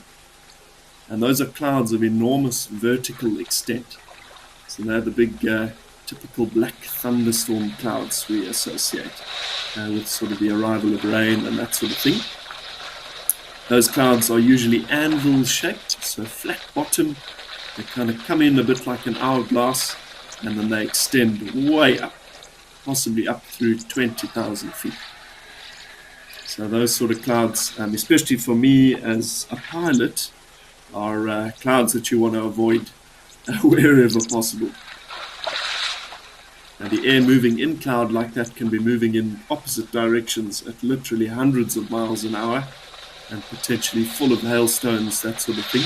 And those are clouds of enormous vertical extent. So they're the big typical black thunderstorm clouds we associate with sort of the arrival of rain and that sort of thing. Those clouds are usually anvil shaped, so flat bottom. They kind of come in a bit like an hourglass, and then they extend way up, possibly up through 20,000 feet. So those sort of clouds, especially for me as a pilot, are clouds that you want to avoid wherever possible. Now the air moving in cloud like that can be moving in opposite directions at literally hundreds of miles an hour, and potentially full of hailstones, that sort of thing.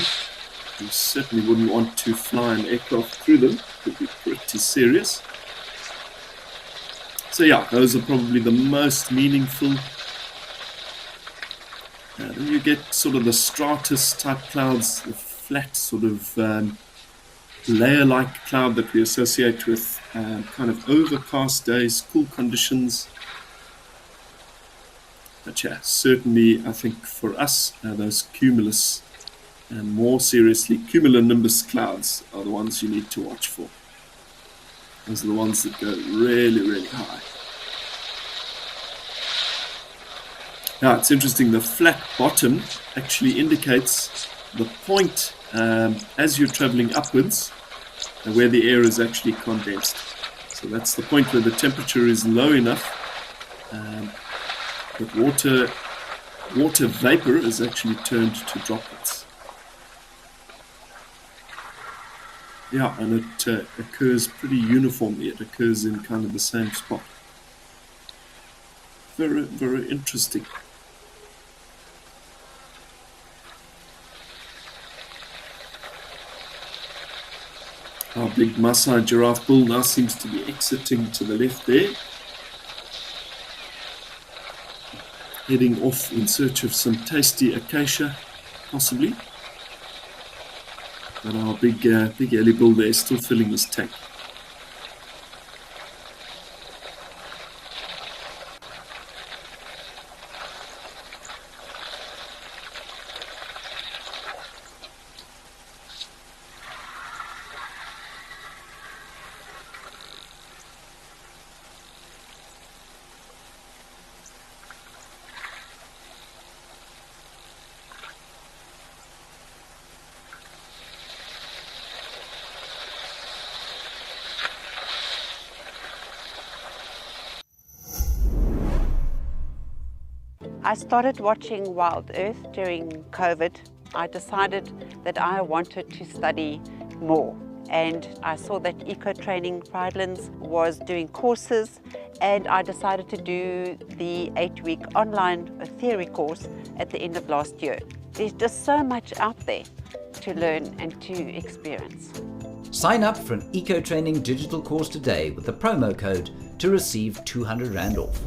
You certainly wouldn't want to fly an aircraft through them. It would be pretty serious. So yeah, those are probably the most meaningful. Then you get sort of the stratus type clouds, the flat sort of layer-like cloud that we associate with kind of overcast days, cool conditions. But yeah, certainly I think for us, those cumulus, and more seriously, cumulonimbus clouds are the ones you need to watch for. Those are the ones that go really, really high. Now, it's interesting, the flat bottom actually indicates the point as you're traveling upwards where the air is actually condensed. So that's the point where the temperature is low enough that water vapor is actually turned to droplets. Yeah, and it occurs pretty uniformly. It occurs in kind of the same spot. Very, very interesting. Our big Maasai giraffe bull now seems to be exiting to the left there, heading off in search of some tasty acacia, possibly. But our big Ellie bull there is still filling his tank. I started watching WildEarth during COVID. I decided that I wanted to study more, and I saw that Eco Training Pridelands was doing courses, and I decided to do the 8-week online theory course at the end of last year. There's just so much out there to learn and to experience. Sign up for an Eco Training digital course today with the promo code to receive 200 Rand off.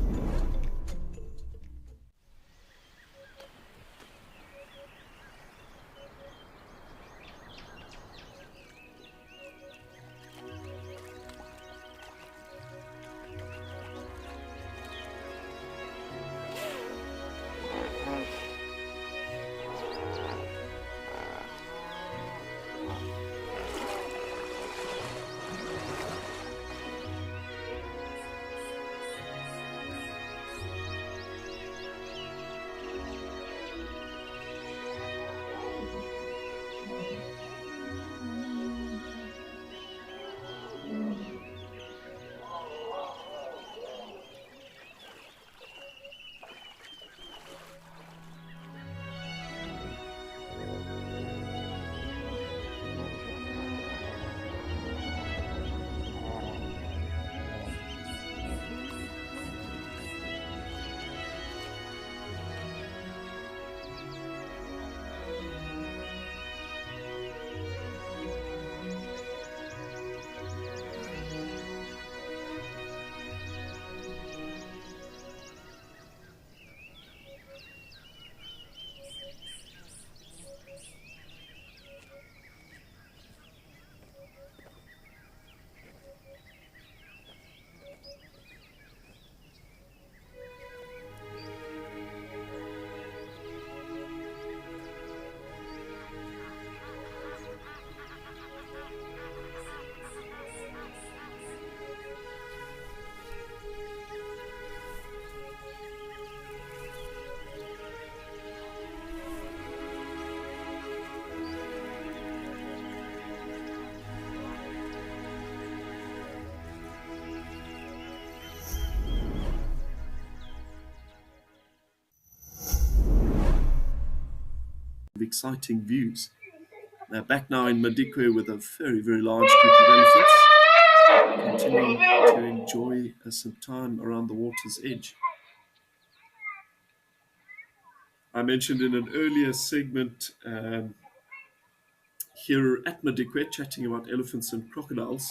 exciting views. Back now in Madikwe with a very, very large group of elephants, continuing to enjoy some time around the water's edge. I mentioned in an earlier segment here at Madikwe, chatting about elephants and crocodiles,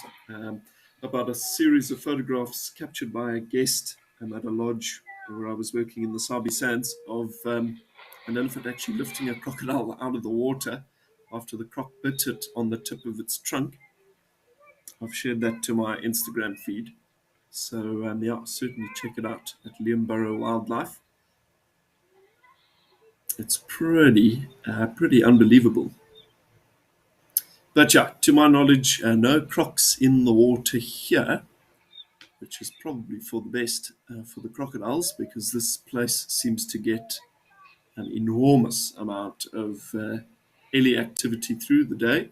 about a series of photographs captured by a guest at a lodge where I was working in the Sabi Sands of an elephant actually lifting a crocodile out of the water after the croc bit it on the tip of its trunk. I've shared that to my Instagram feed. So, yeah, certainly check it out at Liamborough Wildlife. It's pretty unbelievable. But yeah, to my knowledge, no crocs in the water here, which is probably for the best for the crocodiles, because this place seems to get an enormous amount of ellie activity through the day.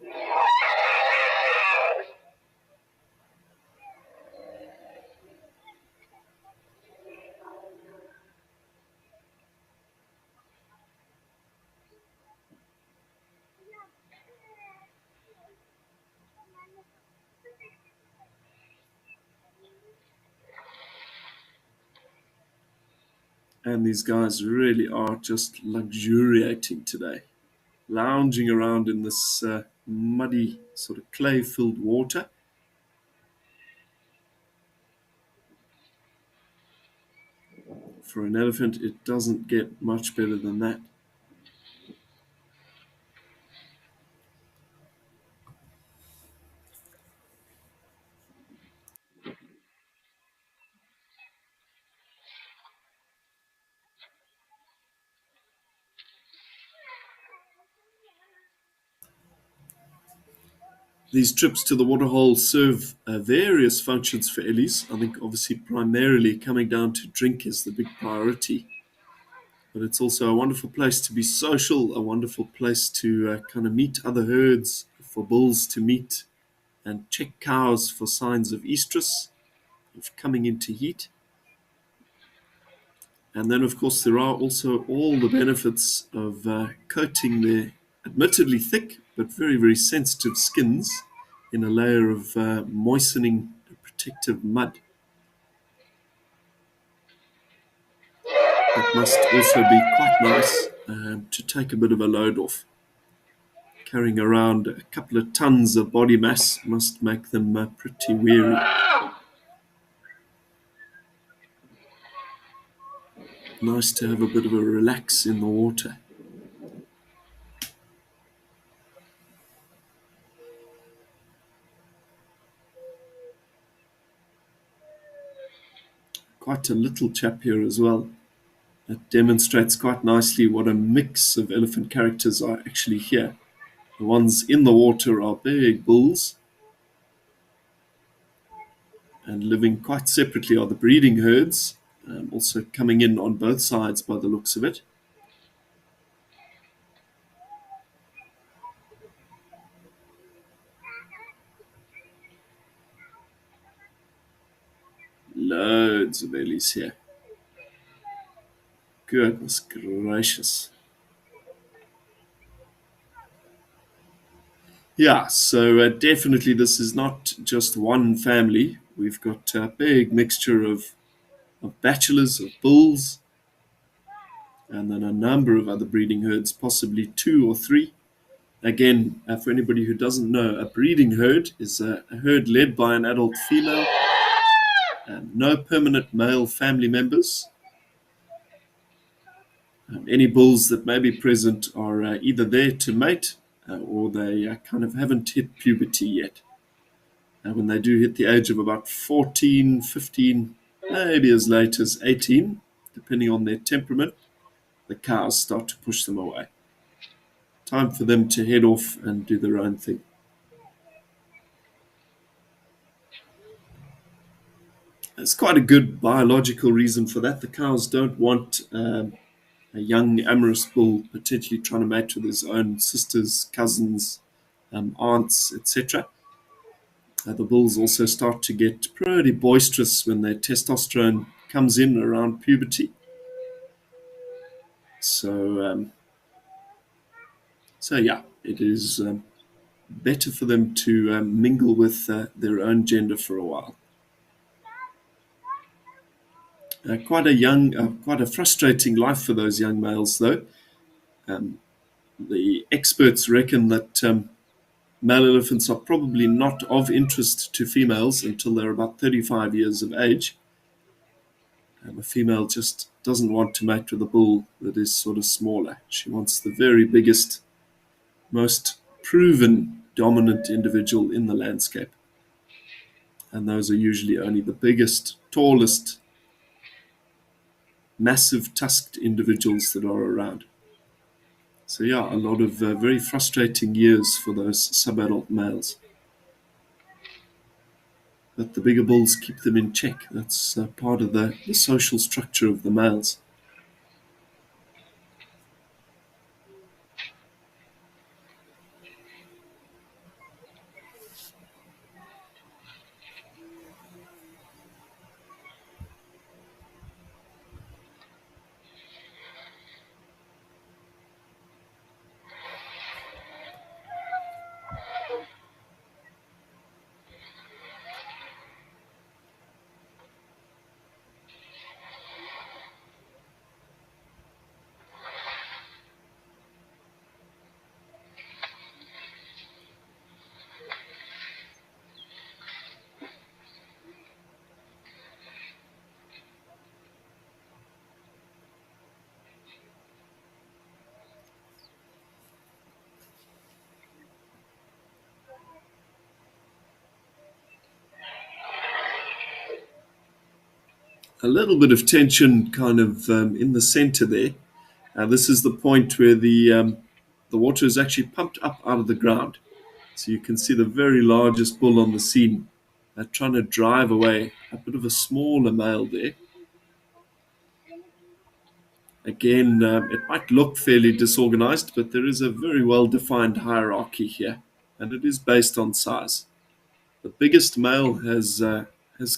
And these guys really are just luxuriating today, lounging around in this muddy, sort of clay-filled water. For an elephant, it doesn't get much better than that. These trips to the Waterhole serve various functions for ellies. I think obviously primarily coming down to drink is the big priority. But it's also a wonderful place to be social, a wonderful place to kind of meet other herds, for bulls to meet and check cows for signs of estrus, of coming into heat. And then, of course, there are also all the benefits of coating their admittedly thick but very, very sensitive skins in a layer of moistening protective mud. It must also be quite nice to take a bit of a load off. Carrying around a couple of tons of body mass must make them pretty weary. Nice to have a bit of a relax in the water. Quite a little chap here as well. That demonstrates quite nicely what a mix of elephant characters are actually here. The ones in the water are big bulls, and living quite separately are the breeding herds, also coming in on both sides by the looks of it. Loads of ellies here. Goodness gracious. Yeah, so definitely this is not just one family. We've got a big mixture of bachelors, of bulls, and then a number of other breeding herds, possibly 2 or 3. Again, for anybody who doesn't know, a breeding herd is a herd led by an adult female, no permanent male family members. Any bulls that may be present are either there to mate or they kind of haven't hit puberty yet. When they do hit the age of about 14, 15, maybe as late as 18, depending on their temperament, the cows start to push them away. Time for them to head off and do their own thing. There's quite a good biological reason for that. The cows don't want a young amorous bull potentially trying to mate with his own sisters, cousins, aunts, etc. The bulls also start to get pretty boisterous when their testosterone comes in around puberty. So So yeah, it is better for them to mingle with their own gender for a while. Quite a frustrating life for those young males, though. The experts reckon that male elephants are probably not of interest to females until they're about 35 years of age. A female just doesn't want to mate with a bull that is sort of smaller. She wants the very biggest, most proven dominant individual in the landscape. And those are usually only the biggest, tallest, massive tusked individuals that are around. So yeah, a lot of very frustrating years for those subadult males. But the bigger bulls keep them in check. That's part of the social structure of the males. A little bit of tension kind of in the center there. This is the point where the water is actually pumped up out of the ground. So you can see the very largest bull on the scene trying to drive away a bit of a smaller male there. Again, it might look fairly disorganized, but there is a very well-defined hierarchy here, and it is based on size. The biggest male has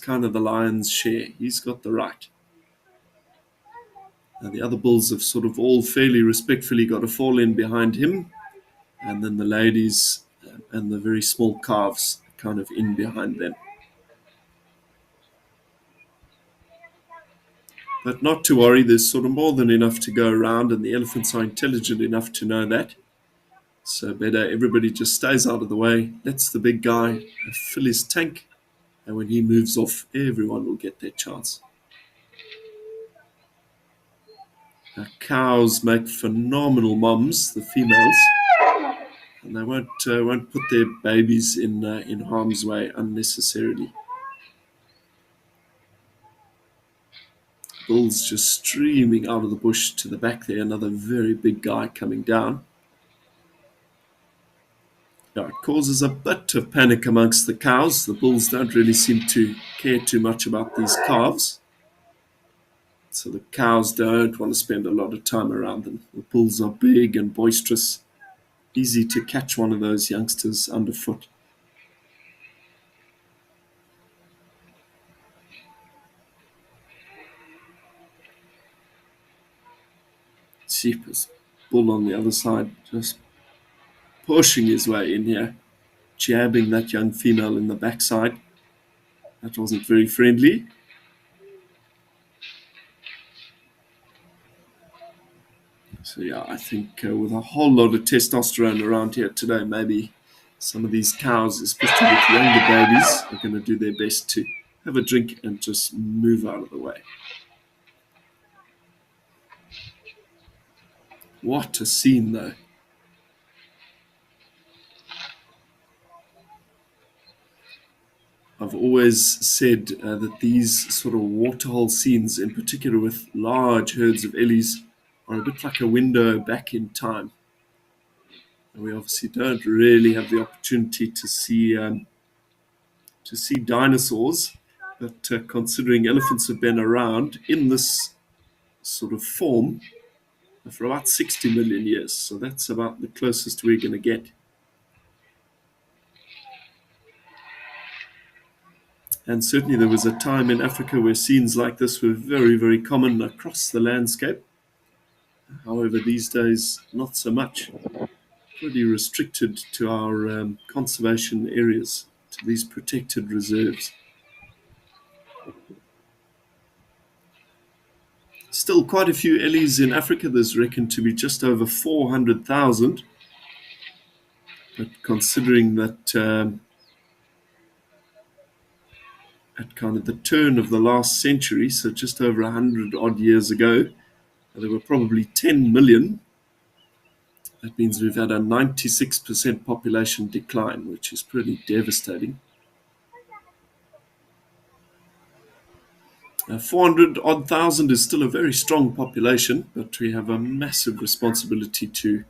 kind of the lion's share. He's got the right. And the other bulls have sort of all fairly respectfully got to fall in behind him, and then the ladies and the very small calves kind of in behind them. But not to worry, there's sort of more than enough to go around, and the elephants are intelligent enough to know that. So better everybody just stays out of the way, lets the big guy fill his tank, and when he moves off, everyone will get their chance. Now, cows make phenomenal moms, the females, and they won't put their babies in harm's way unnecessarily. Bulls just streaming out of the bush to the back there, another very big guy coming down. Now, it causes a bit of panic amongst the cows. The bulls don't really seem to care too much about these calves. So the cows don't want to spend a lot of time around them. The bulls are big and boisterous, easy to catch one of those youngsters underfoot. Jeepers, bull on the other side, just pushing his way in here, jabbing that young female in the backside. That wasn't very friendly. So yeah, I think with a whole lot of testosterone around here today, maybe some of these cows, especially with younger babies, are going to do their best to have a drink and just move out of the way. What a scene, though. I've always said that these sort of waterhole scenes, in particular with large herds of ellies, are a bit like a window back in time. And we obviously don't really have the opportunity to see dinosaurs, but considering elephants have been around in this sort of form for about 60 million years, so that's about the closest we're going to get. And certainly there was a time in Africa where scenes like this were very, very common across the landscape. However, these days, not so much. pretty restricted to our conservation areas, to these protected reserves. Still quite a few ellies in Africa. There's reckoned to be just over 400,000. But considering that at kind of the turn of the last century, so just over 100 odd years ago, there were probably 10 million. That means we've had a 96% population decline, which is pretty devastating. 400 odd thousand is still a very strong population, but we have a massive responsibility to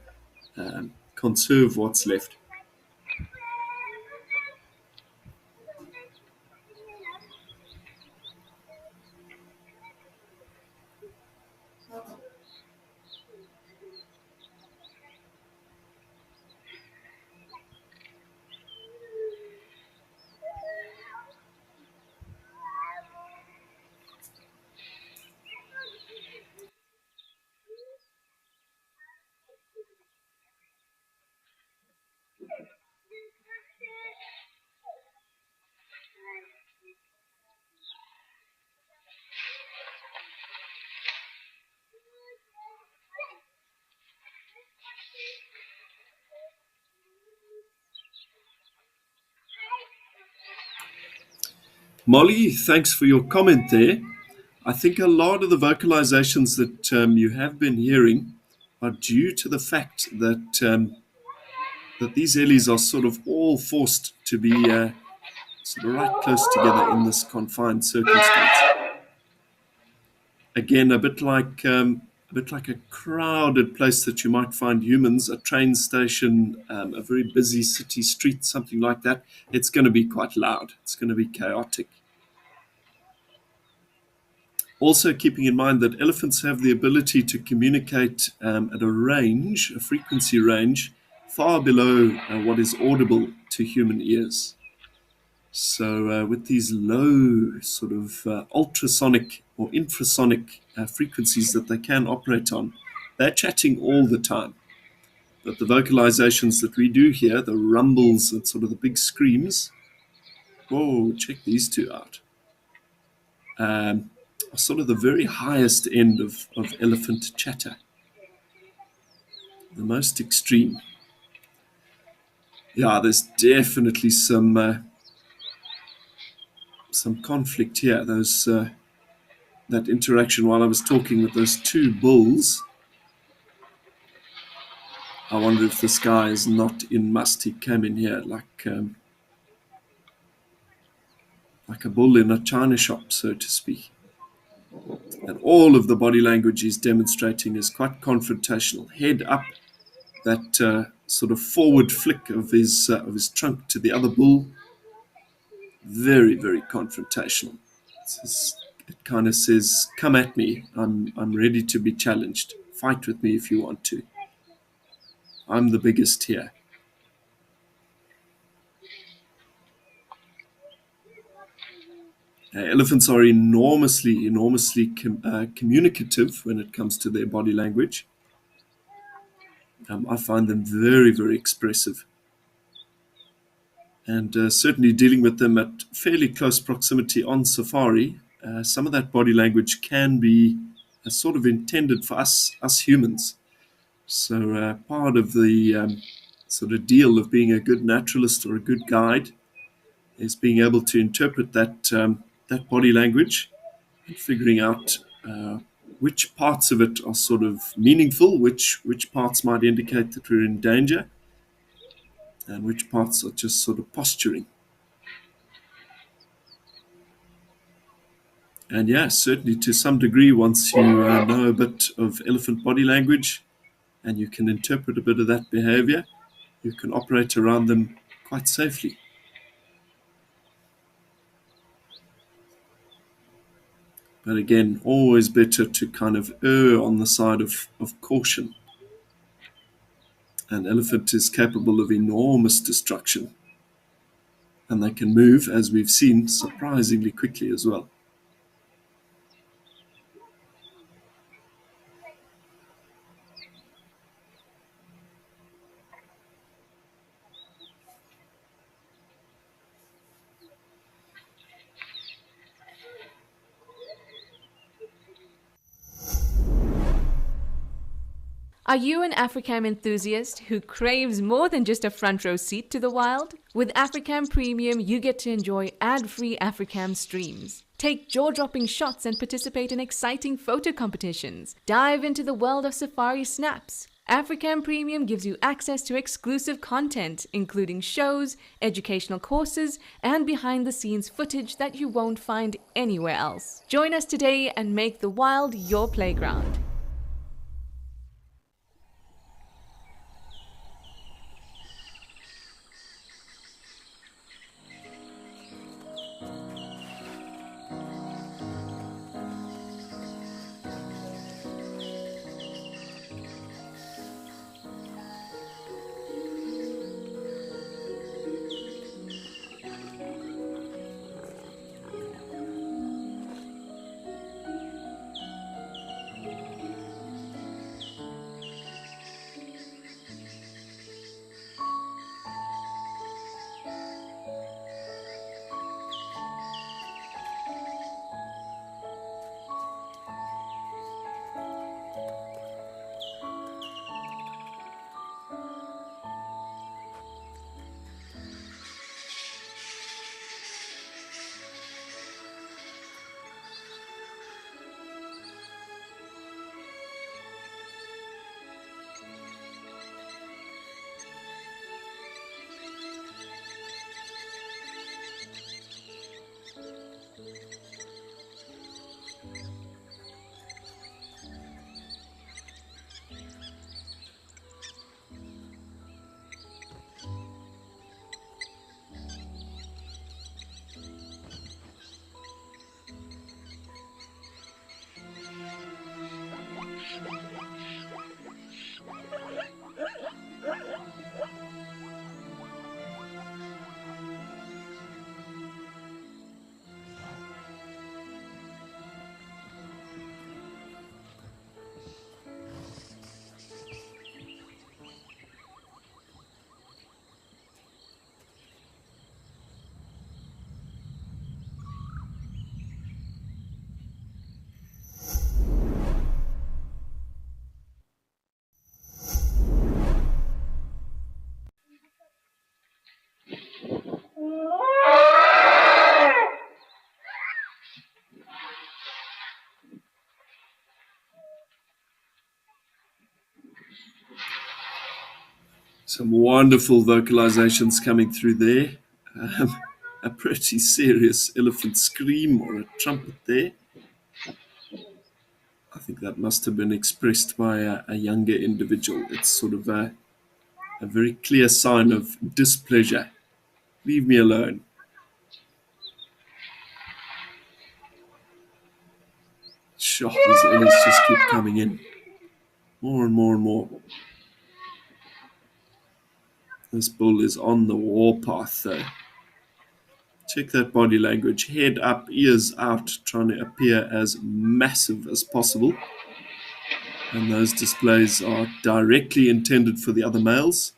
conserve what's left. Molly, thanks for your comment there. I think a lot of the vocalizations that you have been hearing are due to the fact that that these ellies are sort of all forced to be sort of right close together in this confined circumstance. Again, a bit like a crowded place that you might find humans, a train station, a very busy city street, something like that. It's going to be quite loud. It's going to be chaotic. Also keeping in mind that elephants have the ability to communicate at a range, a frequency range, far below what is audible to human ears. So with these low sort of ultrasonic or infrasonic frequencies that they can operate on, they're chatting all the time. But the vocalizations that we do hear, the rumbles and sort of the big screams, whoa, check these two out. Are sort of the very highest end of elephant chatter. The most extreme. Yeah, there's definitely some conflict here. Those that interaction while I was talking with those two bulls. I wonder if this guy is not in must. He came in here like a bull in a china shop, so to speak. And all of the body language he's demonstrating is quite confrontational. Head up, that sort of forward flick of his trunk to the other bull. Very, very confrontational. It kind of says, "Come at me. I'm ready to be challenged. Fight with me if you want to. I'm the biggest here." Elephants are enormously communicative when it comes to their body language. I find them very, very expressive. And certainly dealing with them at fairly close proximity on safari, some of that body language can be sort of intended for us humans. So part of the sort of deal of being a good naturalist or a good guide is being able to interpret that body language and figuring out which parts of it are sort of meaningful, which parts might indicate that we're in danger, and which parts are just sort of posturing. And yeah, certainly to some degree, once you know a bit of elephant body language and you can interpret a bit of that behavior, you can operate around them quite safely. But again, always better to kind of err on the side of caution. An elephant is capable of enormous destruction. And they can move, as we've seen, surprisingly quickly as well. Are you an Africam enthusiast who craves more than just a front row seat to the wild? With Africam Premium, you get to enjoy ad-free Africam streams. Take jaw-dropping shots and participate in exciting photo competitions. Dive into the world of safari snaps. Africam Premium gives you access to exclusive content, including shows, educational courses, and behind-the-scenes footage that you won't find anywhere else. Join us today and make the wild your playground. Some wonderful vocalizations coming through there. A pretty serious elephant scream or a trumpet there. I think that must have been expressed by a younger individual. It's sort of a very clear sign of displeasure. Leave me alone. Sure, these ellies just keep coming in. More and more and more. This bull is on the warpath though. Check that body language. Head up, ears out, trying to appear as massive as possible. And those displays are directly intended for the other males.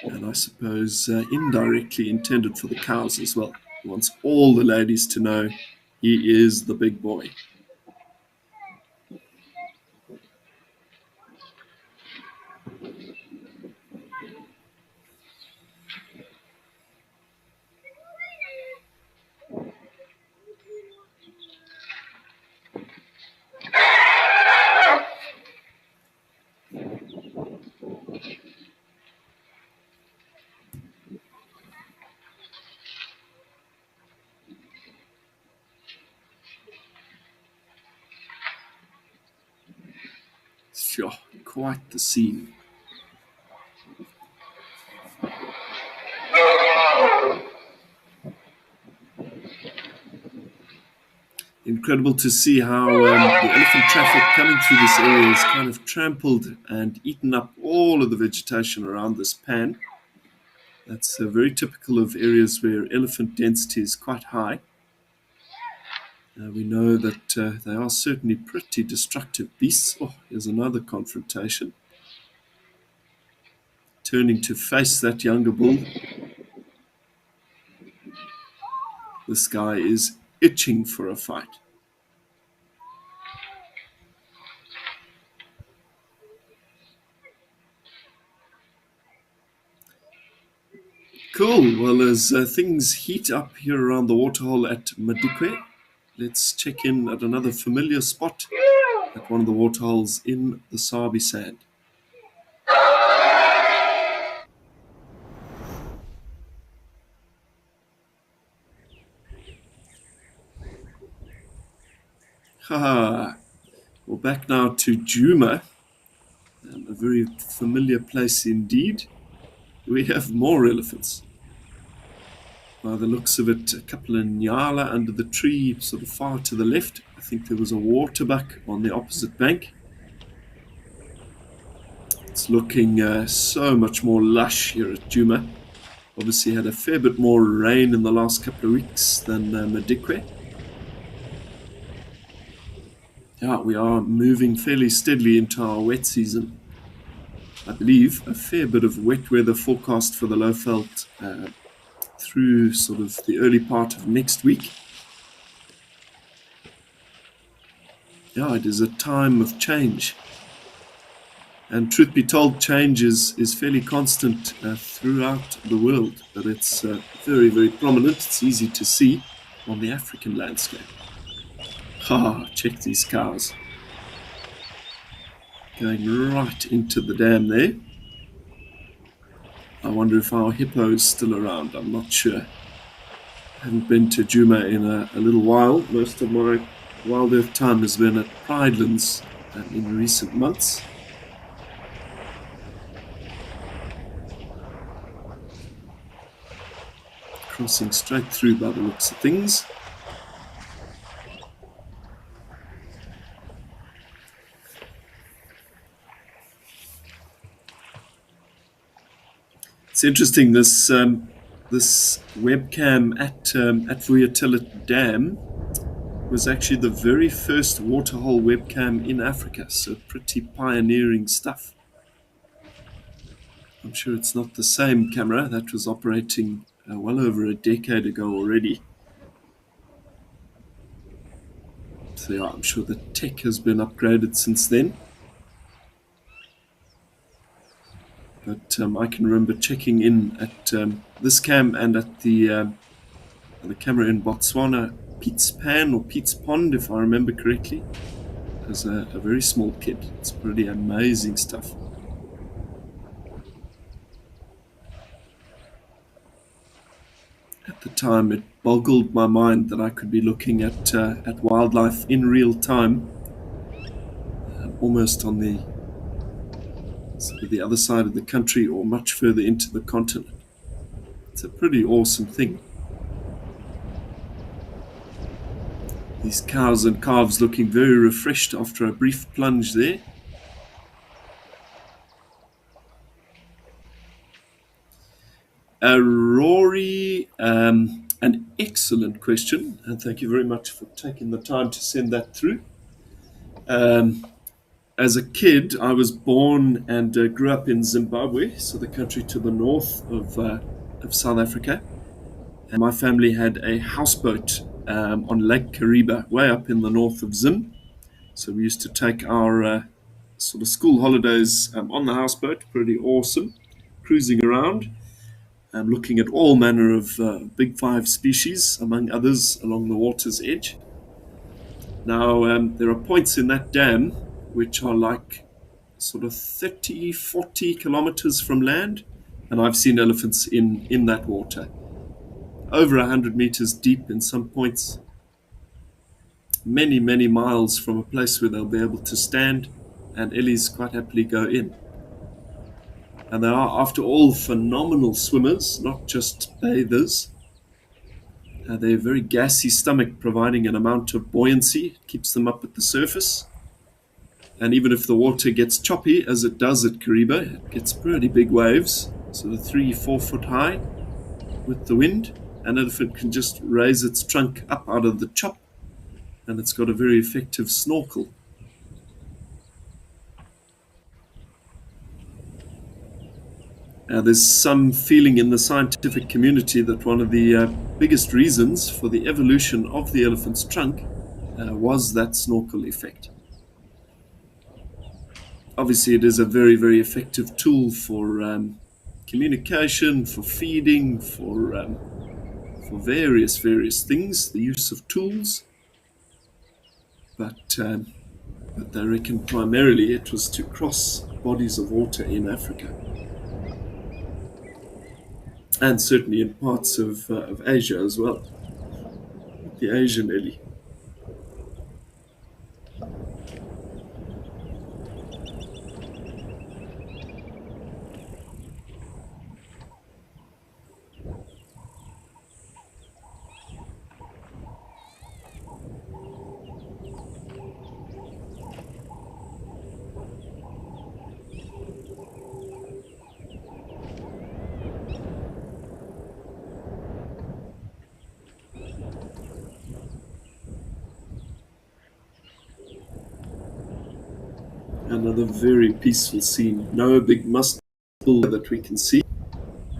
And I suppose indirectly intended for the cows as well. He wants all the ladies to know he is the big boy. Sure, quite the scene. Incredible to see how the elephant traffic coming through this area has kind of trampled and eaten up all of the vegetation around this pan. That's very typical of areas where elephant density is quite high. We know that they are certainly pretty destructive beasts. Oh, here's another confrontation. Turning to face that younger bull. This guy is itching for a fight. Cool. Well, as things heat up here around the waterhole at Madikwe, let's check in at another familiar spot at one of the waterholes in the Sabi Sand. Haha. Well, back now to Djuma, a very familiar place indeed. We have more elephants. By the looks of it, a couple of nyala under the tree, sort of far to the left. I think there was a waterbuck on the opposite bank. It's looking so much more lush here at Djuma. Obviously had a fair bit more rain in the last couple of weeks than Madikwe. Yeah, we are moving fairly steadily into our wet season. I believe a fair bit of wet weather forecast for the Lowveld through sort of the early part of next week. Yeah, it is a time of change. And truth be told, change is fairly constant throughout the world, but it's very, very prominent. It's easy to see on the African landscape. Ha, check these cows. Going right into the dam there. I wonder if our hippo is still around. I'm not sure. I haven't been to Djuma in a little while. Most of my WildEarth time has been at Pridelands in recent months. Crossing straight through by the looks of things. It's interesting, this webcam at Vuyatila Dam was actually the very first waterhole webcam in Africa, so pretty pioneering stuff. I'm sure it's not the same camera that was operating well over a decade ago already. So yeah, I'm sure the tech has been upgraded since then. But I can remember checking in at this cam and at the camera in Botswana, Pete's Pan or Pete's Pond, if I remember correctly, as a very small kid. It's pretty amazing stuff. At the time, it boggled my mind that I could be looking at wildlife in real time, almost on the other side of the country or much further into the continent. It's a pretty awesome thing. These cows and calves looking very refreshed after a brief plunge there. Rory, an excellent question, and thank you very much for taking the time to send that through. As a kid, I was born and grew up in Zimbabwe, so the country to the north of South Africa. And my family had a houseboat on Lake Kariba, way up in the north of Zim. So we used to take our sort of school holidays on the houseboat, pretty awesome, cruising around, looking at all manner of big five species, among others, along the water's edge. Now, there are points in that dam which are like sort of 30, 40 kilometers from land, and I've seen elephants in that water. Over 100 meters deep in some points, many, many miles from a place where they'll be able to stand, and ellies quite happily go in. And they are, after all, phenomenal swimmers, not just bathers. They're very gassy stomach, providing an amount of buoyancy, keeps them up at the surface. And even if the water gets choppy, as it does at Kariba, it gets pretty big waves, sort of 3-4 foot high with the wind. An elephant can just raise its trunk up out of the chop, and it's got a very effective snorkel. There's some feeling in the scientific community that one of the biggest reasons for the evolution of the elephant's trunk was that snorkel effect. Obviously, it is a very, very effective tool for communication, for feeding, for various things, the use of tools. But they reckon primarily it was to cross bodies of water in Africa. And certainly in parts of Asia as well. The Asian ellie. Another very peaceful scene. No big muscle that we can see.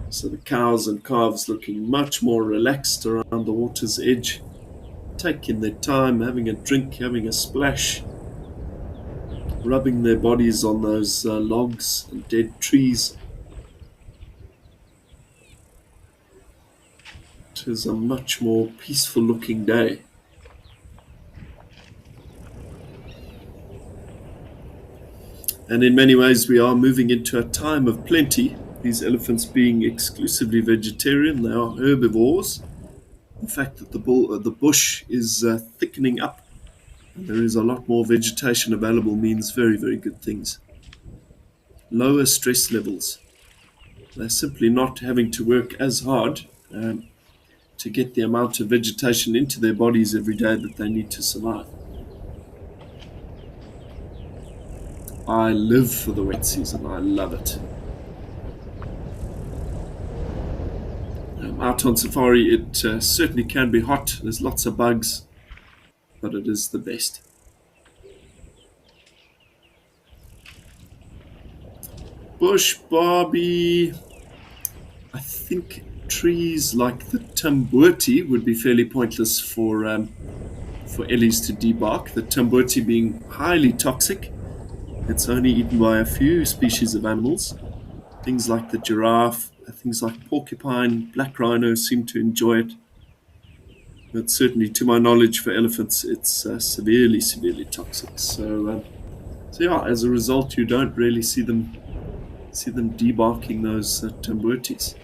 So the cows and calves looking much more relaxed around the water's edge, taking their time, having a drink, having a splash, rubbing their bodies on those logs and dead trees. It is a much more peaceful looking day. And in many ways we are moving into a time of plenty. These elephants being exclusively vegetarian, they are herbivores. The fact that the bush is thickening up and there is a lot more vegetation available means very good things. Lower stress levels. They're simply not having to work as hard to get the amount of vegetation into their bodies every day that they need to survive. I live for the wet season. I love it. Out on safari, it certainly can be hot. There's lots of bugs, but it is the best. Bush Barbie. I think trees like the Tambuti would be fairly pointless for ellies to debark. The Tambuti being highly toxic. It's only eaten by a few species of animals. Things like the giraffe, things like porcupine, black rhino seem to enjoy it. But certainly, to my knowledge, for elephants, it's severely toxic. So yeah, as a result, you don't really see them debarking those Tambutis.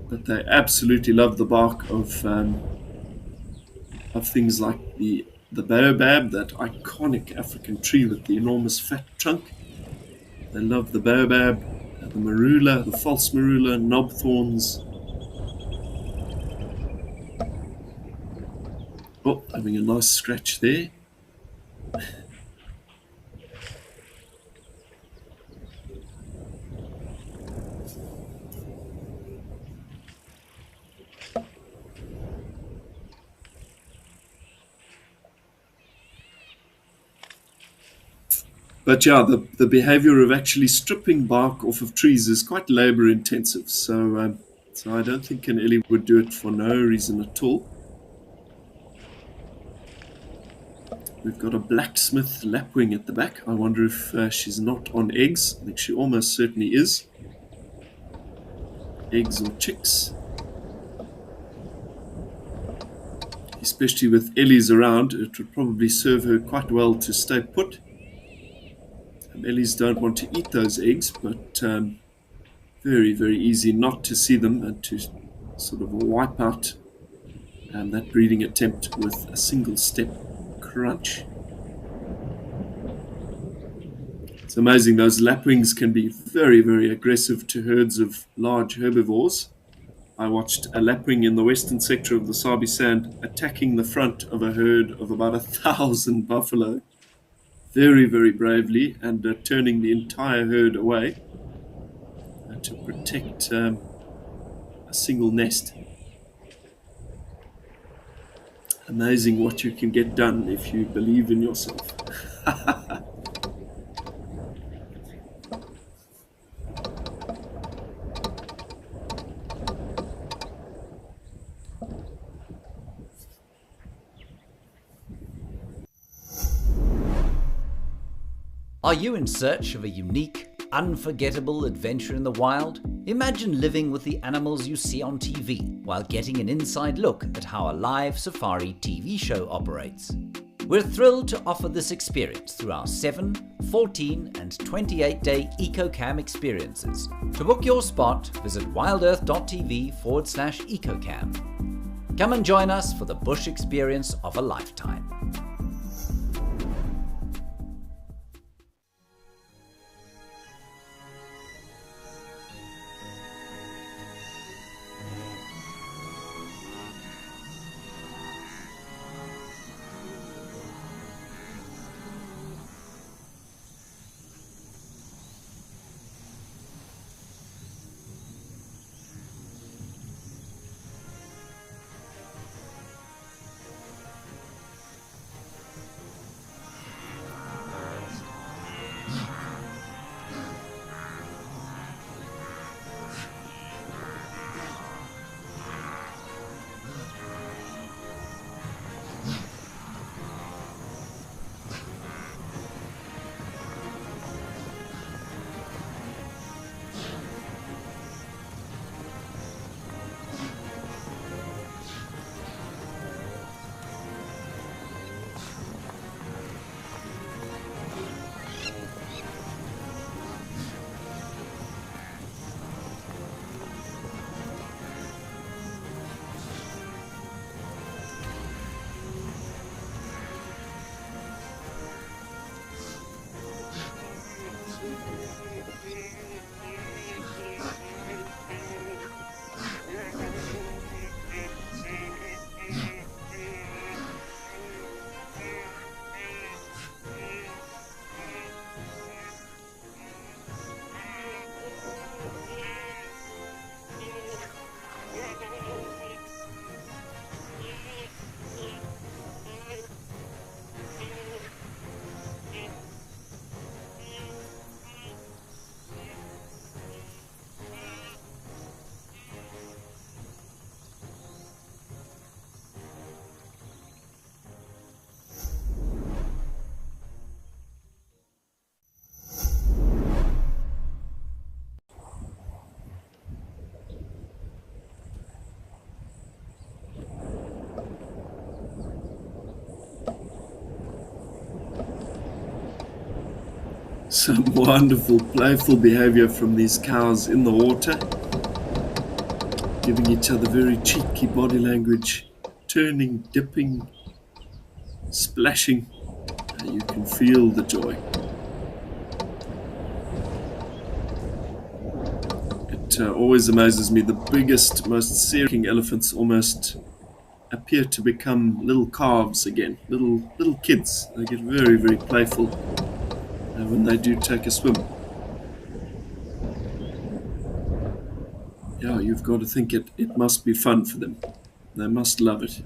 But they absolutely love the bark of things like the baobab, that iconic African tree with the enormous fat trunk. They love the baobab, the marula, the false marula, knob thorns. Oh, having a nice scratch there. But yeah, the behavior of actually stripping bark off of trees is quite labor intensive. So I don't think an ellie would do it for no reason at all. We've got a blacksmith lapwing at the back. I wonder if she's not on eggs. I think she almost certainly is. Eggs or chicks. Especially with ellies around, it would probably serve her quite well to stay put. Ellies don't want to eat those eggs, but very easy not to see them and to sort of wipe out that breeding attempt with a single step crunch. It's amazing, those lapwings can be very aggressive to herds of large herbivores. I watched a lapwing in the western sector of the Sabi Sand attacking the front of a herd of about 1,000 buffalo. Very bravely, and turning the entire herd away to protect a single nest. Amazing what you can get done if you believe in yourself. Are you in search of a unique, unforgettable adventure in the wild? Imagine living with the animals you see on TV while getting an inside look at how a live safari TV show operates. We're thrilled to offer this experience through our 7, 14 and 28-day EcoCam experiences. To book your spot, visit wildearth.tv/EcoCam. Come and join us for the bush experience of a lifetime. Some wonderful, playful behavior from these cows in the water, giving each other very cheeky body language, turning, dipping, splashing. You can feel the joy. It always amazes me, the biggest, most serious elephants almost appear to become little calves again, little kids. They get very, very playful when they do take a swim. Yeah, you've got to think it must be fun for them. They must love it.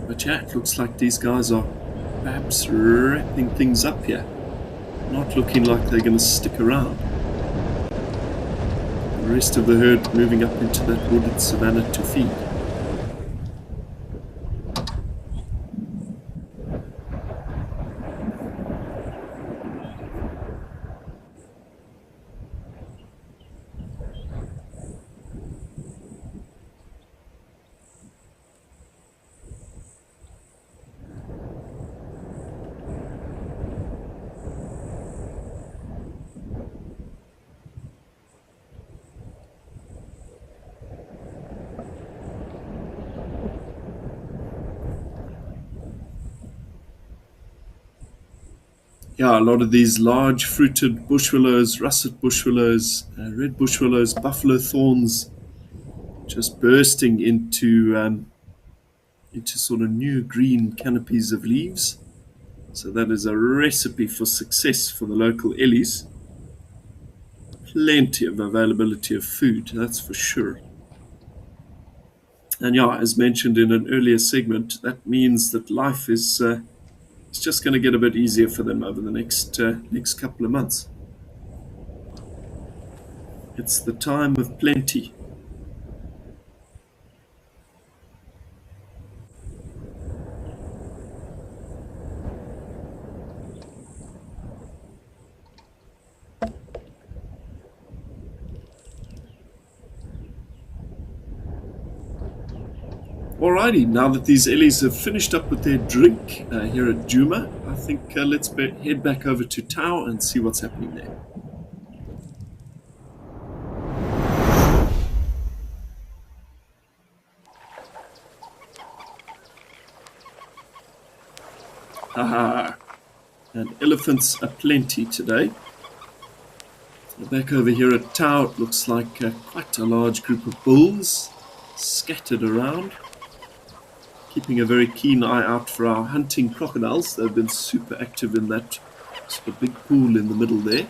But yeah, it looks like these guys are perhaps wrapping things up here. Not looking like they're going to stick around. The rest of the herd moving up into that wooded savanna to feed. Yeah, a lot of these large fruited bush willows, russet bush willows, red bush willows, buffalo thorns, just bursting into sort of new green canopies of leaves. So that is a recipe for success for the local ellies. Plenty of availability of food, that's for sure. And yeah, as mentioned in an earlier segment, that means that life is it's just going to get a bit easier for them over the next couple of months. It's the time of plenty. Alrighty, now that these Ellies have finished up with their drink here at Djuma, I think let's head back over to Tau and see what's happening there. Haha, and elephants aplenty today. Back over here at Tau, it looks like quite a large group of bulls scattered around, keeping a very keen eye out for our hunting crocodiles. They've been super active in that sort of big pool in the middle there.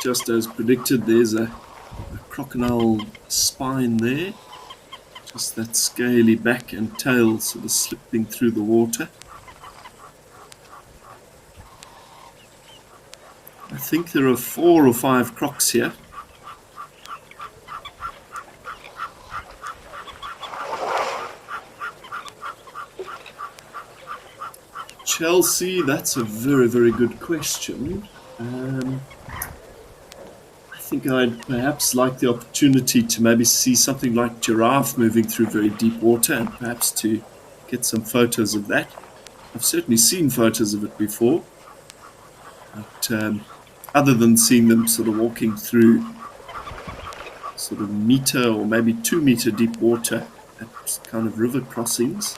Just as predicted, there's a crocodile spine there. Just that scaly back and tail sort of slipping through the water. I think there are 4 or 5 crocs here. Chelsea, that's a very, very good question. I think I'd perhaps like the opportunity to maybe see something like giraffe moving through very deep water and perhaps to get some photos of that. I've certainly seen photos of it before, but other than seeing them sort of walking through sort of meter or maybe 2 meter deep water at kind of river crossings,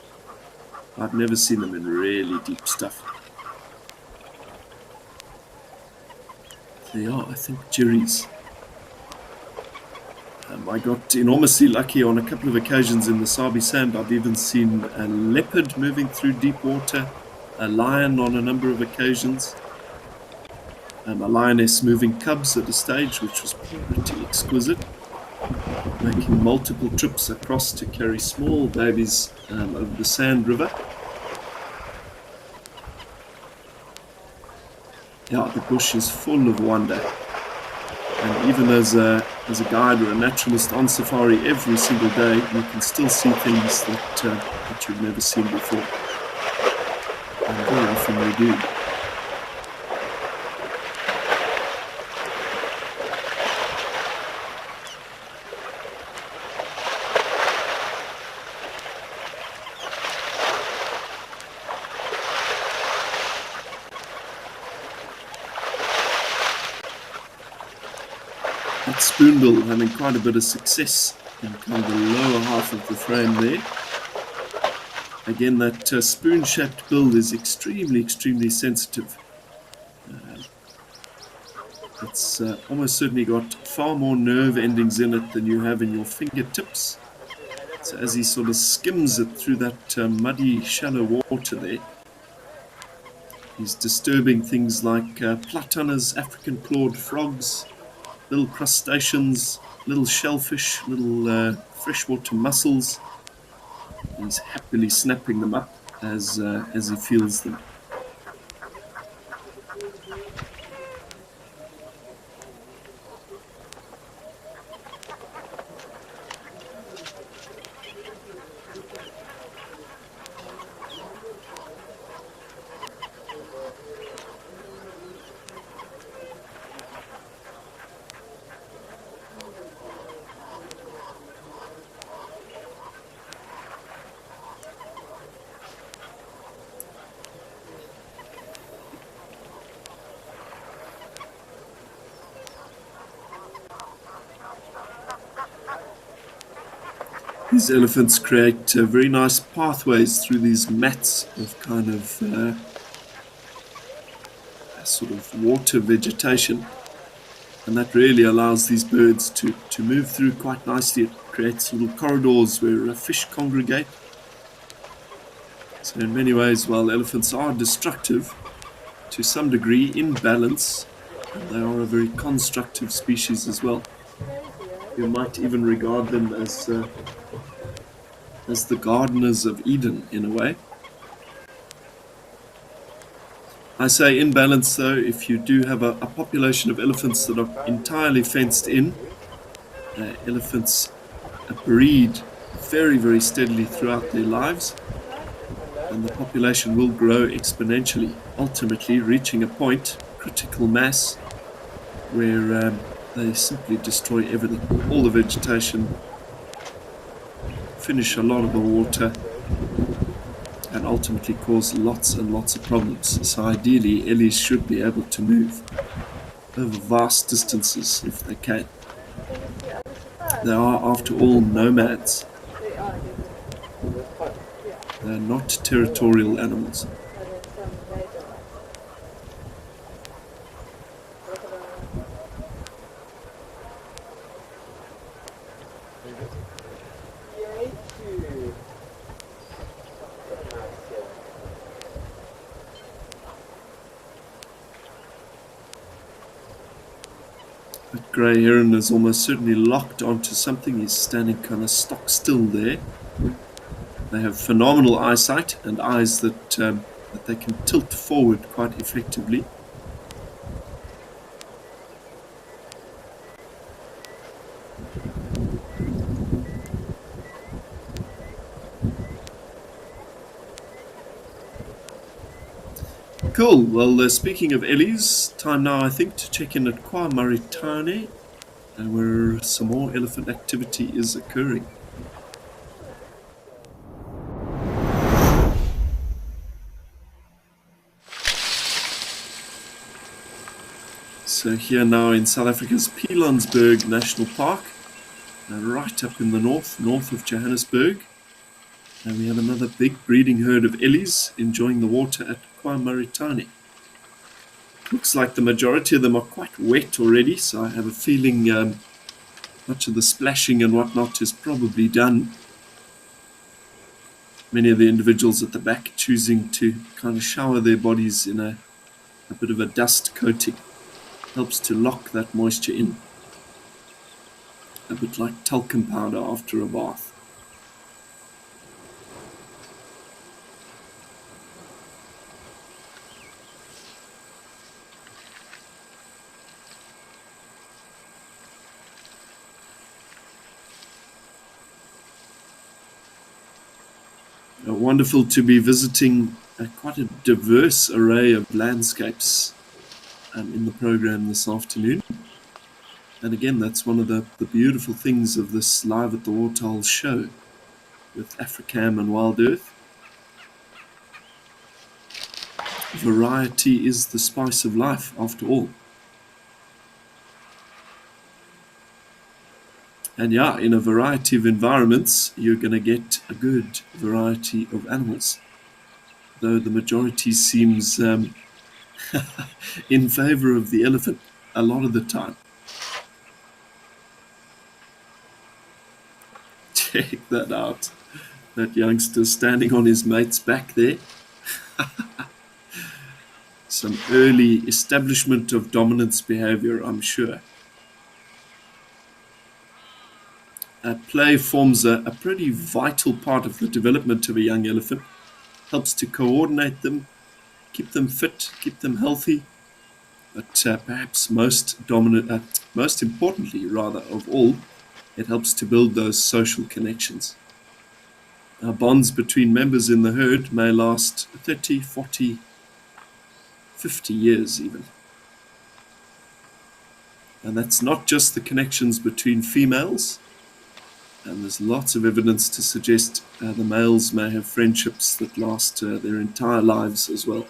I've never seen them in really deep stuff. They are, I think, girries. I got enormously lucky on a couple of occasions in the Sabi Sand. I've even seen a leopard moving through deep water, a lion on a number of occasions, a lioness moving cubs at a stage, which was pretty exquisite, making multiple trips across to carry small babies over the Sand River. Yeah, the bush is full of wonder. And even as a guide or a naturalist on safari every single day, you can still see things that you've never seen before. And very often we do. That spoonbill having quite a bit of success in kind of the lower half of the frame there. Again, that spoon-shaped bill is extremely, extremely sensitive. It's almost certainly got far more nerve endings in it than you have in your fingertips. So as he sort of skims it through that muddy, shallow water there, he's disturbing things like platanas, African clawed frogs, little crustaceans, little shellfish, little freshwater mussels. He's happily snapping them up as he feels them. These elephants create very nice pathways through these mats of kind of sort of water vegetation, and that really allows these birds to move through quite nicely. It creates little corridors where fish congregate. So in many ways, while elephants are destructive, to some degree in balance, they are a very constructive species as well. You might even regard them as the gardeners of Eden, in a way. I say in balance, though, if you do have a population of elephants that are entirely fenced in, elephants breed very, very steadily throughout their lives, and the population will grow exponentially, ultimately reaching a point, critical mass, where they simply destroy everything, all the vegetation, finish a lot of the water, and ultimately cause lots and lots of problems. So ideally, ellies should be able to move over vast distances if they can. They are, after all, nomads. They are not territorial animals. That grey heron is almost certainly locked onto something. He's standing kind of stock still there. They have phenomenal eyesight and eyes that they can tilt forward quite effectively. Cool. Well, speaking of ellies, time now, I think, to check in at KwaMaritane, where some more elephant activity is occurring. So here now in South Africa's Pilanesberg National Park, right up in the north of Johannesburg. And we have another big breeding herd of ellies enjoying the water at KwaMaritane. Looks like the majority of them are quite wet already, so I have a feeling much of the splashing and whatnot is probably done. Many of the individuals at the back choosing to kind of shower their bodies in a bit of a dust coating. Helps to lock that moisture in. A bit like talcum powder after a bath. Wonderful to be visiting quite a diverse array of landscapes in the program this afternoon. And again, that's one of the beautiful things of this Live at the Waterhole show with Africam and WildEarth. Variety is the spice of life, after all. And yeah, in a variety of environments, you're going to get a good variety of animals. Though the majority seems in favor of the elephant a lot of the time. Check that out. That youngster standing on his mate's back there. Some early establishment of dominance behavior, I'm sure. Play forms a pretty vital part of the development of a young elephant. Helps to coordinate them, keep them fit, keep them healthy. But perhaps most importantly, rather, of all, it helps to build those social connections. Bonds between members in the herd may last 30, 40, 50 years even. And that's not just the connections between females. And there's lots of evidence to suggest the males may have friendships that last their entire lives as well.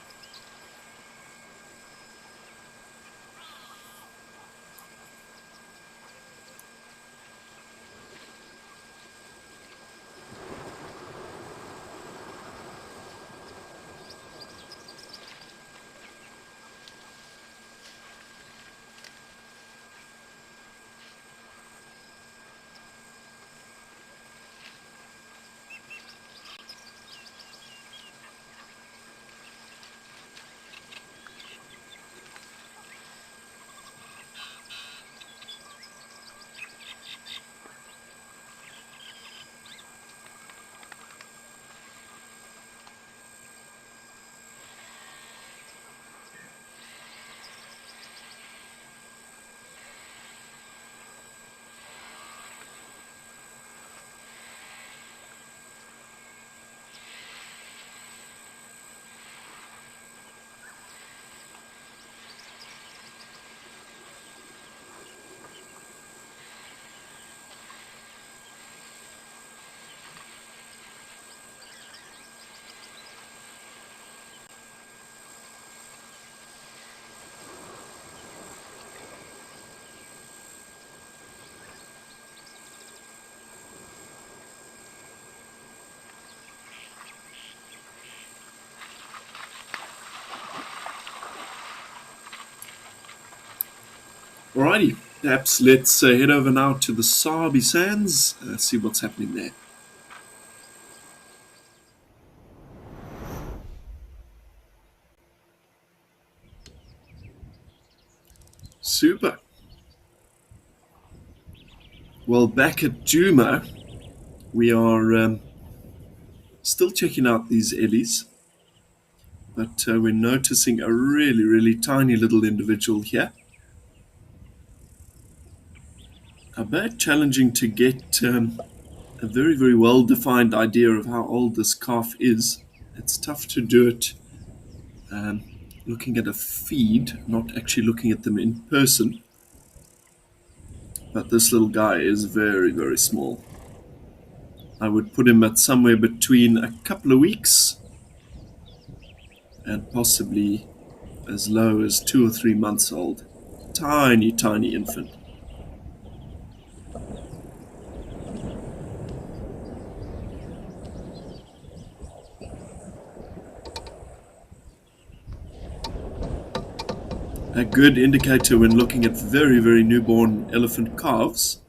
Alrighty, perhaps let's head over now to the Sabi Sands, see what's happening there. Super. Well, back at Djuma, we are still checking out these ellies, but we're noticing a really, really tiny little individual here. A bit challenging to get a very, very well-defined idea of how old this calf is. It's tough to do it looking at a feed, not actually looking at them in person. But this little guy is very, very small. I would put him at somewhere between a couple of weeks and possibly as low as 2 or 3 months old. Tiny, tiny infant. A good indicator when looking at very, very newborn elephant calves,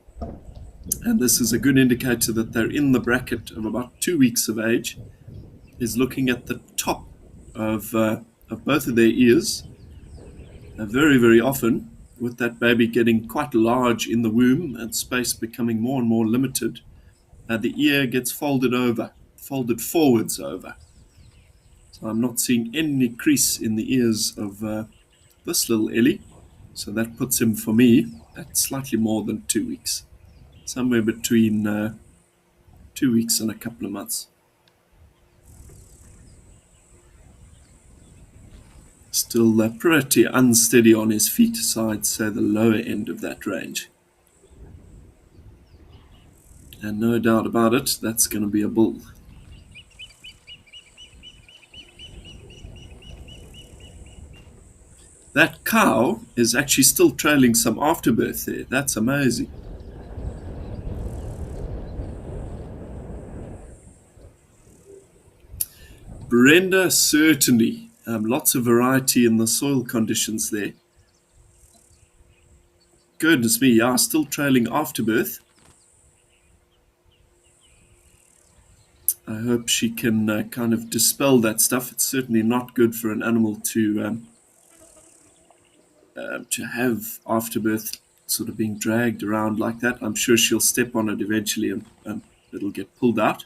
and this is a good indicator that they're in the bracket of about 2 weeks of age, is looking at the top of both of their ears. Very, very often, with that baby getting quite large in the womb and space becoming more and more limited, the ear gets folded forwards over. So I'm not seeing any crease in the ears of this little Ellie, so that puts him for me at slightly more than 2 weeks, somewhere between 2 weeks and a couple of months. Still pretty unsteady on his feet, so I'd say the lower end of that range. And no doubt about it, that's going to be a bull. That cow is actually still trailing some afterbirth there. That's amazing. Brenda, certainly. Lots of variety in the soil conditions there. Goodness me, yeah, still trailing afterbirth. I hope she can kind of dispel that stuff. It's certainly not good for an animal to have afterbirth sort of being dragged around like that. I'm sure she'll step on it eventually and it'll get pulled out.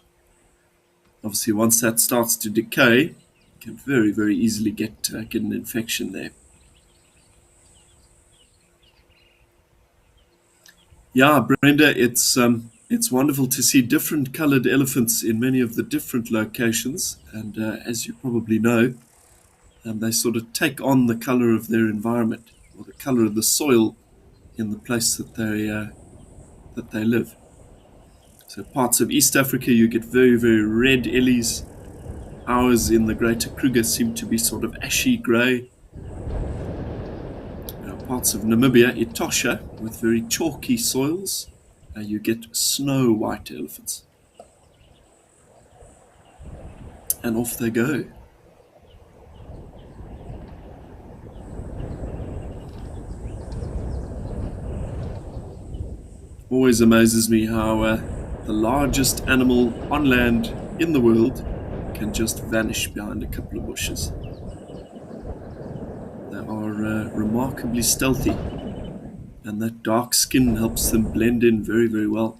Obviously, once that starts to decay, you can very, very easily get an infection there. Yeah, Brenda, it's wonderful to see different colored elephants in many of the different locations. And as you probably know, they sort of take on the color of their environment or the color of the soil in the place that they live. So parts of East Africa, you get very, very red ellies. Ours in the Greater Kruger seem to be sort of ashy grey. Parts of Namibia, Etosha, with very chalky soils, you get snow white elephants. And off they go. Always amazes me how the largest animal on land in the world can just vanish behind a couple of bushes. They are remarkably stealthy, and that dark skin helps them blend in very, very well.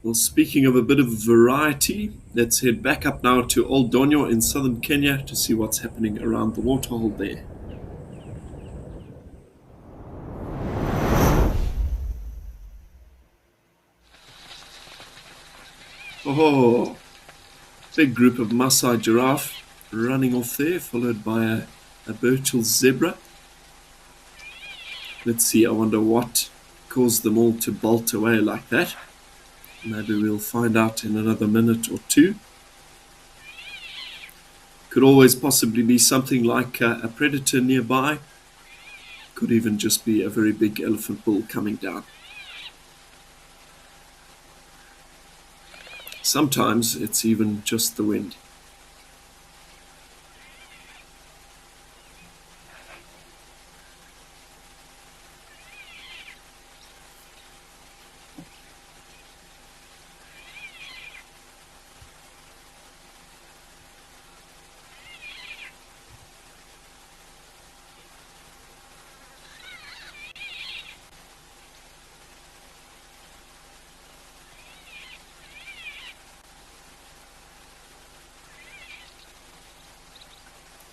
Well, speaking of a bit of variety, let's head back up now to Old Donyo in southern Kenya to see what's happening around the waterhole there. Oh, big group of Maasai giraffe running off there, followed by a Burchell zebra. Let's see, I wonder what caused them all to bolt away like that. Maybe we'll find out in another minute or two. Could always possibly be something like a predator nearby. Could even just be a very big elephant bull coming down. Sometimes it's even just the wind.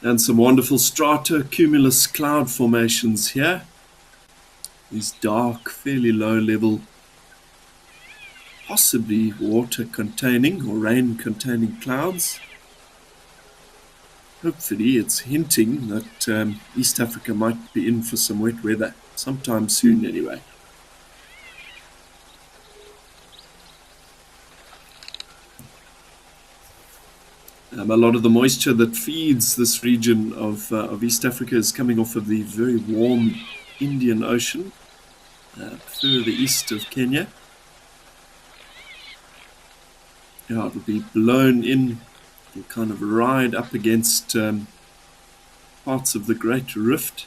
And some wonderful stratocumulus cloud formations here. These dark, fairly low level, possibly water containing or rain containing clouds. Hopefully it's hinting that East Africa might be in for some wet weather, sometime soon anyway. A lot of the moisture that feeds this region of East Africa is coming off of the very warm Indian Ocean, further east of Kenya. Yeah, it'll be blown in, it'll kind of ride up against parts of the Great Rift,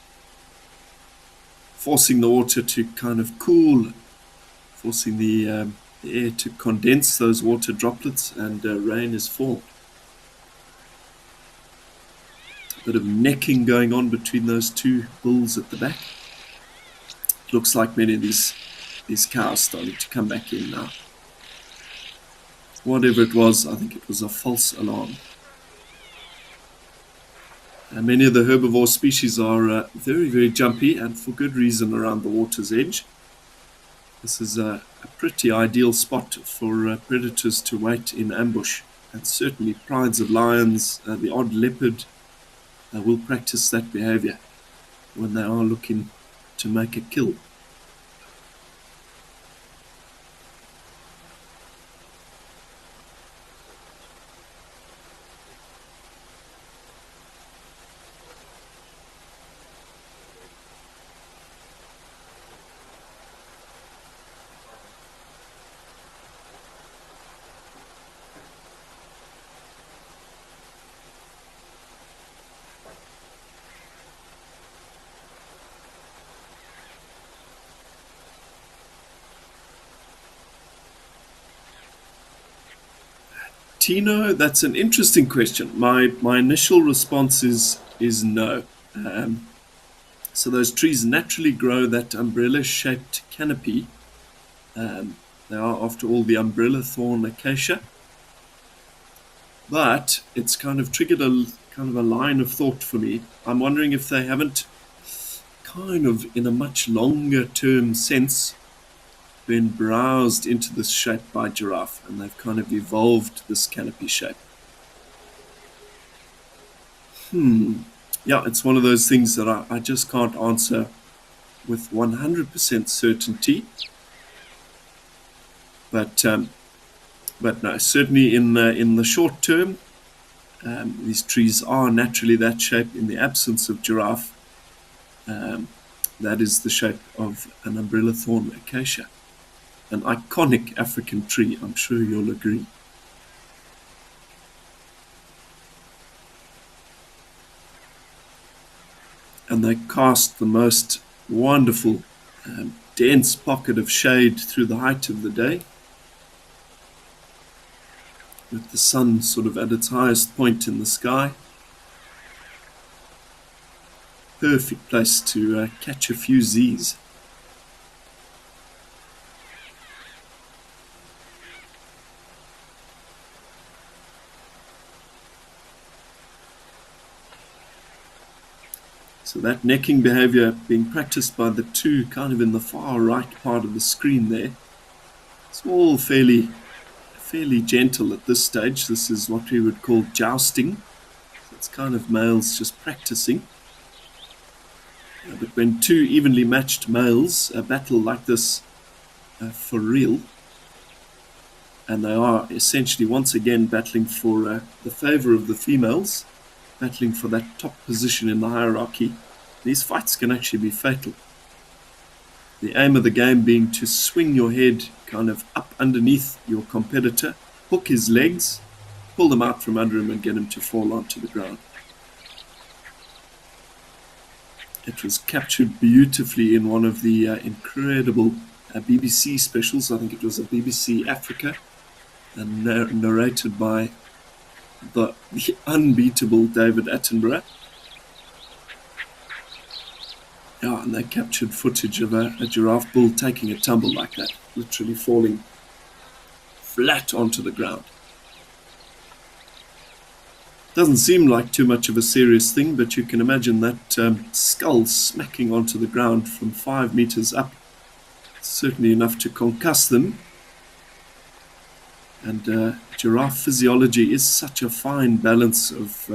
forcing the water to kind of cool, forcing the air to condense those water droplets, and rain is formed. Bit of necking going on between those two bulls at the back. It looks like many of these cows starting to come back in now. Whatever it was, I think it was a false alarm. And many of the herbivore species are very, very jumpy, and for good reason, around the water's edge. This is a pretty ideal spot for predators to wait in ambush, and certainly prides of lions, the odd leopard, will practice that behavior when they are looking to make a kill. Tino, that's an interesting question. My initial response is no. So those trees naturally grow that umbrella-shaped canopy. They are, after all, the umbrella thorn acacia. But it's kind of triggered a line of thought for me. I'm wondering if they haven't, kind of in a much longer term sense, been browsed into this shape by giraffe, and they've kind of evolved this canopy shape. Yeah, it's one of those things that I just can't answer with 100% certainty. But no, certainly in the short term, these trees are naturally that shape in the absence of giraffe. That is the shape of an umbrella thorn acacia. An iconic African tree, I'm sure you'll agree. And they cast the most wonderful, dense pocket of shade through the height of the day, with the sun sort of at its highest point in the sky. Perfect place to catch a few Z's. So that necking behavior being practiced by the two kind of in the far right part of the screen there. It's all fairly gentle at this stage. This is what we would call jousting. So it's kind of males just practicing. But when two evenly matched males battle like this for real, and they are essentially once again battling for the favor of the females, battling for that top position in the hierarchy, these fights can actually be fatal. The aim of the game being to swing your head kind of up underneath your competitor, hook his legs, pull them out from under him and get him to fall onto the ground. It was captured beautifully in one of the incredible BBC specials. I think it was a BBC Africa, and narrated by the unbeatable David Attenborough. Yeah, and they captured footage of a giraffe bull taking a tumble like that, literally falling flat onto the ground. Doesn't seem like too much of a serious thing, but you can imagine that skull smacking onto the ground from 5 meters up. Certainly enough to concuss them. And giraffe physiology is such a fine balance of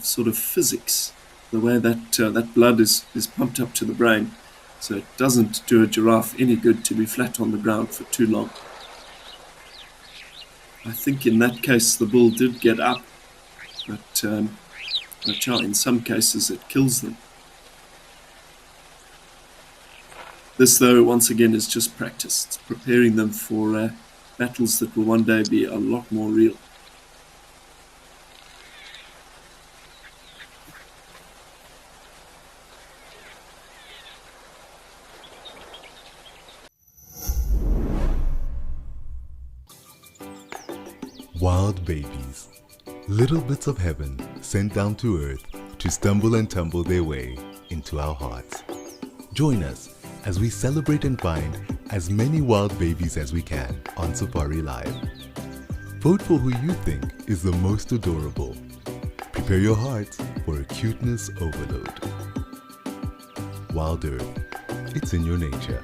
sort of physics. The way that blood is pumped up to the brain. So it doesn't do a giraffe any good to be flat on the ground for too long. I think in that case the bull did get up, but in some cases it kills them. This, though, once again is just practice. It's preparing them for battles that will one day be a lot more real. Wild babies, little bits of heaven sent down to earth to stumble and tumble their way into our hearts. Join us as we celebrate and find as many wild babies as we can on Safari Live. Vote for who you think is the most adorable. Prepare your hearts for a cuteness overload. WildEarth, it's in your nature.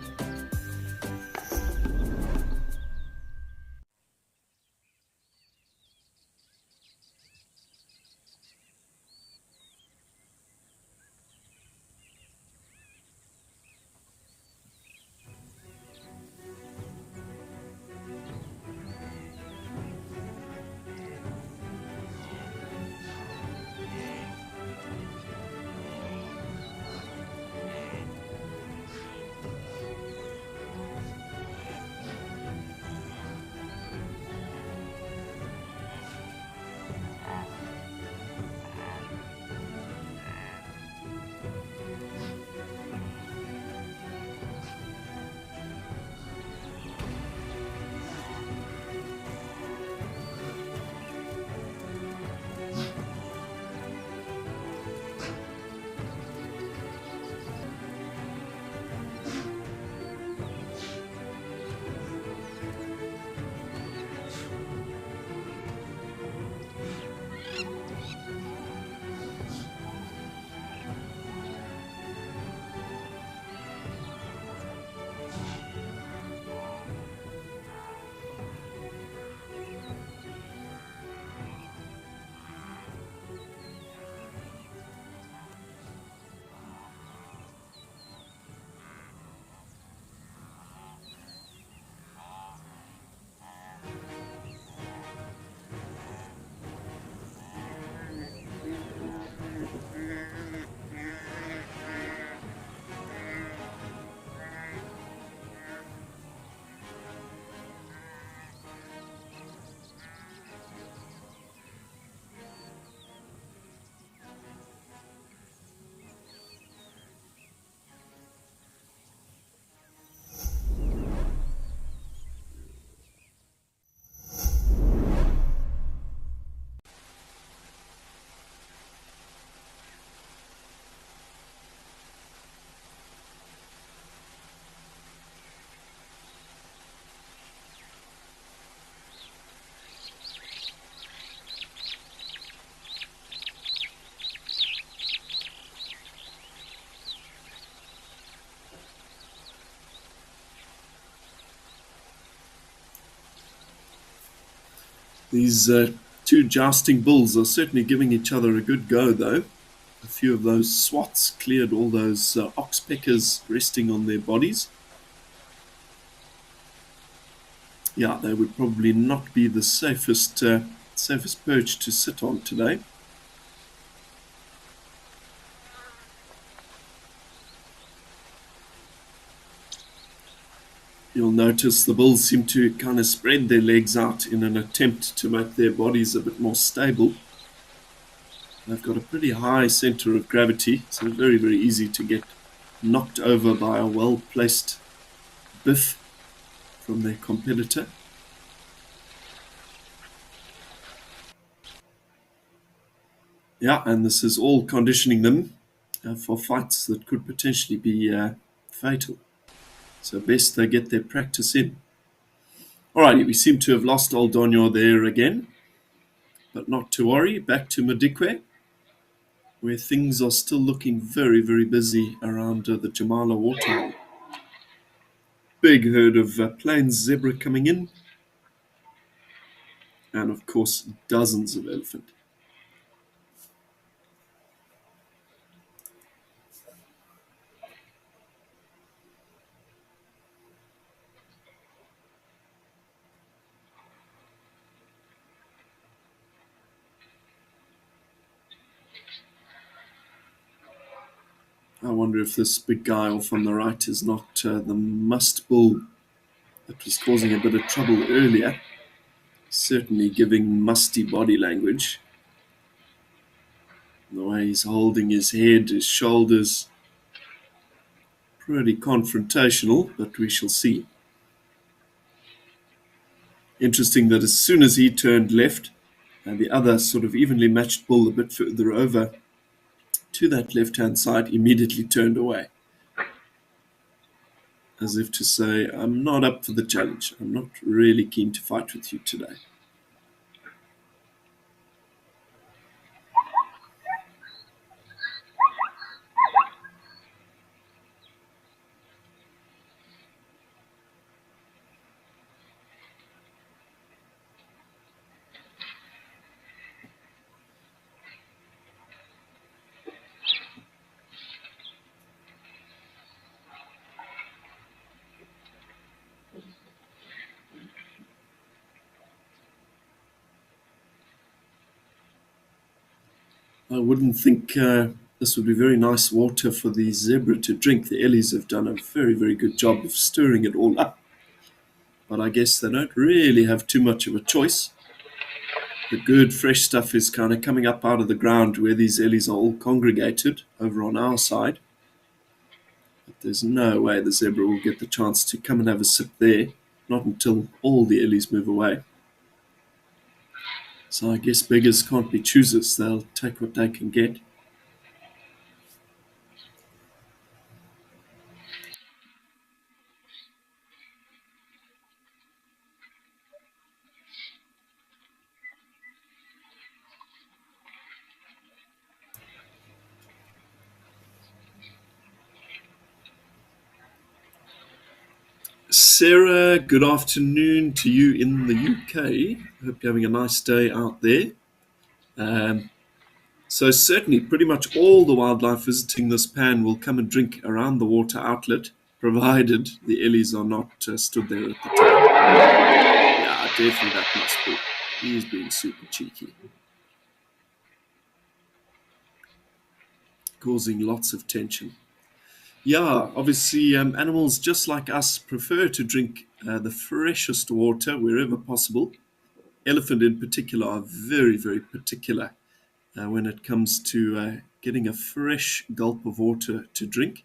These two jousting bulls are certainly giving each other a good go, though. A few of those swats cleared all those oxpeckers resting on their bodies. Yeah, they would probably not be the safest perch to sit on today. You'll notice the bulls seem to kind of spread their legs out in an attempt to make their bodies a bit more stable. They've got a pretty high center of gravity, so very, very easy to get knocked over by a well-placed biff from their competitor. Yeah, and this is all conditioning them for fights that could potentially be fatal. So best they get their practice in. Alrighty, we seem to have lost old Donyo there again. But not to worry, back to Madikwe, where things are still looking very, very busy around the Jamala Waterhole. Big herd of plains zebra coming in. And of course, dozens of elephant. I wonder if this big guy off on the right is not the must bull that was causing a bit of trouble earlier. Certainly giving musty body language. The way he's holding his head, his shoulders. Pretty confrontational, but we shall see. Interesting that as soon as he turned left, and the other sort of evenly matched bull a bit further over to that left-hand side immediately turned away. As if to say, I'm not up for the challenge. I'm not really keen to fight with you today. I wouldn't think this would be very nice water for the zebra to drink. The ellies have done a very, very good job of stirring it all up. But I guess they don't really have too much of a choice. The good fresh stuff is kind of coming up out of the ground where these ellies are all congregated over on our side. But there's no way the zebra will get the chance to come and have a sip there. Not until all the ellies move away. So I guess beggars can't be choosers. They'll take what they can get. Sarah, good afternoon to you in the UK. Hope you're having a nice day out there. So certainly pretty much all the wildlife visiting this pan will come and drink around the water outlet, provided the ellies are not stood there at the top. Yeah, definitely that must be. He's being super cheeky. Causing lots of tension. Yeah, obviously animals just like us prefer to drink the freshest water wherever possible. Elephant in particular are very, very particular when it comes to getting a fresh gulp of water to drink.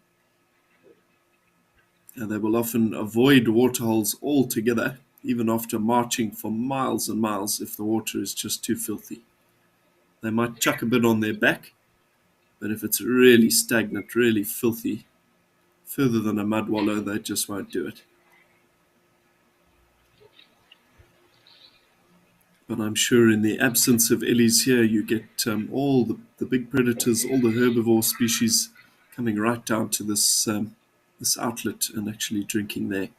They will often avoid waterholes altogether, even after marching for miles and miles if the water is just too filthy. They might chuck a bit on their back, but if it's really stagnant, really filthy, further than a mud wallow, they just won't do it. But I'm sure in the absence of ellies here, you get all the big predators, all the herbivore species coming right down to this this outlet and actually drinking there.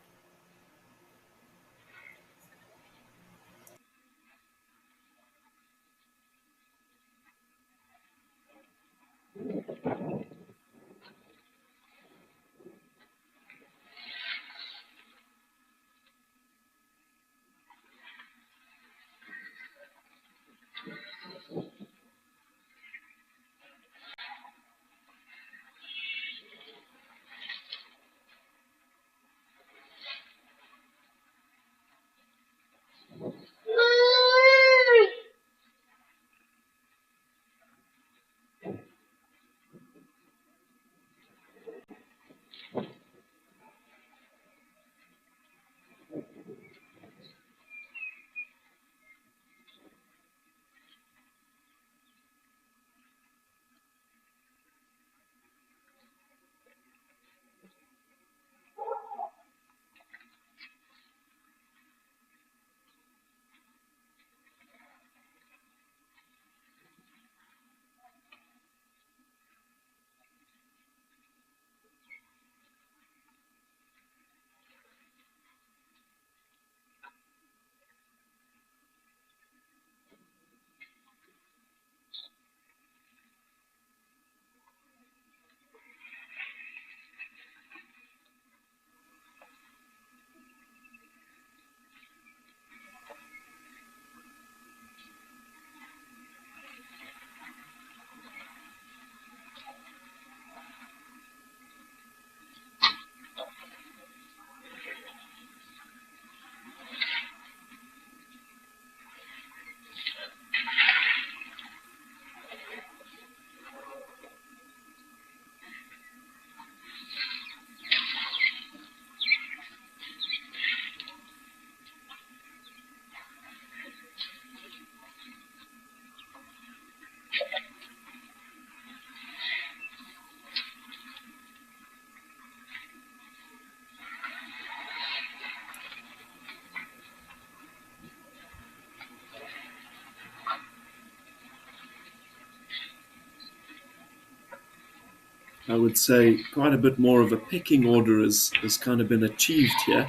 I would say quite a bit more of a pecking order has kind of been achieved here.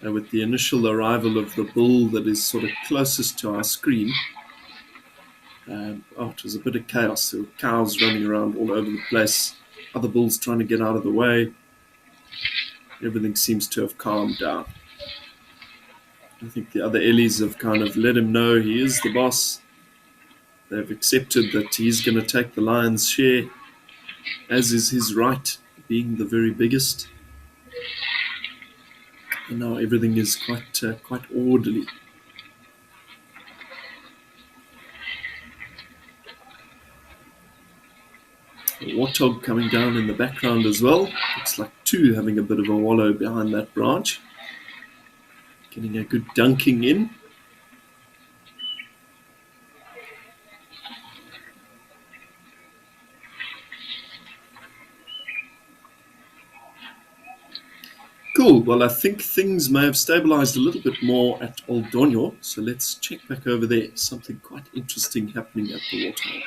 With the initial arrival of the bull that is sort of closest to our screen. It was a bit of chaos. There were cows running around all over the place, other bulls trying to get out of the way. Everything seems to have calmed down. I think the other Ellies have kind of let him know he is the boss. They've accepted that he's going to take the lion's share, as is his right, being the very biggest. And now everything is quite orderly. A warthog coming down in the background as well. Looks like two having a bit of a wallow behind that branch. Getting a good dunking in. Cool, well I think things may have stabilized a little bit more at Old Donyo, so let's check back over there. Something quite interesting happening at the Waterhole.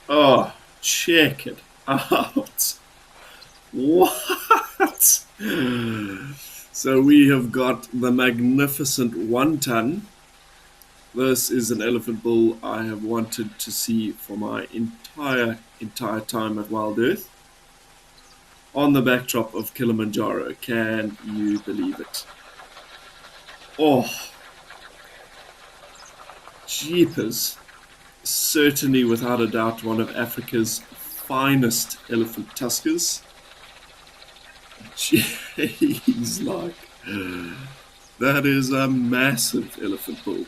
Oh, check it out. What? So we have got the magnificent 1 ton. This is an elephant bull I have wanted to see for my entire time at WildEarth. On the backdrop of Kilimanjaro. Can you believe it? Oh, jeepers. Certainly, without a doubt, one of Africa's finest elephant tuskers. Jeez, like, that is a massive elephant bull.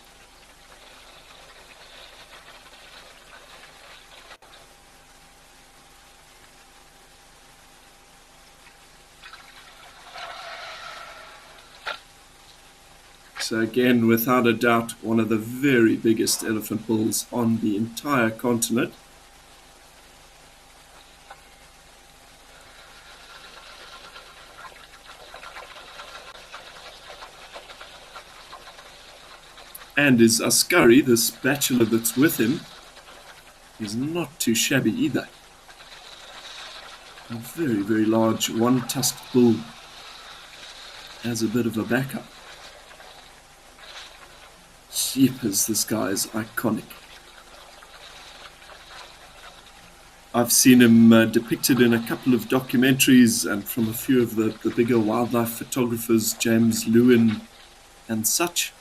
So again, without a doubt, one of the very biggest elephant bulls on the entire continent. And his askari, this bachelor that's with him, is not too shabby either. A very, very large one-tusked bull as a bit of a backup. Jeepers, this guy is iconic. I've seen him depicted in a couple of documentaries and from a few of the bigger wildlife photographers, James Lewin and such.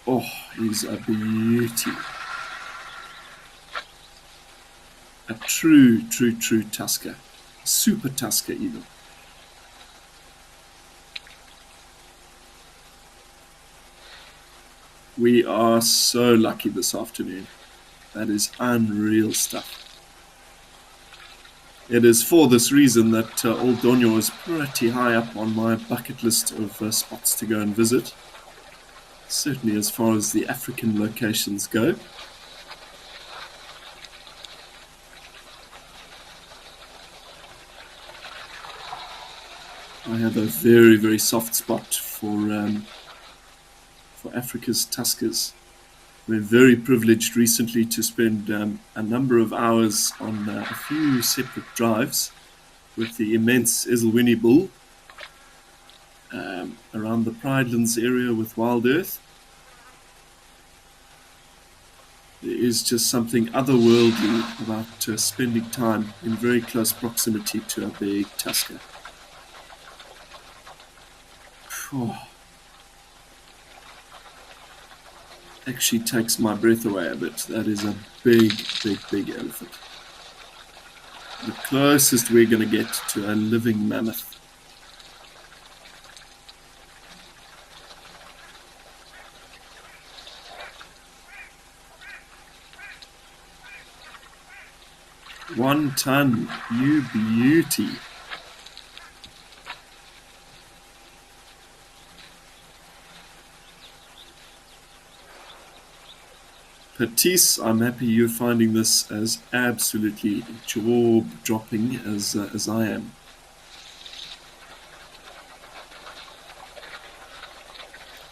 Oh, he's a beauty. A true tusker. Super tusker even. We are so lucky this afternoon. That is unreal stuff. It is for this reason that Old Donyo is pretty high up on my bucket list of spots to go and visit. Certainly as far as the African locations go. I have a very, very soft spot for Africa's tuskers. We're very privileged recently to spend a number of hours on a few separate drives with the immense Ezulwini bull around the Pridelands area with WildEarth. There is just something otherworldly about spending time in very close proximity to a big tusker. Oh. Actually takes my breath away a bit. That is a big elephant. The closest we're going to get to a living mammoth. One ton, you beauty. Patisse, I'm happy you're finding this as absolutely jaw-dropping as I am.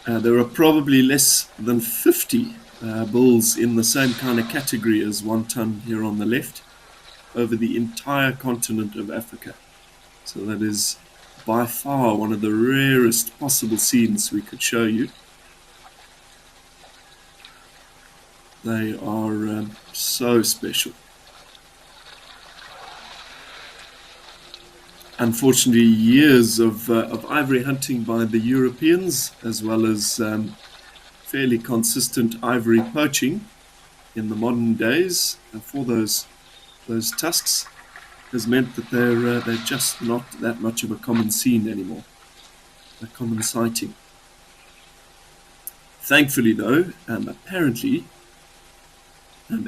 There are probably less than 50 bulls in the same kind of category as wonton here on the left over the entire continent of Africa. So that is by far one of the rarest possible scenes we could show you. They are so special. Unfortunately, years of ivory hunting by the Europeans, as well as fairly consistent ivory poaching in the modern days for those tusks, has meant that they're just not that much of a common scene anymore, a common sighting. Thankfully, though, apparently,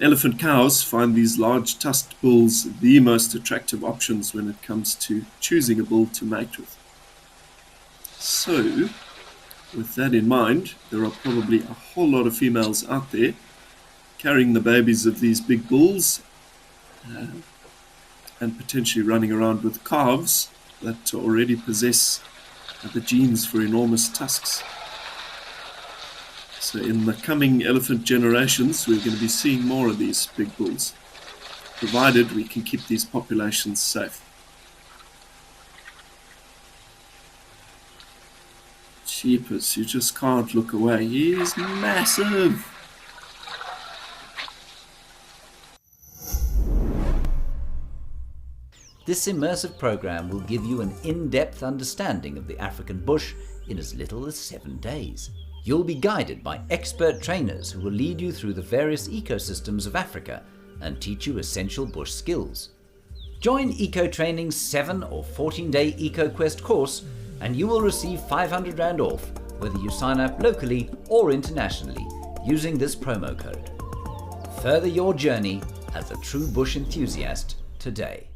elephant cows find these large tusked bulls the most attractive options when it comes to choosing a bull to mate with. So, with that in mind, there are probably a whole lot of females out there carrying the babies of these big bulls and potentially running around with calves that already possess the genes for enormous tusks. So in the coming elephant generations, we're going to be seeing more of these big bulls, provided we can keep these populations safe. Jeepers, you just can't look away. He's massive. This immersive program will give you an in-depth understanding of the African bush in as little as 7 days. You'll be guided by expert trainers who will lead you through the various ecosystems of Africa and teach you essential bush skills. Join Eco Training's 7 or 14-day EcoQuest course and you will receive 500 Rand off whether you sign up locally or internationally using this promo code. Further your journey as a true bush enthusiast today.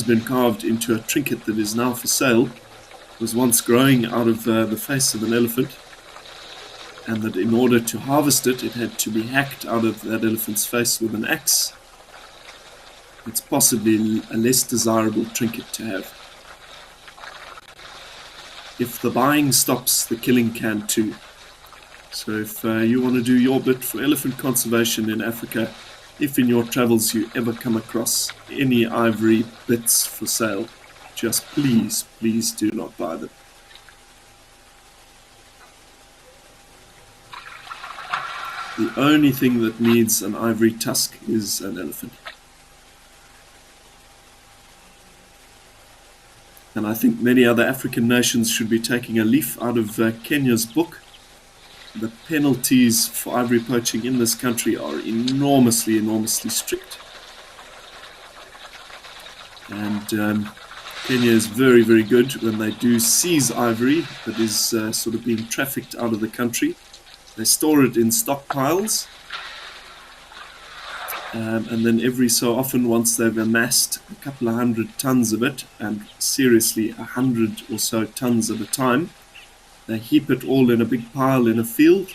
Been carved into a trinket that is now for sale. It was once growing out of the face of an elephant, and that in order to harvest it, it had to be hacked out of that elephant's face with an axe. It's possibly a less desirable trinket to have. If the buying stops, the killing can too. So if you want to do your bit for elephant conservation in Africa, if in your travels you ever come across any ivory bits for sale, just please do not buy them. The only thing that needs an ivory tusk is an elephant. And I think many other African nations should be taking a leaf out of Kenya's book. The penalties for ivory poaching in this country are enormously, enormously strict. And Kenya is very, very good when they do seize ivory that is sort of being trafficked out of the country. They store it in stockpiles. And then every so often, once they've amassed a couple of 100 tons of it, and seriously 100 or so tons at a time, they heap it all in a big pile in a field,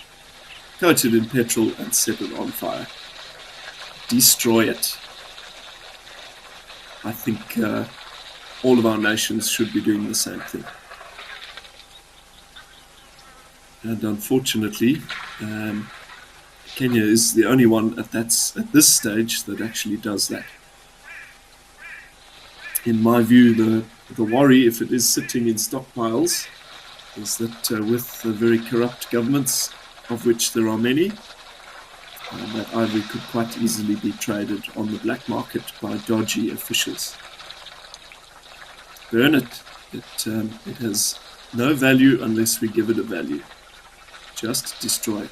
coat it in petrol and set it on fire. Destroy it. I think all of our nations should be doing the same thing. And unfortunately, Kenya is the only one at this stage that actually does that. In my view, the worry, if it is sitting in stockpiles, is that with the very corrupt governments, of which there are many, that ivory could quite easily be traded on the black market by dodgy officials. Burn it. It has no value unless we give it a value. Just destroy it.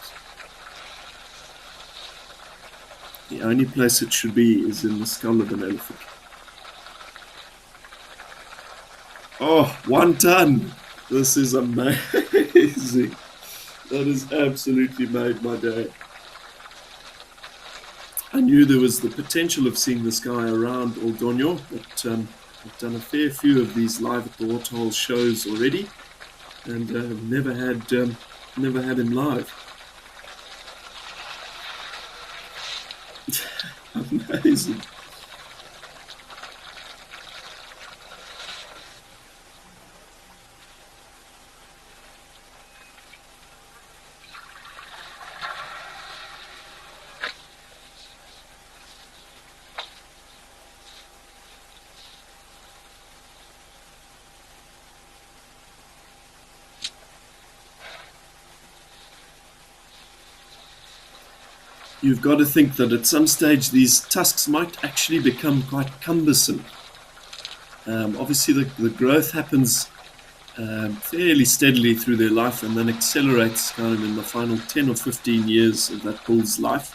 The only place it should be is in the skull of an elephant. Oh, 1 ton! This is amazing. That has absolutely made my day. I knew there was the potential of seeing this guy around Oldonyo, but I've done a fair few of these live at the Waterhole shows already, and never had him live. Amazing. You've got to think that at some stage these tusks might actually become quite cumbersome. Obviously the growth happens fairly steadily through their life and then accelerates kind of in the final 10 or 15 years of that bull's life,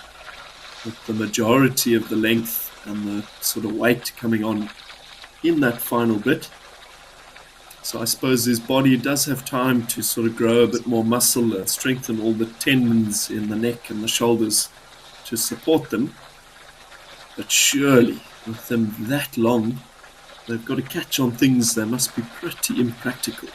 with the majority of the length and the sort of weight coming on in that final bit. So I suppose his body does have time to sort of grow a bit more muscle and strengthen all the tendons in the neck and the shoulders to support them. But surely, with them that long, they've got to catch on things that must be pretty impractical.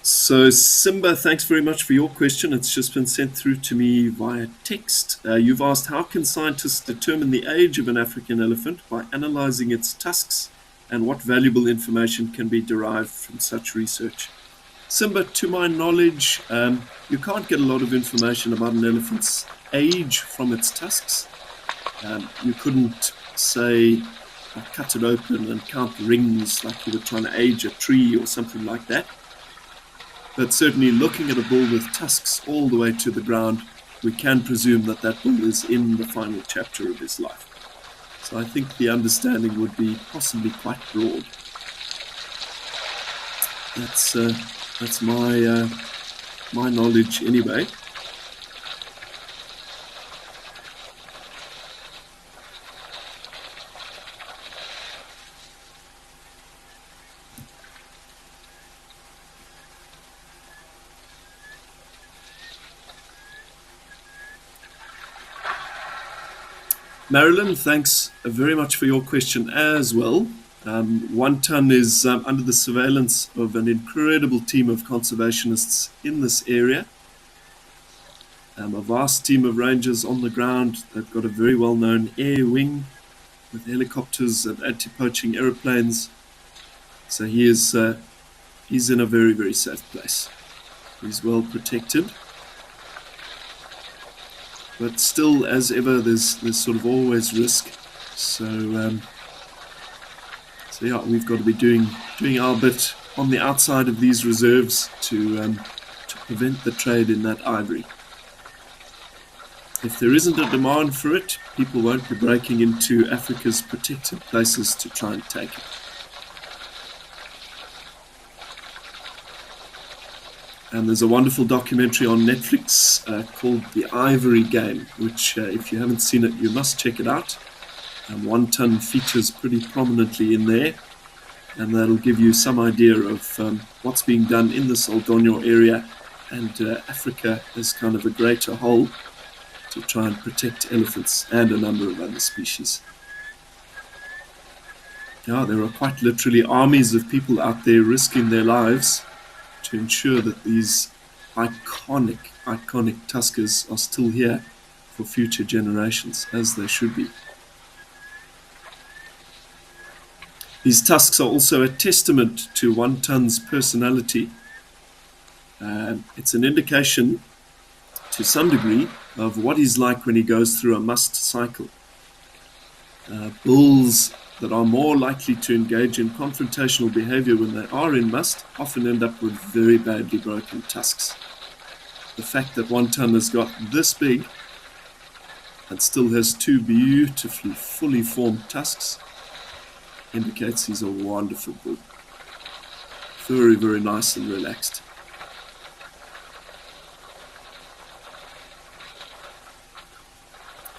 So Simba, thanks very much for your question. It's just been sent through to me via text. You've asked, how can scientists determine the age of an African elephant by analyzing its tusks, and what valuable information can be derived from such research? Simba, to my knowledge, you can't get a lot of information about an elephant's age from its tusks. You couldn't say, cut it open and count rings like you were trying to age a tree or something like that. But certainly looking at a bull with tusks all the way to the ground, we can presume that that bull is in the final chapter of his life. So I think the understanding would be possibly quite broad. That's my knowledge anyway. Marilyn, thanks very much for your question as well. 1 ton is under the surveillance of an incredible team of conservationists in this area. A vast team of rangers on the ground. They've got a very well-known air wing with helicopters and anti-poaching aeroplanes. So he's in a very, very safe place. He's well protected. but still, as ever, there's sort of always risk. So yeah, we've got to be doing our bit on the outside of these reserves to prevent the trade in that ivory. If there isn't a demand for it, people won't be breaking into Africa's protected places to try and take it. And there's a wonderful documentary on Netflix called The Ivory Game, which if you haven't seen it, you must check it out. 1 Ton features pretty prominently in there, and that'll give you some idea of what's being done in the Soldonyo area and Africa as kind of a greater whole to try and protect elephants and a number of other species. Yeah, there are quite literally armies of people out there risking their lives to ensure that these iconic tuskers are still here for future generations, as they should be. These tusks are also a testament to 1 Ton's personality. It's an indication, to some degree, of what he's like when he goes through a must cycle. Bulls that are more likely to engage in confrontational behavior when they are in must often end up with very badly broken tusks. The fact that 1 Ton has got this big and still has 2 beautifully fully formed tusks indicates he's a wonderful bull. Very, very nice and relaxed.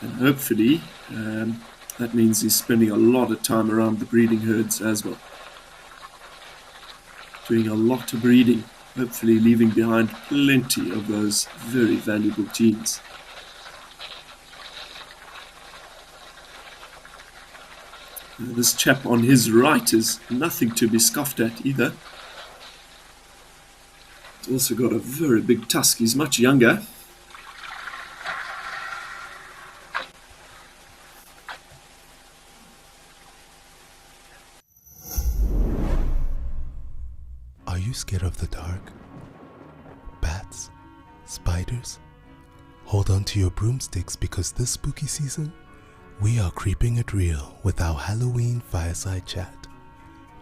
And hopefully that means he's spending a lot of time around the breeding herds as well. Doing a lot of breeding, hopefully leaving behind plenty of those very valuable genes. This chap on his right is nothing to be scoffed at either. He's also got a very big tusk. He's much younger. Are you scared of the dark? Bats? Spiders? Hold on to your broomsticks because this spooky season, we are keeping it real with our Halloween fireside chat.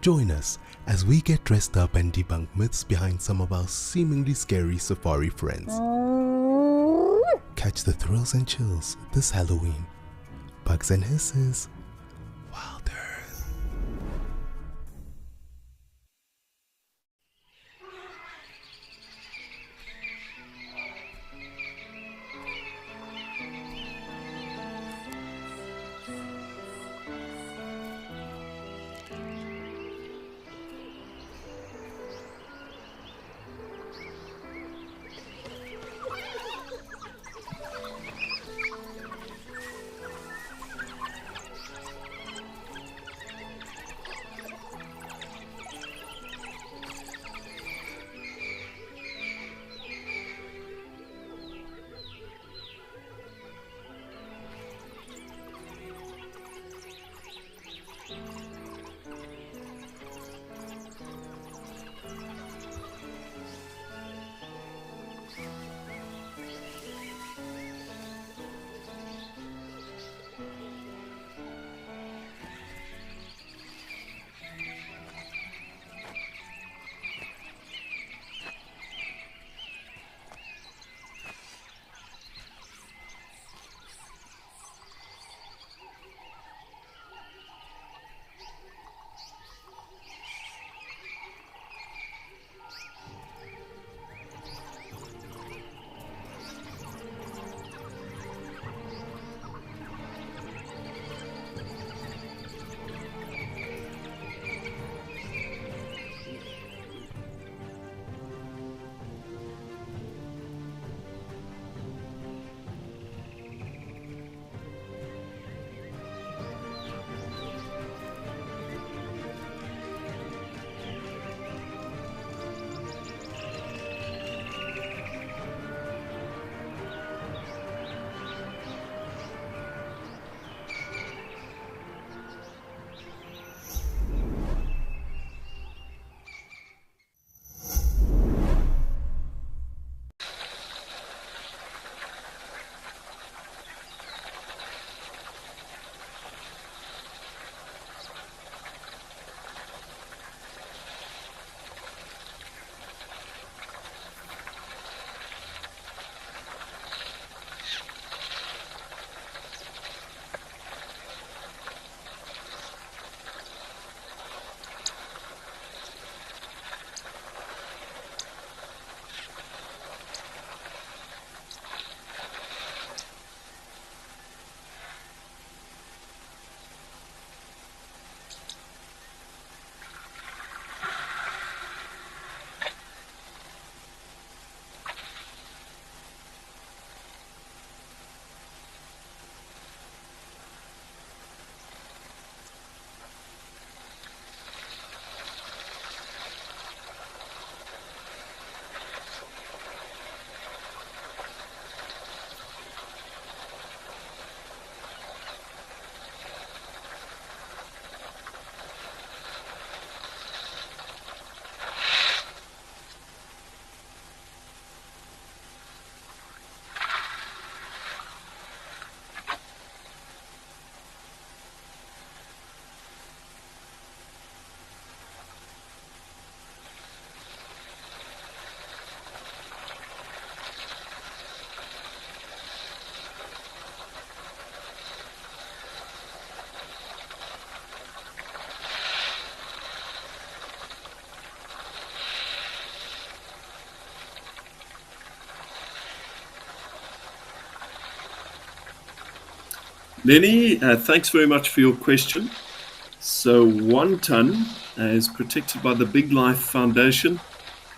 Join us as we get dressed up and debunk myths behind some of our seemingly scary safari friends. Catch the thrills and chills this Halloween. Bugs and Hisses. WildEarth. Lenny, thanks very much for your question. So 1 ton is protected by the Big Life Foundation.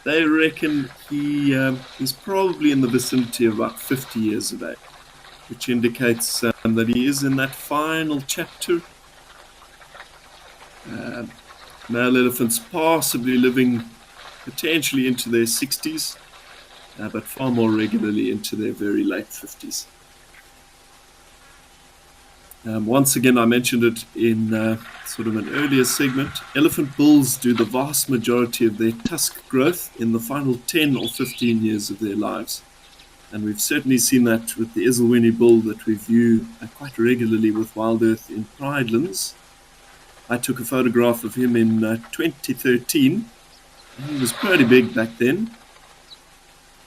They reckon he's probably in the vicinity of about 50 years of age, which indicates that he is in that final chapter. Male elephants possibly living potentially into their 60s, but far more regularly into their very late 50s. Once again, I mentioned it in sort of an earlier segment. Elephant bulls do the vast majority of their tusk growth in the final 10 or 15 years of their lives. And we've certainly seen that with the Ezulwini bull that we view quite regularly with WildEarth in Pridelands. I took a photograph of him in 2013. He was pretty big back then,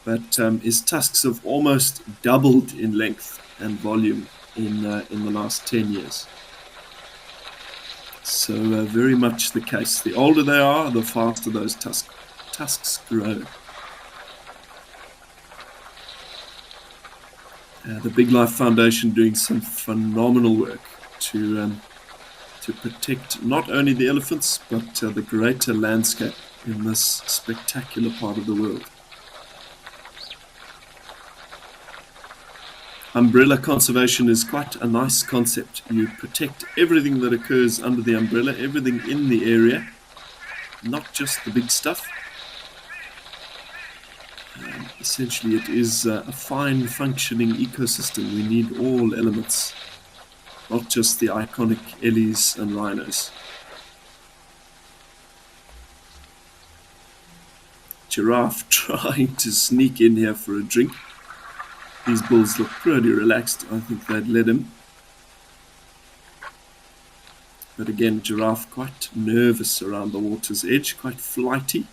but his tusks have almost doubled in length and volume in the last 10 years. So very much the case. The older they are, the faster those tusks grow. The Big Life Foundation doing some phenomenal work to protect not only the elephants, but the greater landscape in this spectacular part of the world. Umbrella conservation is quite a nice concept. You protect everything that occurs under the umbrella, everything in the area, not just the big stuff. Essentially, it is a fine functioning ecosystem. We need all elements, not just the iconic ellies and rhinos. Giraffe trying to sneak in here for a drink. These bulls look pretty relaxed. I think they'd let him. But again, giraffe quite nervous around the water's edge, quite flighty.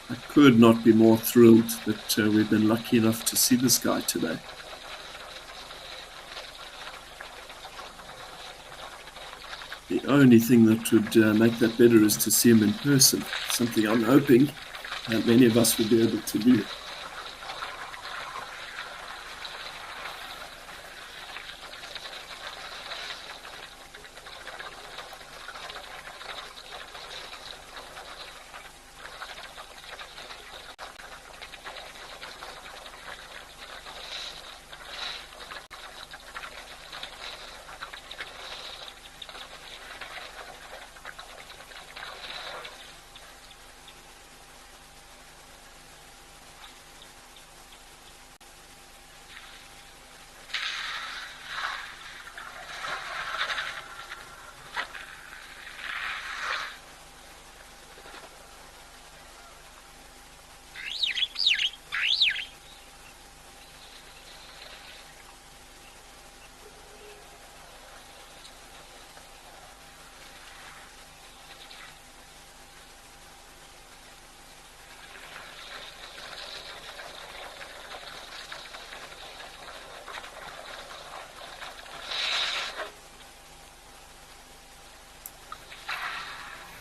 I could not be more thrilled that we've been lucky enough to see this guy today. The only thing that would make that better is to see him in person, something I'm hoping that many of us will be able to do.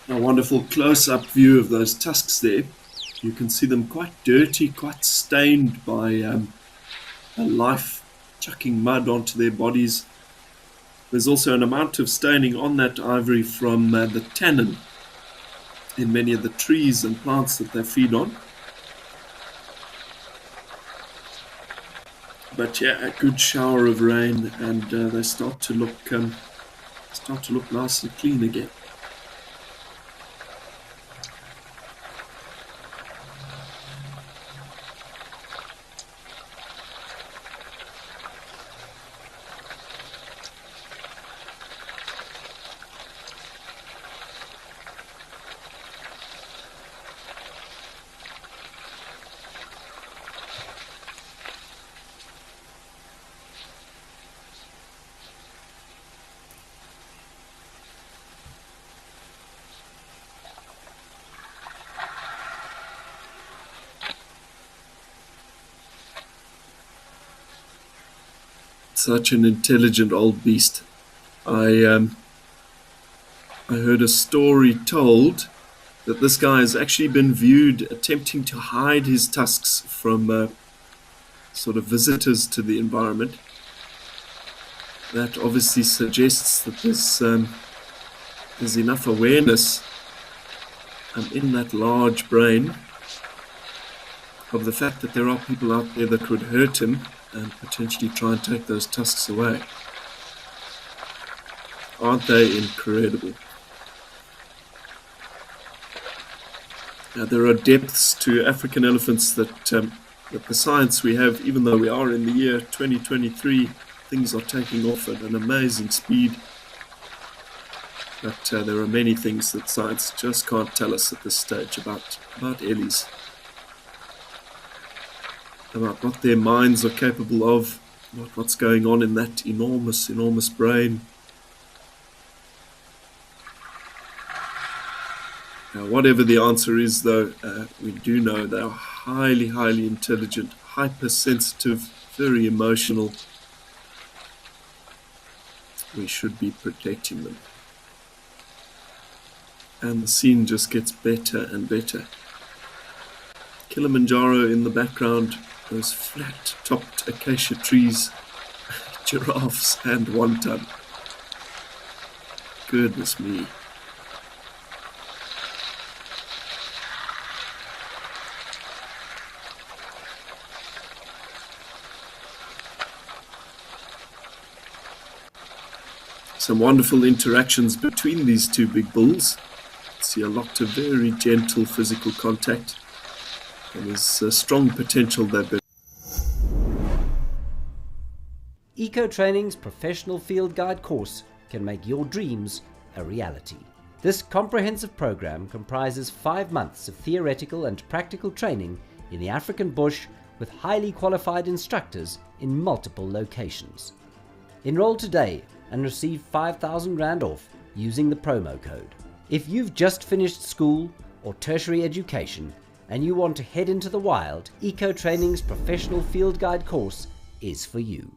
A wonderful close-up view of those tusks there. You can see them quite dirty, quite stained by life chucking mud onto their bodies. There's also an amount of staining on that ivory from the tannin in many of the trees and plants that they feed on. But yeah, a good shower of rain, and they start to look nice and clean again. Such an intelligent old beast. I I heard a story told that this guy has actually been viewed attempting to hide his tusks from sort of visitors to the environment. That obviously suggests that there's enough awareness in that large brain of the fact that there are people out there that could hurt him and potentially try and take those tusks away. Aren't they incredible? Now, there are depths to African elephants that the science we have, even though we are in the year 2023, things are taking off at an amazing speed. But there are many things that science just can't tell us at this stage about ellies. About what their minds are capable of, what's going on in that enormous, enormous brain. Now, whatever the answer is, though, we do know they are highly, highly intelligent, hypersensitive, very emotional. We should be protecting them. And the scene just gets better and better. Kilimanjaro in the background, those flat-topped acacia trees, giraffes and wonton. Goodness me. Some wonderful interactions between these two big bulls. See a lot of very gentle physical contact. And there's a strong potential that Eco Training's professional field guide course can make your dreams a reality. This comprehensive program comprises 5 months of theoretical and practical training in the African bush with highly qualified instructors in multiple locations. Enroll today and receive 5,000 Rand off using the promo code. If you've just finished school or tertiary education and you want to head into the wild, Eco Training's professional field guide course is for you.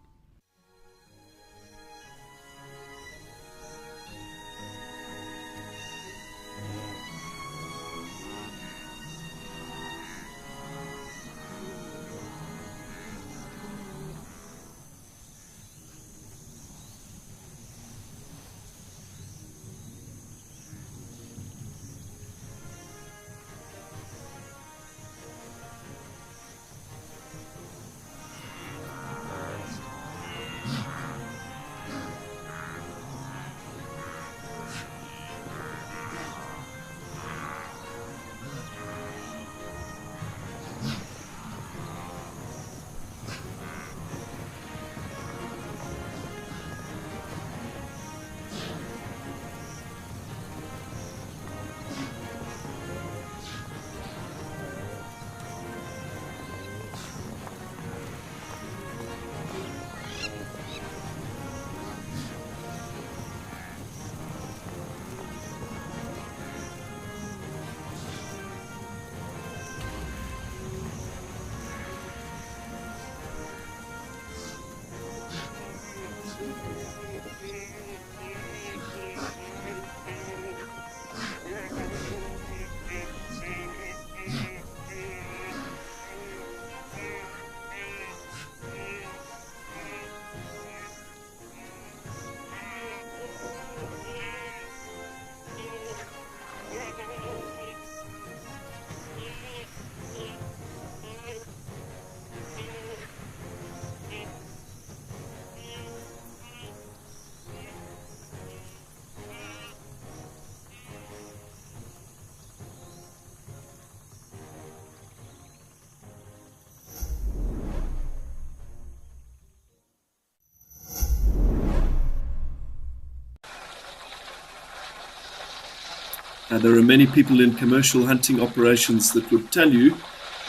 There are many people in commercial hunting operations that would tell you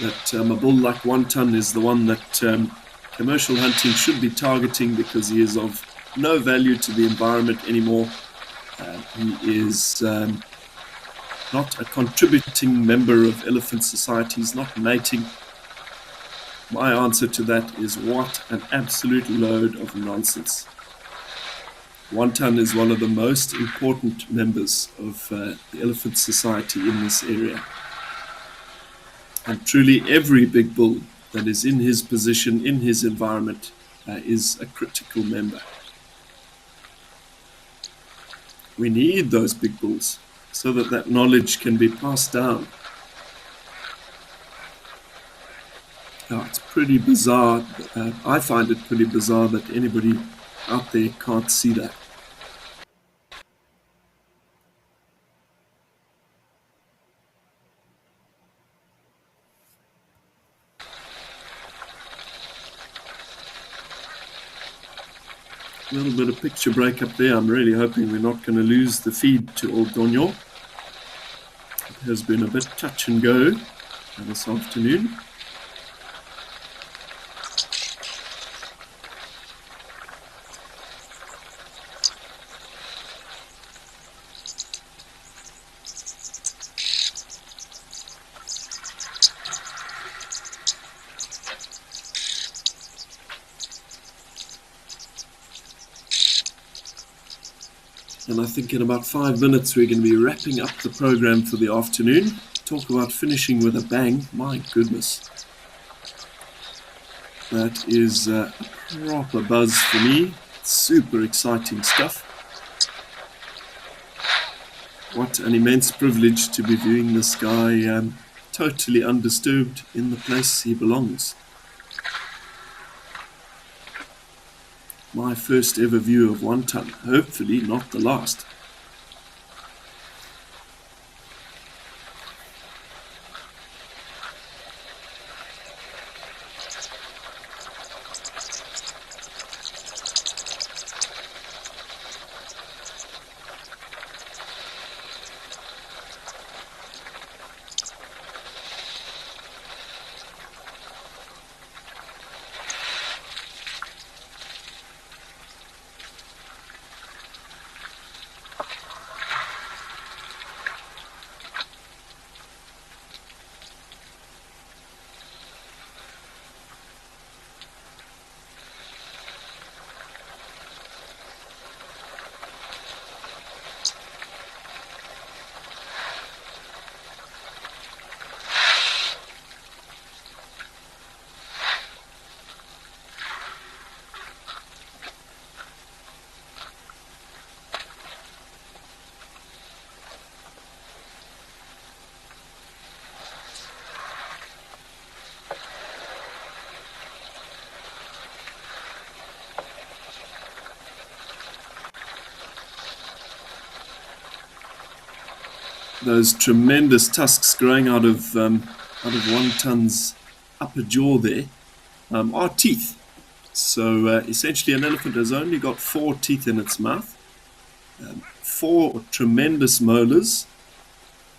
that a bull like wonton is the one that commercial hunting should be targeting because he is of no value to the environment anymore. He is not a contributing member of elephant societies, not mating. My answer to that is what an absolute load of nonsense. Wonton is one of the most important members of the elephant society in this area. And truly every big bull that is in his position, in his environment, is a critical member. We need those big bulls so that that knowledge can be passed down. Now, it's pretty bizarre. I find it pretty bizarre that anybody out there can't see that. A little bit of picture break up there. I'm really hoping we're not going to lose the feed to Old Donyo. It has been a bit touch and go this afternoon. And I think in about 5 minutes we're going to be wrapping up the program for the afternoon. Talk about finishing with a bang. My goodness. That is a proper buzz for me. Super exciting stuff. What an immense privilege to be viewing this guy totally undisturbed in the place he belongs. My first ever view of Wonton, hopefully not the last. Those tremendous tusks growing out of Wonton's upper jaw there are teeth. So essentially an elephant has only got 4 teeth in its mouth, 4 tremendous molars,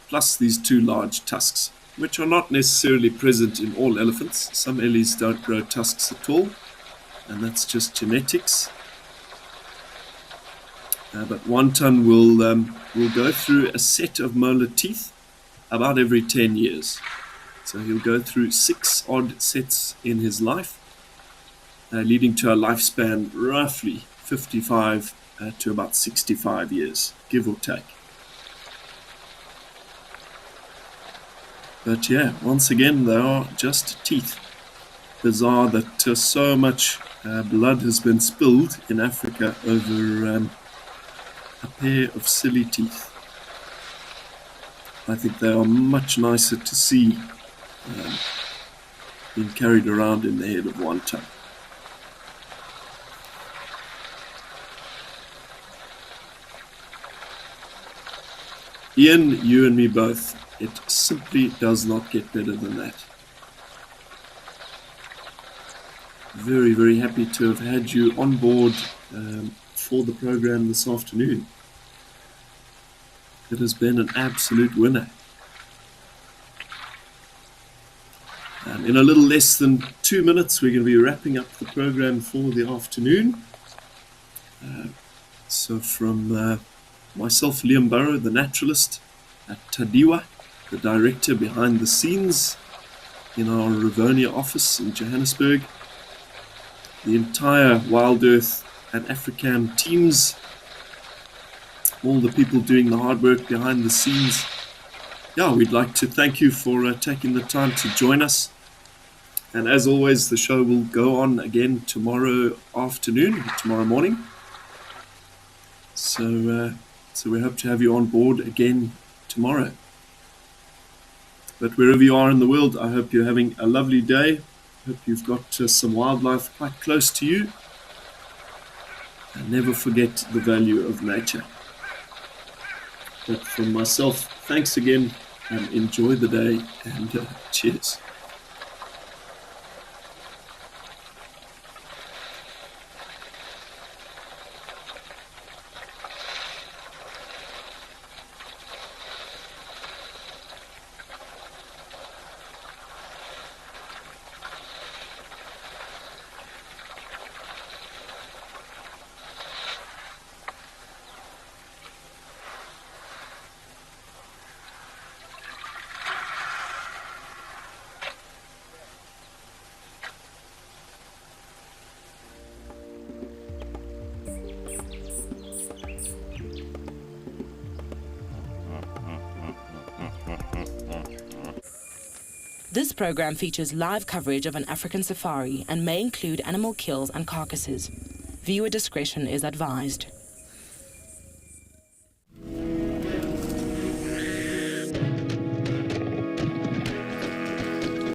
plus these 2 large tusks, which are not necessarily present in all elephants. Some ellies don't grow tusks at all, and that's just genetics. But Wonton will go through a set of molar teeth about every 10 years. So he'll go through 6 odd sets in his life, leading to a lifespan roughly 55 to about 65 years, give or take. But yeah, once again, they are just teeth. Bizarre that so much blood has been spilled in Africa over a pair of silly teeth. I think they are much nicer to see being carried around in the head of Wonton. Ian, you and me both, it simply does not get better than that. Very, very happy to have had you on board for the program this afternoon. It has been an absolute winner. In a little less than 2 minutes, we're going to be wrapping up the program for the afternoon. So from myself, Liam Burrow, the naturalist, at Tadiwa, the director behind the scenes in our Rivonia office in Johannesburg, the entire WildEarth and Africam teams all the people doing the hard work behind the scenes. Yeah, we'd like to thank you for taking the time to join us. And as always, the show will go on again tomorrow afternoon, tomorrow morning. So we hope to have you on board again tomorrow. But wherever you are in the world, I hope you're having a lovely day. Hope you've got some wildlife quite close to you. And never forget the value of nature. But from myself, thanks again, and enjoy the day, and cheers. This program features live coverage of an African safari and may include animal kills and carcasses. Viewer discretion is advised.